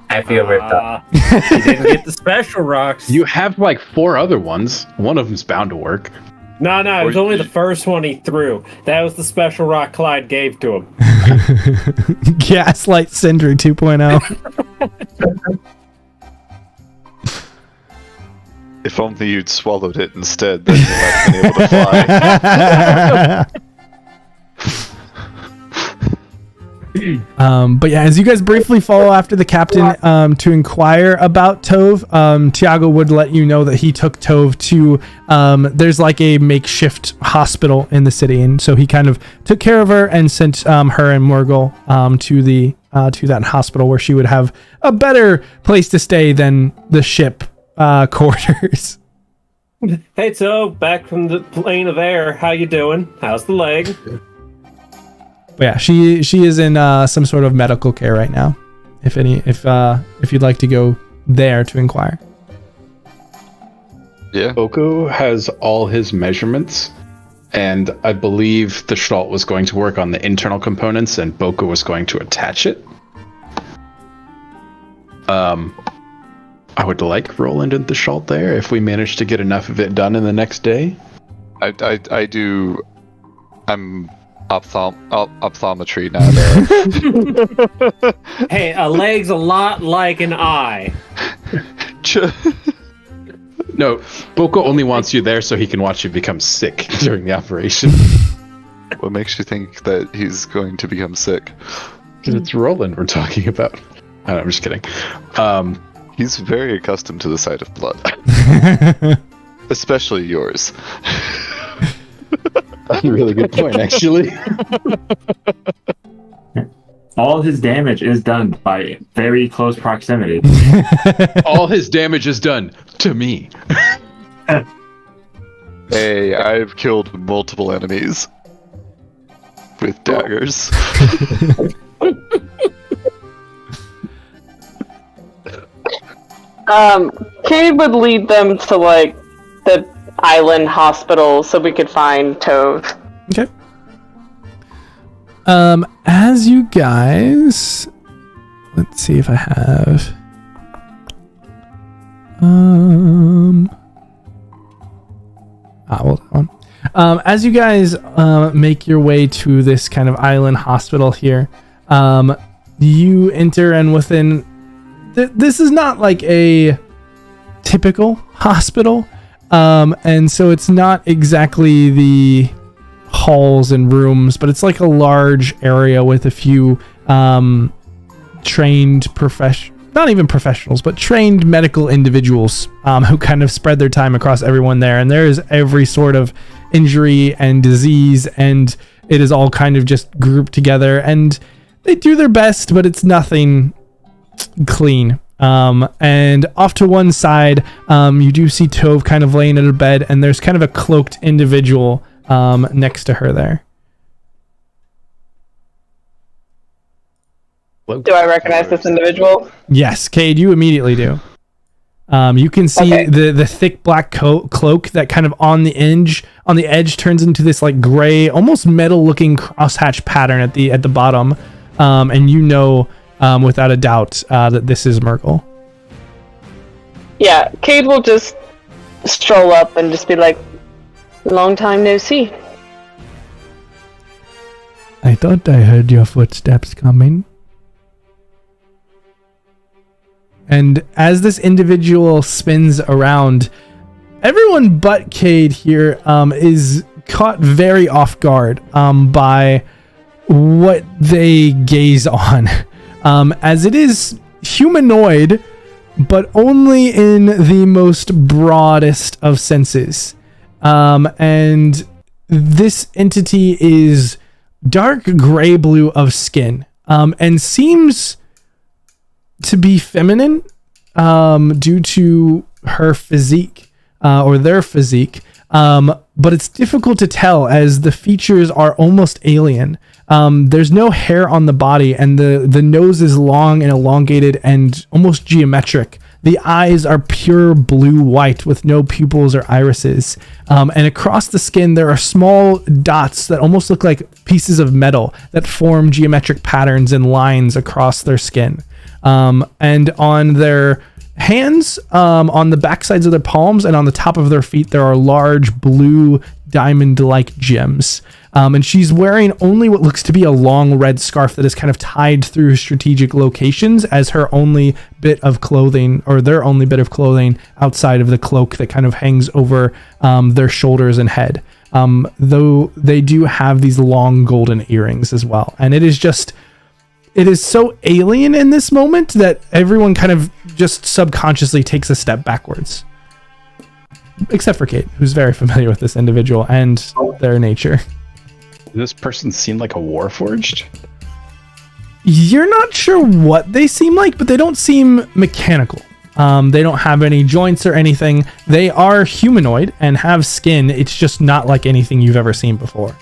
I feel ripped up. You didn't get the special rocks. You have like 4 other ones. One of them's bound to work. No, it was only the first one he threw. That was the special rock Clyde gave to him. Gaslight Sindri 2.0. If only you'd swallowed it instead, then you might have been able to fly. But yeah, as you guys briefly follow after the captain to inquire about Tove, Tiago would let you know that he took Tove to there's like a makeshift hospital in the city, and so he kind of took care of her and sent her and Morgul to that hospital where she would have a better place to stay than the ship quarters. Hey, Tove, back from the plane of air. How you doing? How's the leg? But yeah, she is in some sort of medical care right now. If you'd like to go there to inquire. Yeah. Boko has all his measurements, and I believe Theschault was going to work on the internal components, and Boko was going to attach it. I would like Roland and Theschault there if we manage to get enough of it done in the next day. I do. I'm optometry now. There. Hey, a leg's a lot like an eye. No, Boko only wants you there so he can watch you become sick during the operation. What makes you think that he's going to become sick? Because it's Roland we're talking about. I'm just kidding. He's very accustomed to the sight of blood. Especially yours. That's a really good point, actually. All his damage is done by very close proximity. All his damage is done to me. Hey, I've killed multiple enemies with daggers. Cade would lead them to, like, the island hospital so we could find Tove. Okay. As you guys, let's see if I have. Well, that one. As you guys make your way to this kind of island hospital here, you enter, and within this is not like a typical hospital, and so it's not exactly the halls and rooms, but it's like a large area with a few trained not even professionals, but trained medical individuals who kind of spread their time across everyone there. And there is every sort of injury and disease, and it is all kind of just grouped together, and they do their best, but it's nothing clean. And off to one side, you do see Tove kind of laying in a bed, and there's kind of a cloaked individual next to her there. Do I recognize this individual? Yes, Cade, you immediately do. You can see the thick black cloak that kind of on the edge turns into this like gray, almost metal-looking crosshatch pattern at the bottom, and you know without a doubt that this is Merkel. Yeah, Cade will just stroll up and just be like, "Long time no see." I thought I heard your footsteps coming. And as this individual spins around, everyone but Cade here is caught very off guard by what they gaze on, as it is humanoid, but only in the most broadest of senses. And this entity is dark gray blue of skin, and seems to be feminine due to her physique or their physique, but it's difficult to tell as the features are almost alien. There's no hair on the body, and the nose is long and elongated and almost geometric. The eyes are pure blue white with no pupils or irises, and across the skin there are small dots that almost look like pieces of metal that form geometric patterns and lines across their skin. And on their hands, on the back sides of their palms, and on the top of their feet, there are large blue diamond-like gems. And she's wearing only what looks to be a long red scarf that is kind of tied through strategic locations as her only bit of clothing, or their only bit of clothing outside of the cloak that kind of hangs over their shoulders and head. Though they do have these long golden earrings as well. And it is so alien in this moment that everyone kind of just subconsciously takes a step backwards. Except for Kate, who's very familiar with this individual and their nature. Does this person seem like a warforged? You're not sure what they seem like, but they don't seem mechanical. They don't have any joints or anything. They are humanoid and have skin. It's just not like anything you've ever seen before.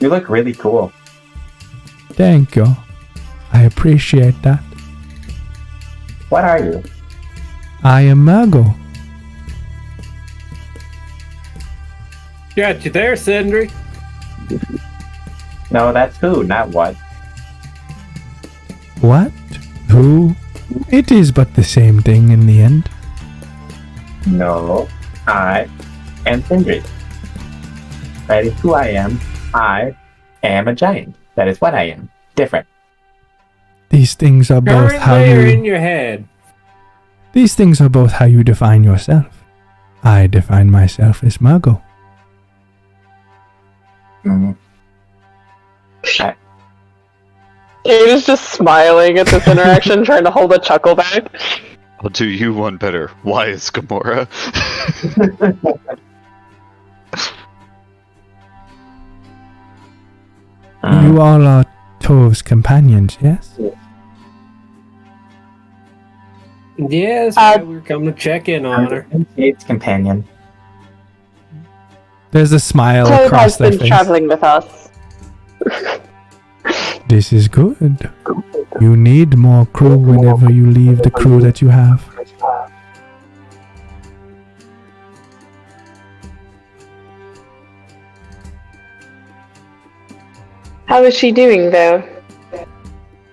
You look really cool. Thank you. I appreciate that. What are you? I am Mago. Got you there, Sindri. No, that's who, not what. What? Who? It is but the same thing in the end. No, I am Sindri. That is who I am. I am a giant. That is what I am. Different. These things are both how in your head. These things are both how you define yourself. I define myself as Mago. Mm-hmm. Cade is just smiling at this interaction, trying to hold a chuckle back. I'll do you one better. Why is Gamora? You all are Tove's companions, yes? Yes, we're coming to check in on her. Cade's companion. There's a smile Tove across has their been face. traveling with us. This is good. You need more crew whenever you leave the crew that you have. How is she doing, though?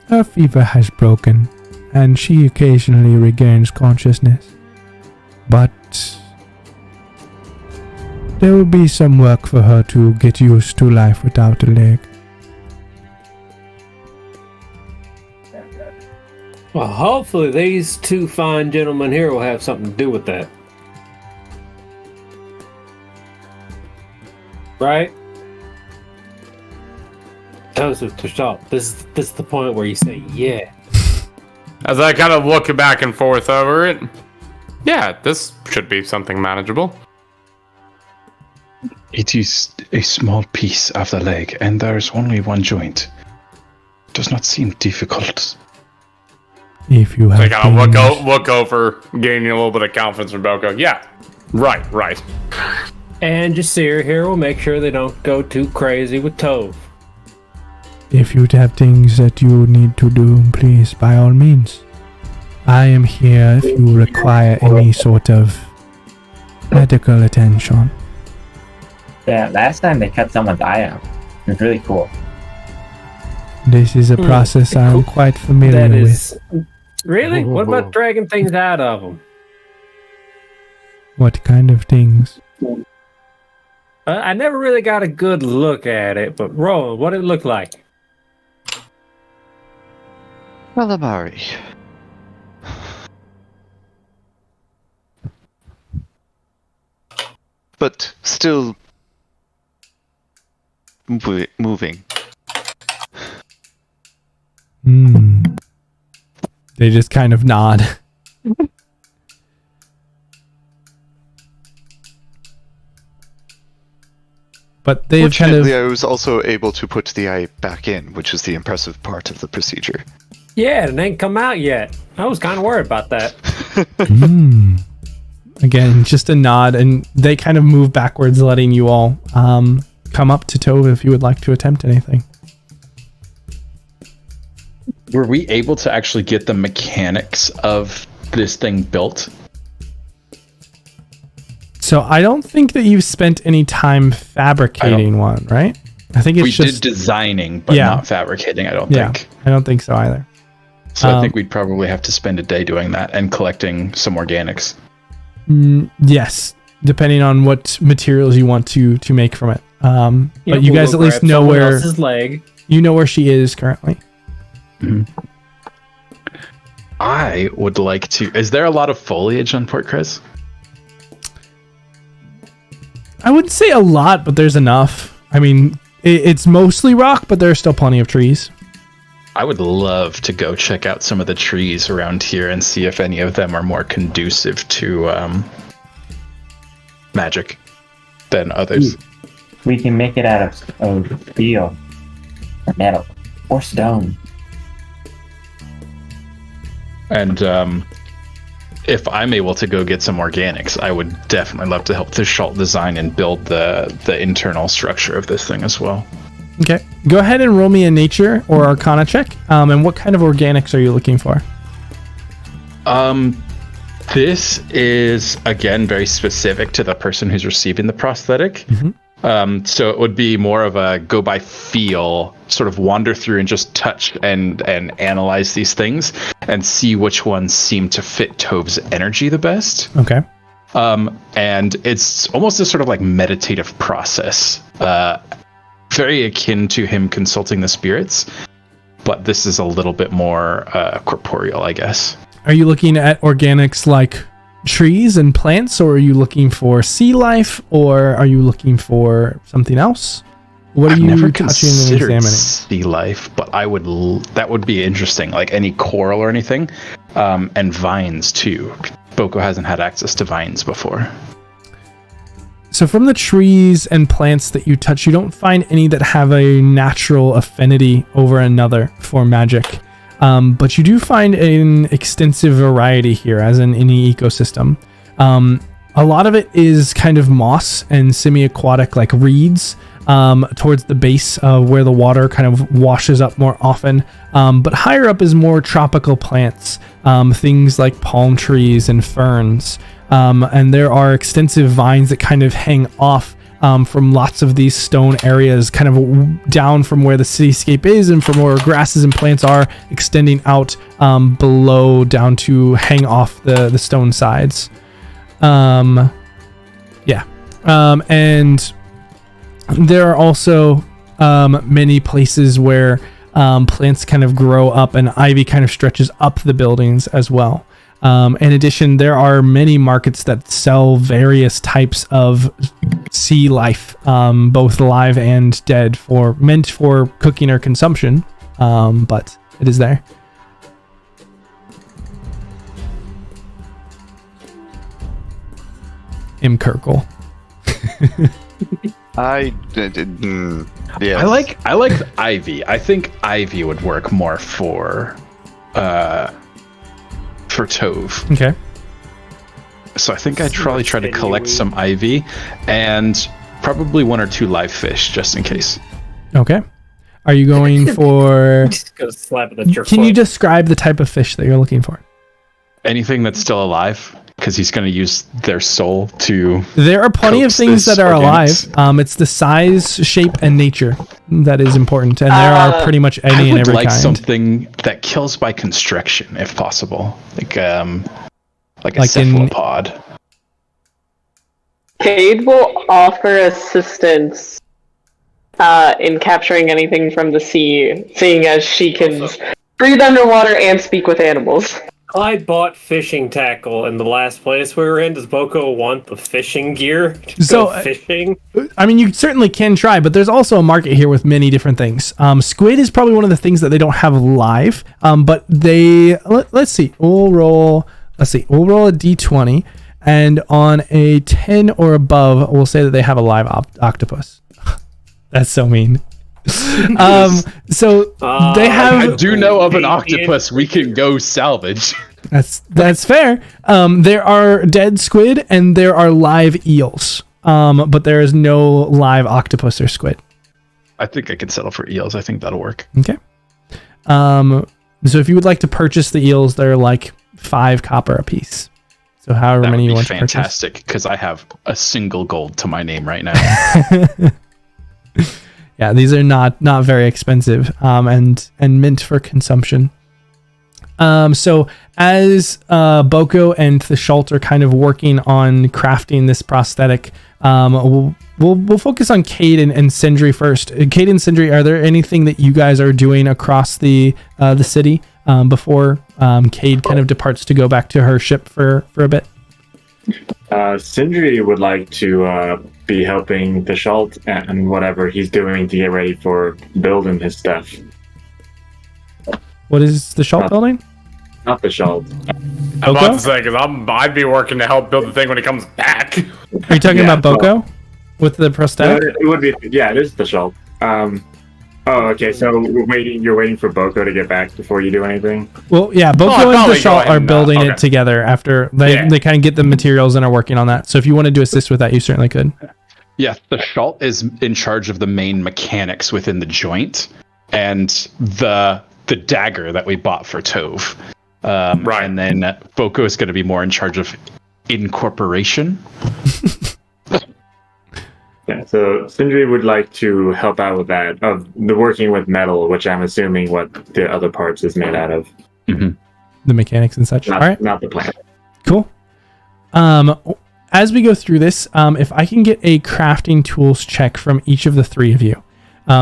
Her fever has broken, and she occasionally regains consciousness. But there will be some work for her to get used to life without a leg. Well, hopefully these two fine gentlemen here will have something to do with that. Right? Joseph Theschault, this is the point where you say, yeah. As I kind of look back and forth over it, yeah, this should be something manageable. It is a small piece of the leg, and there is only one joint. Does not seem difficult. If you have I kind of look over, gaining a little bit of confidence from Boko. Yeah, right. And Jasir here will make sure they don't go too crazy with Tove. If you have things that you need to do, please, by all means. I am here if you require any sort of medical attention. Yeah, last time they cut someone's eye out. It was really cool. This is a process I am quite familiar with. Really? What about dragging things out of them? What kind of things? I never really got a good look at it, but Roland, what did it look like? Calamari. But still moving. They just kind of nod. But they've kind of... I was also able to put the eye back in, which is the impressive part of the procedure. Yeah, it ain't come out yet. I was kind of worried about that. Again, just a nod, and they kind of move backwards, letting you all come up to Tove if you would like to attempt anything. Were we able to actually get the mechanics of this thing built? So I don't think that you've spent any time fabricating one, right? I think it's we just did designing, but not fabricating, I don't think. I don't think so either. So I think we'd probably have to spend a day doing that and collecting some organics. Yes, depending on what materials you want to make from it. But you guys at least know where you know where she is currently. I would like to. Is there a lot of foliage on Port Chris? I wouldn't say a lot, but there's enough. I mean, it's mostly rock, but there are still plenty of trees. I would love to go check out some of the trees around here and see if any of them are more conducive to magic than others. We can make it out of steel, or metal, or stone. And if I'm able to go get some organics, I would definitely love to help Theschault design and build the internal structure of this thing as well. Okay, go ahead and roll me a nature or arcana check. And what kind of organics are you looking for? This is, again, very specific to the person who's receiving the prosthetic. So it would be more of a go by feel, sort of wander through and just touch and analyze these things and see which ones seem to fit Tove's energy the best. Okay. And it's almost a sort of like meditative process, very akin to him consulting the spirits, but this is a little bit more corporeal, I guess. Are you looking at organics like trees and plants, or are you looking for sea life, or are you looking for something else? What are you never touching and examining? Sea life, but that would be interesting, like any coral or anything, and vines too. Boko hasn't had access to vines before. So from the trees and plants that you touch, you don't find any that have a natural affinity over another for magic. But you do find an extensive variety here, as in any ecosystem. A lot of it is kind of moss and semi-aquatic, like reeds. towards the base where the water kind of washes up more often. But higher up is more tropical plants, things like palm trees and ferns. And there are extensive vines that kind of hang off from lots of these stone areas, kind of down from where the cityscape is and from where grasses and plants are, extending out below down to hang off the stone sides. And there are also many places where plants kind of grow up and ivy kind of stretches up the buildings as well. In addition, there are many markets that sell various types of sea life, both live and dead, meant for cooking or consumption, but it is there. Imkirkle. Yeah. I like ivy. I think ivy would work more for Tove. Okay. So I think I'd probably try to collect some ivy and probably 1 or 2 live fish just in case. Okay. Are you going for... Just go slap it at your Can foot. you describe the type of fish that you're looking for? Anything that's still alive, because he's going to use their soul to... There are plenty of coax things this that are organics. alive. It's the size, shape, and nature that is important, and there are pretty much I any and would every like kind. something that kills by constriction, if possible. Like a Like in- cephalopod. Cade will offer assistance in capturing anything from the sea, seeing as she can breathe underwater and speak with animals. I bought fishing tackle in the last place we were in. Does Boko want the fishing gear to go fishing? I mean, you certainly can try, but there's also a market here with many different things. Squid is probably one of the things that they don't have live, but they... Let's see. We'll roll a d20, and on a 10 or above, we'll say that they have a live octopus. That's so mean. So they have... I do know of an octopus we can go salvage. That's fair. There are dead squid and there are live eels, but there is no live octopus or squid. I think I could settle for eels. I think that'll work. Okay. So if you would like to purchase the eels, they're like 5 copper a piece. So however That many would you be want to purchase. fantastic, because I have a single gold to my name right now. Yeah, these are not very expensive, and meant for consumption. So as Boko and Theschault are kind of working on crafting this prosthetic, we'll focus on Cade and Sindri first. Cade and Sindri, are there anything that you guys are doing across the city before Cade kind of departs to go back to her ship for a bit? Sindri would like to be helping Theschault and whatever he's doing to get ready for building his stuff. What is the Theschault building? Not Theschault. I'm about to say, because I'd be working to help build the thing when it comes back. Are you talking about Boko with the prosthetic? No, it would be, yeah, it is Theschault. Oh, okay. So you're waiting for Boko to get back before you do anything. Well, yeah, Boko and Theschault are building okay. it together after they kind of get the materials and are working on that. So if you wanted to assist with that, you certainly could. Yeah, Theschault is in charge of the main mechanics within the joint and the dagger that we bought for Tove. Right. And then Boko is going to be more in charge of incorporation. Yeah, so Sindri would like to help out with that, of the working with metal, which I'm assuming what the other parts is made out of. Mm-hmm. The mechanics and such. Not, All right. not the plant. Cool. As we go through this, if I can get a crafting tools check from each of the 3 of you.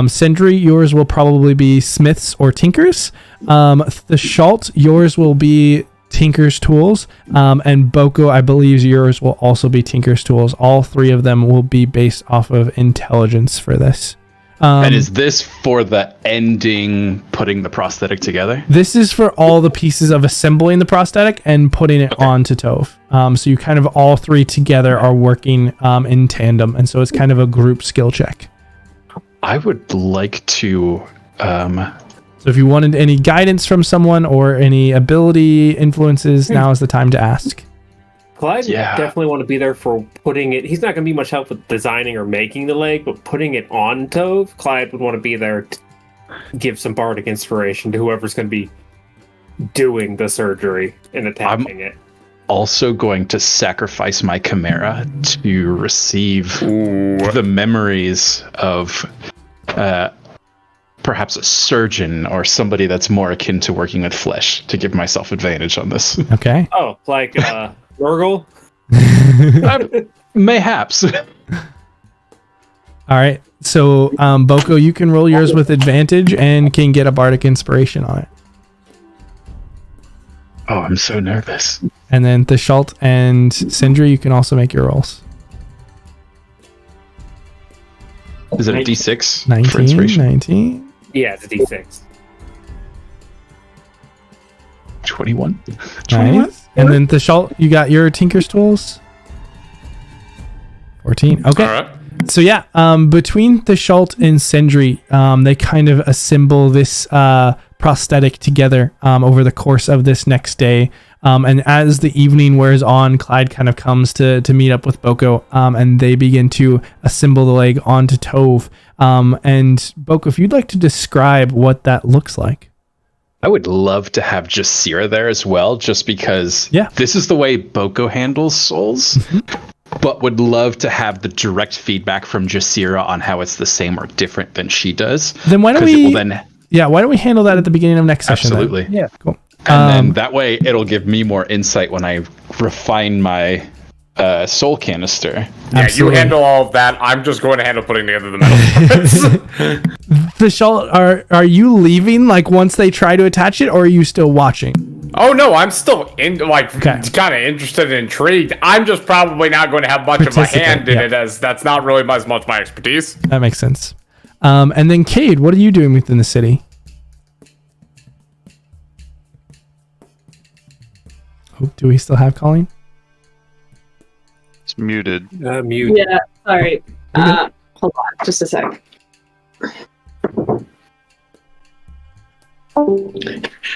Sindri, yours will probably be smiths or tinkers. Theschault, yours will be tinker's tools. And Boko, I believe yours will also be tinker's tools. All 3 of them will be based off of intelligence for this. And is this for the ending, putting the prosthetic together? This is for all the pieces of assembling the prosthetic and putting it onto Tove. So you kind of all 3 together are working in tandem. And so it's kind of a group skill check. I would like to... So if you wanted any guidance from someone or any ability influences, now is the time to ask. Clyde Yeah. definitely want to be there for putting it. He's not going to be much help with designing or making the leg, but putting it on Tove, Clyde would want to be there to give some bardic inspiration to whoever's going to be doing the surgery and attaching it. Also going to sacrifice my chimera to receive the memories of perhaps a surgeon or somebody that's more akin to working with flesh to give myself advantage on this. Okay. Oh, like Nurgle? Mayhaps. All right. So, Boko, you can roll yours with advantage and can get a bardic inspiration on it. Oh, I'm so nervous. And then Theschault and Sindri, you can also make your rolls. Is it a D6 for 19, inspiration? 19. Yeah, it's a D6. 21. Nice. And then Theschault, you got your Tinker's Tools? 14. Okay. All right. So yeah, between Theschault and Sindri, they kind of assemble this prosthetic together over the course of this next day. And as the evening wears on, Clyde kind of comes to meet up with Boko, and they begin to assemble the leg onto Tove. And Boko, if you'd like to describe what that looks like. I would love to have Jasira there as well, just because Yeah. this is the way Boko handles souls. But would love to have the direct feedback from Jasira on how it's the same or different than she does. Then why don't 'Cause it we? will then Why don't we handle that at the beginning of next session? then? absolutely. Yeah. Cool. And then that way it'll give me more insight when I refine my soul canister. Yeah, Absolutely. you handle all of that. I'm just going to handle putting together the metal parts. Theschault, are you leaving like once they try to attach it, or are you still watching? Oh no, I'm still Okay. kind of interested and intrigued. I'm just probably not going to have much of a hand in yeah. it, as that's not really as much my expertise. That makes sense. And then Cade, what are you doing within the city? Oh, do we still have Colleen? It's muted. Mute. Yeah, sorry. Hold on, just a sec.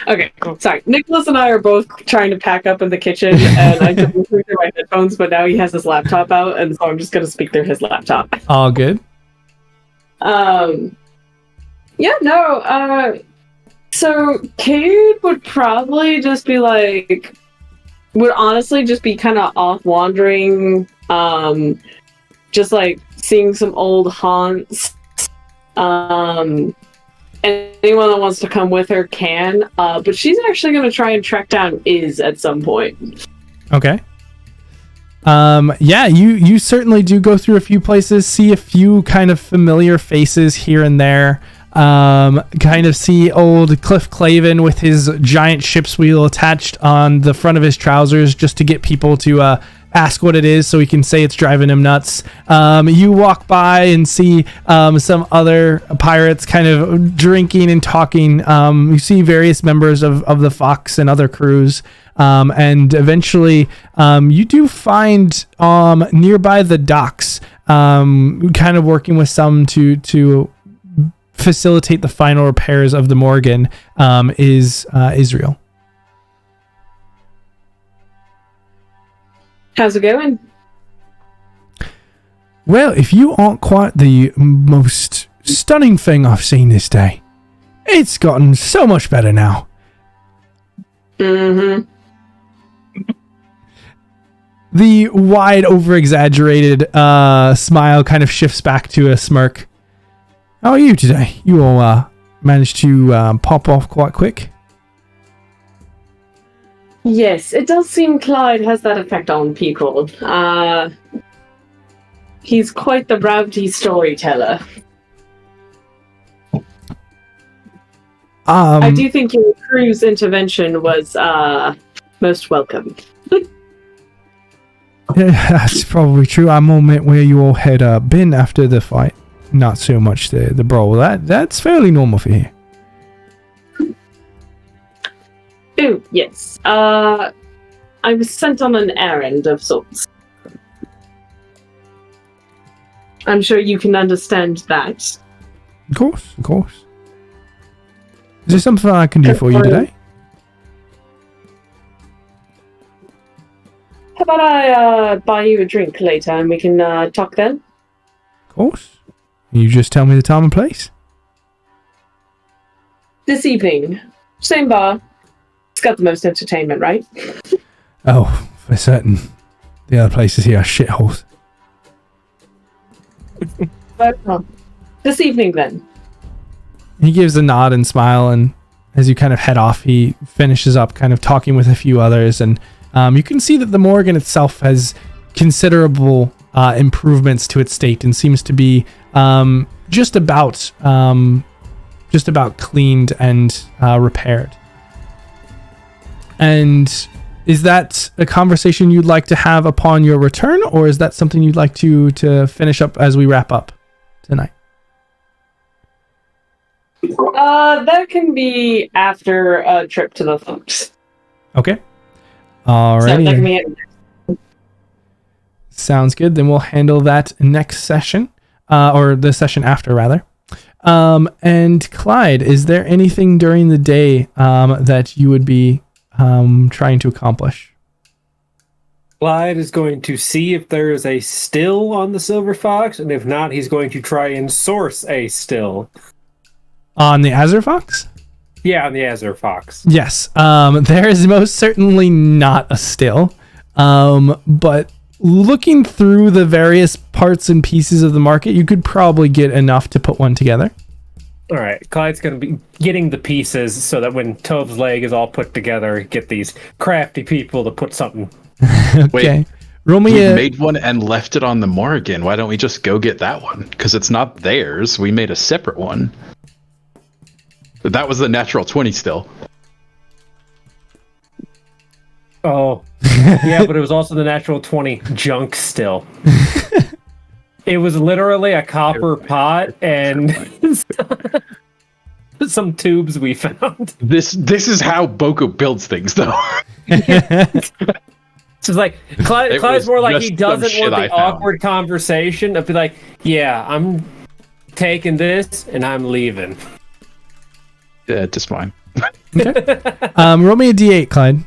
Okay, sorry. Nicholas and I are both trying to pack up in the kitchen, and I just listened through my headphones, but now he has his laptop out, and so I'm just going to speak through his laptop. All good. So Cade would probably just be like, would honestly just be kind of off wandering, just like seeing some old haunts. And anyone that wants to come with her can, but she's actually going to try and track down Iz at some point. Okay. Yeah, you certainly do go through a few places, see a few kind of familiar faces here and there. Kind of see old Cliff Clavin with his giant ship's wheel attached on the front of his trousers just to get people to ask what it is so he can say it's driving him nuts. You walk by and see some other pirates kind of drinking and talking. You see various members of the Fox and other crews. And eventually you do find nearby the docks, kind of working with some to facilitate the final repairs of the Morgan, is Israel. How's it going? Well, if you aren't quite the most stunning thing I've seen this day, it's gotten so much better now. Mm-hmm. The wide, over-exaggerated smile kind of shifts back to a smirk. How are you today? You all managed to pop off quite quick? Yes, it does seem Clyde has that effect on people. He's quite the rowdy storyteller. I do think your crew's intervention was most welcome. Yeah, that's probably true. I more meant where you all had been after the fight. Not so much the brawl. That's fairly normal for here. Oh, yes. I was sent on an errand of sorts. I'm sure you can understand that. Of course, of course. Is there something I can do for you today? How about I buy you a drink later and we can talk then? Of course. You just tell me the time and place. This evening. Same bar. It's got the most entertainment, right? Oh, for certain. The other places here are shitholes. This evening then. He gives a nod and smile, and as you kind of head off, he finishes up kind of talking with a few others, and you can see that the Morgan itself has considerable improvements to its state and seems to be just about cleaned and repaired. And is that a conversation you'd like to have upon your return, or is that something you'd like to finish up as we wrap up tonight? That can be after a trip to the folks. Okay. Alrighty. So that can be Sounds good. Then we'll handle that next session, or the session after, rather. And Clyde, is there anything during the day that you would be trying to accomplish? Clyde is going to see if there is a still on the Silver Fox, and if not, he's going to try and source a still. On the Azure Fox? Yeah, on the Azure Fox. Yes. There is most certainly not a still. But looking through the various parts and pieces of the market, you could probably get enough to put one together. All right, Clyde's going to be getting the pieces so that when Tove's leg is all put together, get these crafty people to put something. Okay. Wait, Roll me we a... made one and left it on the Morgan. Why don't we just go get that one? Because it's not theirs. We made a separate one. But that was the natural 20 still. Oh, yeah, but it was also the natural 20 junk still. It was literally a copper pot and some tubes we found. This is how Boko builds things, though. It's just like Clyde's was more like just he some doesn't shit want I the found. awkward conversation of be like, yeah, I'm taking this and I'm leaving. Yeah, just fine. roll me a D8, Clyde.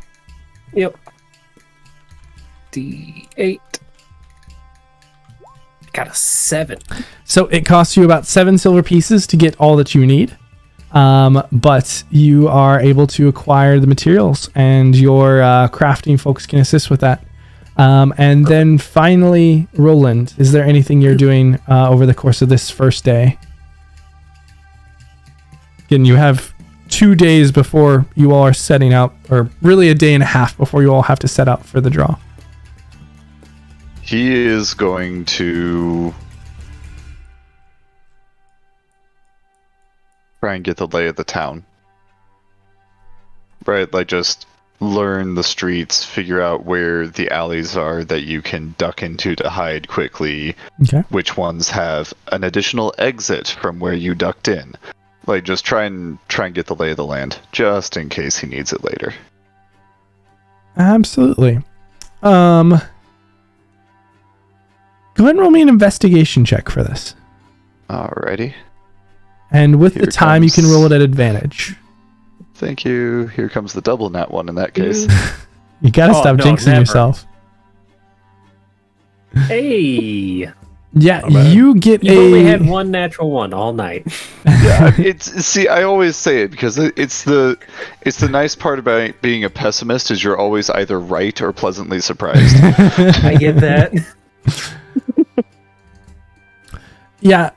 Yep. D8. Got a 7. So it costs you about 7 silver pieces to get all that you need. But you are able to acquire the materials, and your crafting folks can assist with that. And then finally, Roland, is there anything you're doing over the course of this first day? Again, you have 2 days before you all are setting out, or really a day and a half before you all have to set out for the draw. He is going to try and get the lay of the town. Right, like just learn the streets, figure out where the alleys are that you can duck into to hide quickly. Okay. Which ones have an additional exit from where you ducked in. Like just try and get the lay of the land, just in case he needs it later. Absolutely. Go ahead and roll me an investigation check for this. Alrighty. And with Here the time, you can comes- roll it at advantage. Thank you. Here comes the double nat one in that case. You gotta Oh, stop no, jinxing never. yourself. Hey, Yeah, you get you've only a... had one natural one all night. Yeah, see, I always say it because it's the nice part about being a pessimist is you're always either right or pleasantly surprised. I get that. Yeah,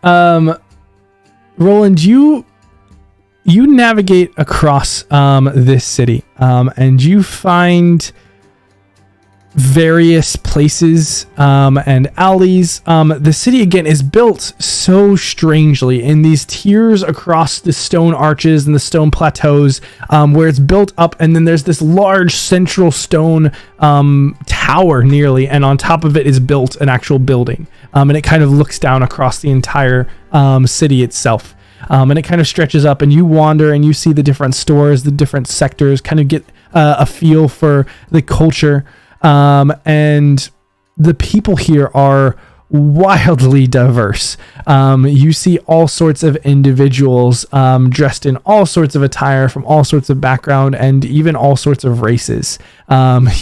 Roland, you navigate across this city, and you find various places and alleys. The city again is built so strangely in these tiers across the stone arches and the stone plateaus, where it's built up, and then there's this large central stone tower nearly, and on top of it is built an actual building, and it kind of looks down across the entire city itself. And it kind of stretches up, and you wander and you see the different stores, the different sectors, kind of get a feel for the culture. And the people here are wildly diverse. You see all sorts of individuals dressed in all sorts of attire from all sorts of background and even all sorts of races.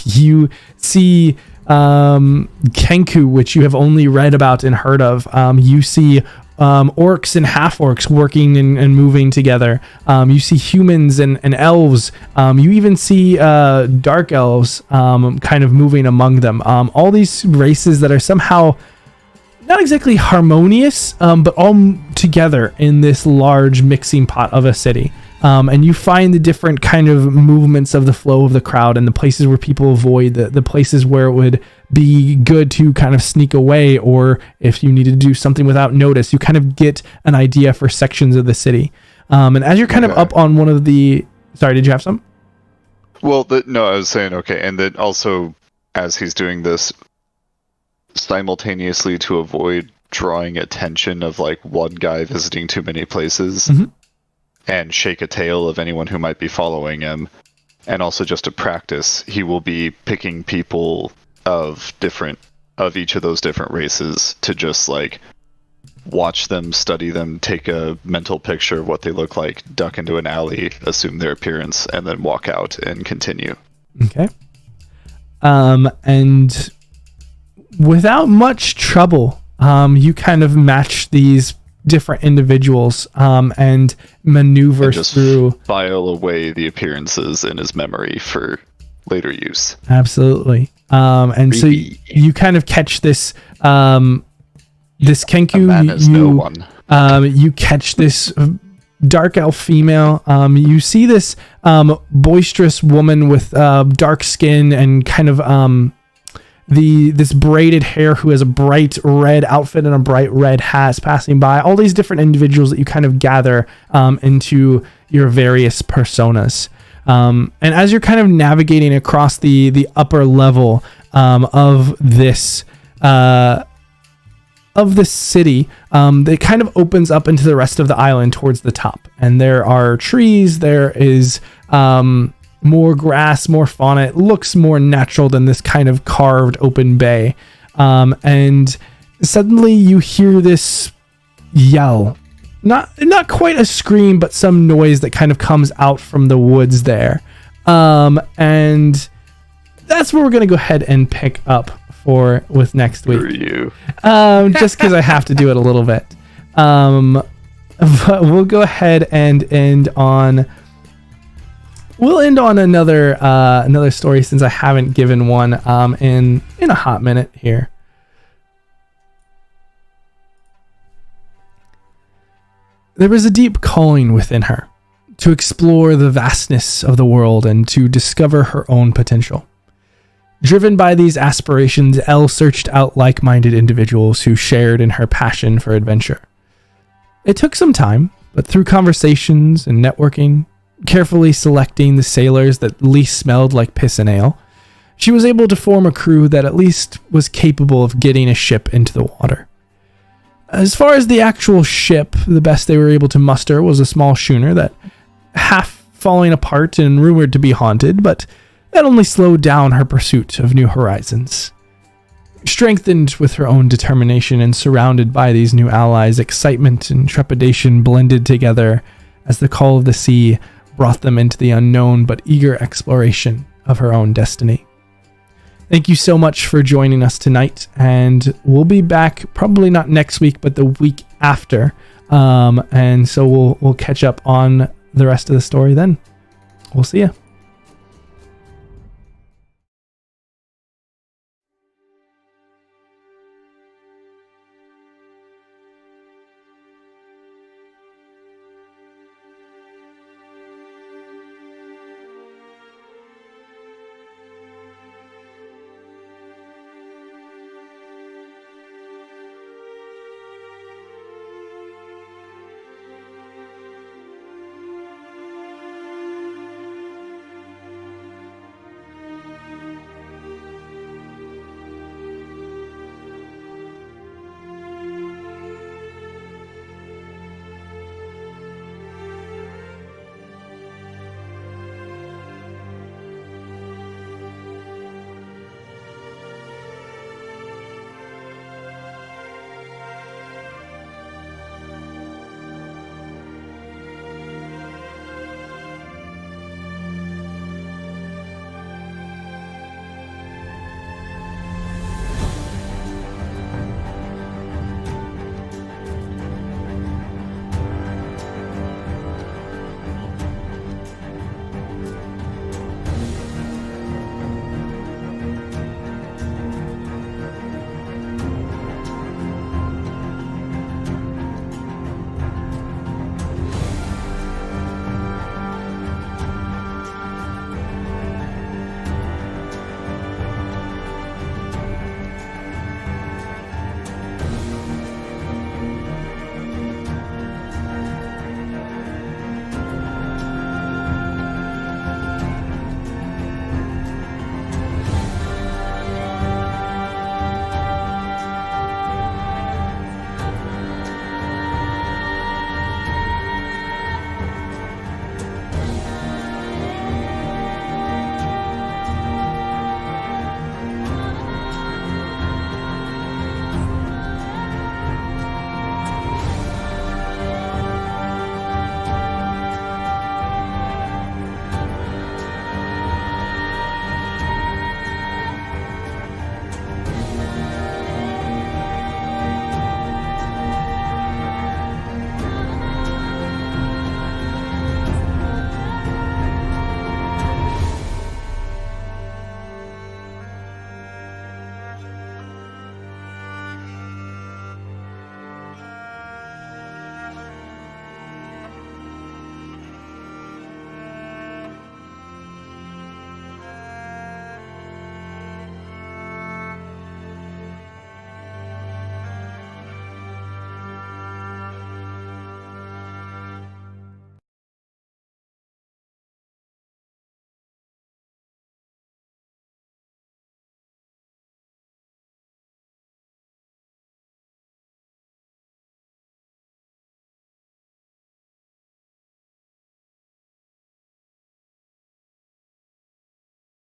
You see Kenku, which you have only read about and heard of. You see orcs and half-orcs working and moving together. You see humans and elves. You even see dark elves kind of moving among them. All these races that are somehow not exactly harmonious, but all together in this large mixing pot of a city. And you find the different kind of movements of the flow of the crowd and the places where people avoid, the places where it would be good to kind of sneak away, or if you need to do something without notice, you kind of get an idea for sections of the city. And as you're kind of up on one of the... Sorry, did you have some? Well, no, I was saying, okay, and then also, as he's doing this, simultaneously to avoid drawing attention of like one guy visiting too many places, and shake a tail of anyone who might be following him, and also just to practice, he will be picking people of each of those different races to just like watch them, study them, take a mental picture of what they look like, duck into an alley, assume their appearance, and then walk out and continue. Okay. And without much trouble, you kind of match these different individuals and maneuver through. File away the appearances in his memory for later use. Absolutely. And so you kind of catch this this Kenku. A man is no one. You catch this dark elf female. You see this boisterous woman with dark skin and kind of this braided hair who has a bright red outfit and a bright red hat passing by. All these different individuals that you kind of gather into your various personas. And as you're kind of navigating across the upper level of this city, it kind of opens up into the rest of the island towards the top. And there are trees, there is more grass, more fauna. It looks more natural than this kind of carved open bay. And suddenly you hear this yell. Not quite a scream, but some noise that kind of comes out from the woods there. And that's where we're going to go ahead and pick up with next week. Screw you. Just because I have to do it a little bit. But we'll go ahead and end on another story, since I haven't given one in a hot minute here. There was a deep calling within her to explore the vastness of the world and to discover her own potential. Driven by these aspirations, Elle searched out like-minded individuals who shared in her passion for adventure. It took some time, but through conversations and networking, carefully selecting the sailors that least smelled like piss and ale, she was able to form a crew that at least was capable of getting a ship into the water. As far as the actual ship, the best they were able to muster was a small schooner that half falling apart and rumored to be haunted, but that only slowed down her pursuit of new horizons. Strengthened with her own determination and surrounded by these new allies, excitement and trepidation blended together as the call of the sea brought them into the unknown but eager exploration of her own destiny. Thank you so much for joining us tonight, and we'll be back probably not next week, but the week after. And so we'll catch up on the rest of the story then. We'll see you.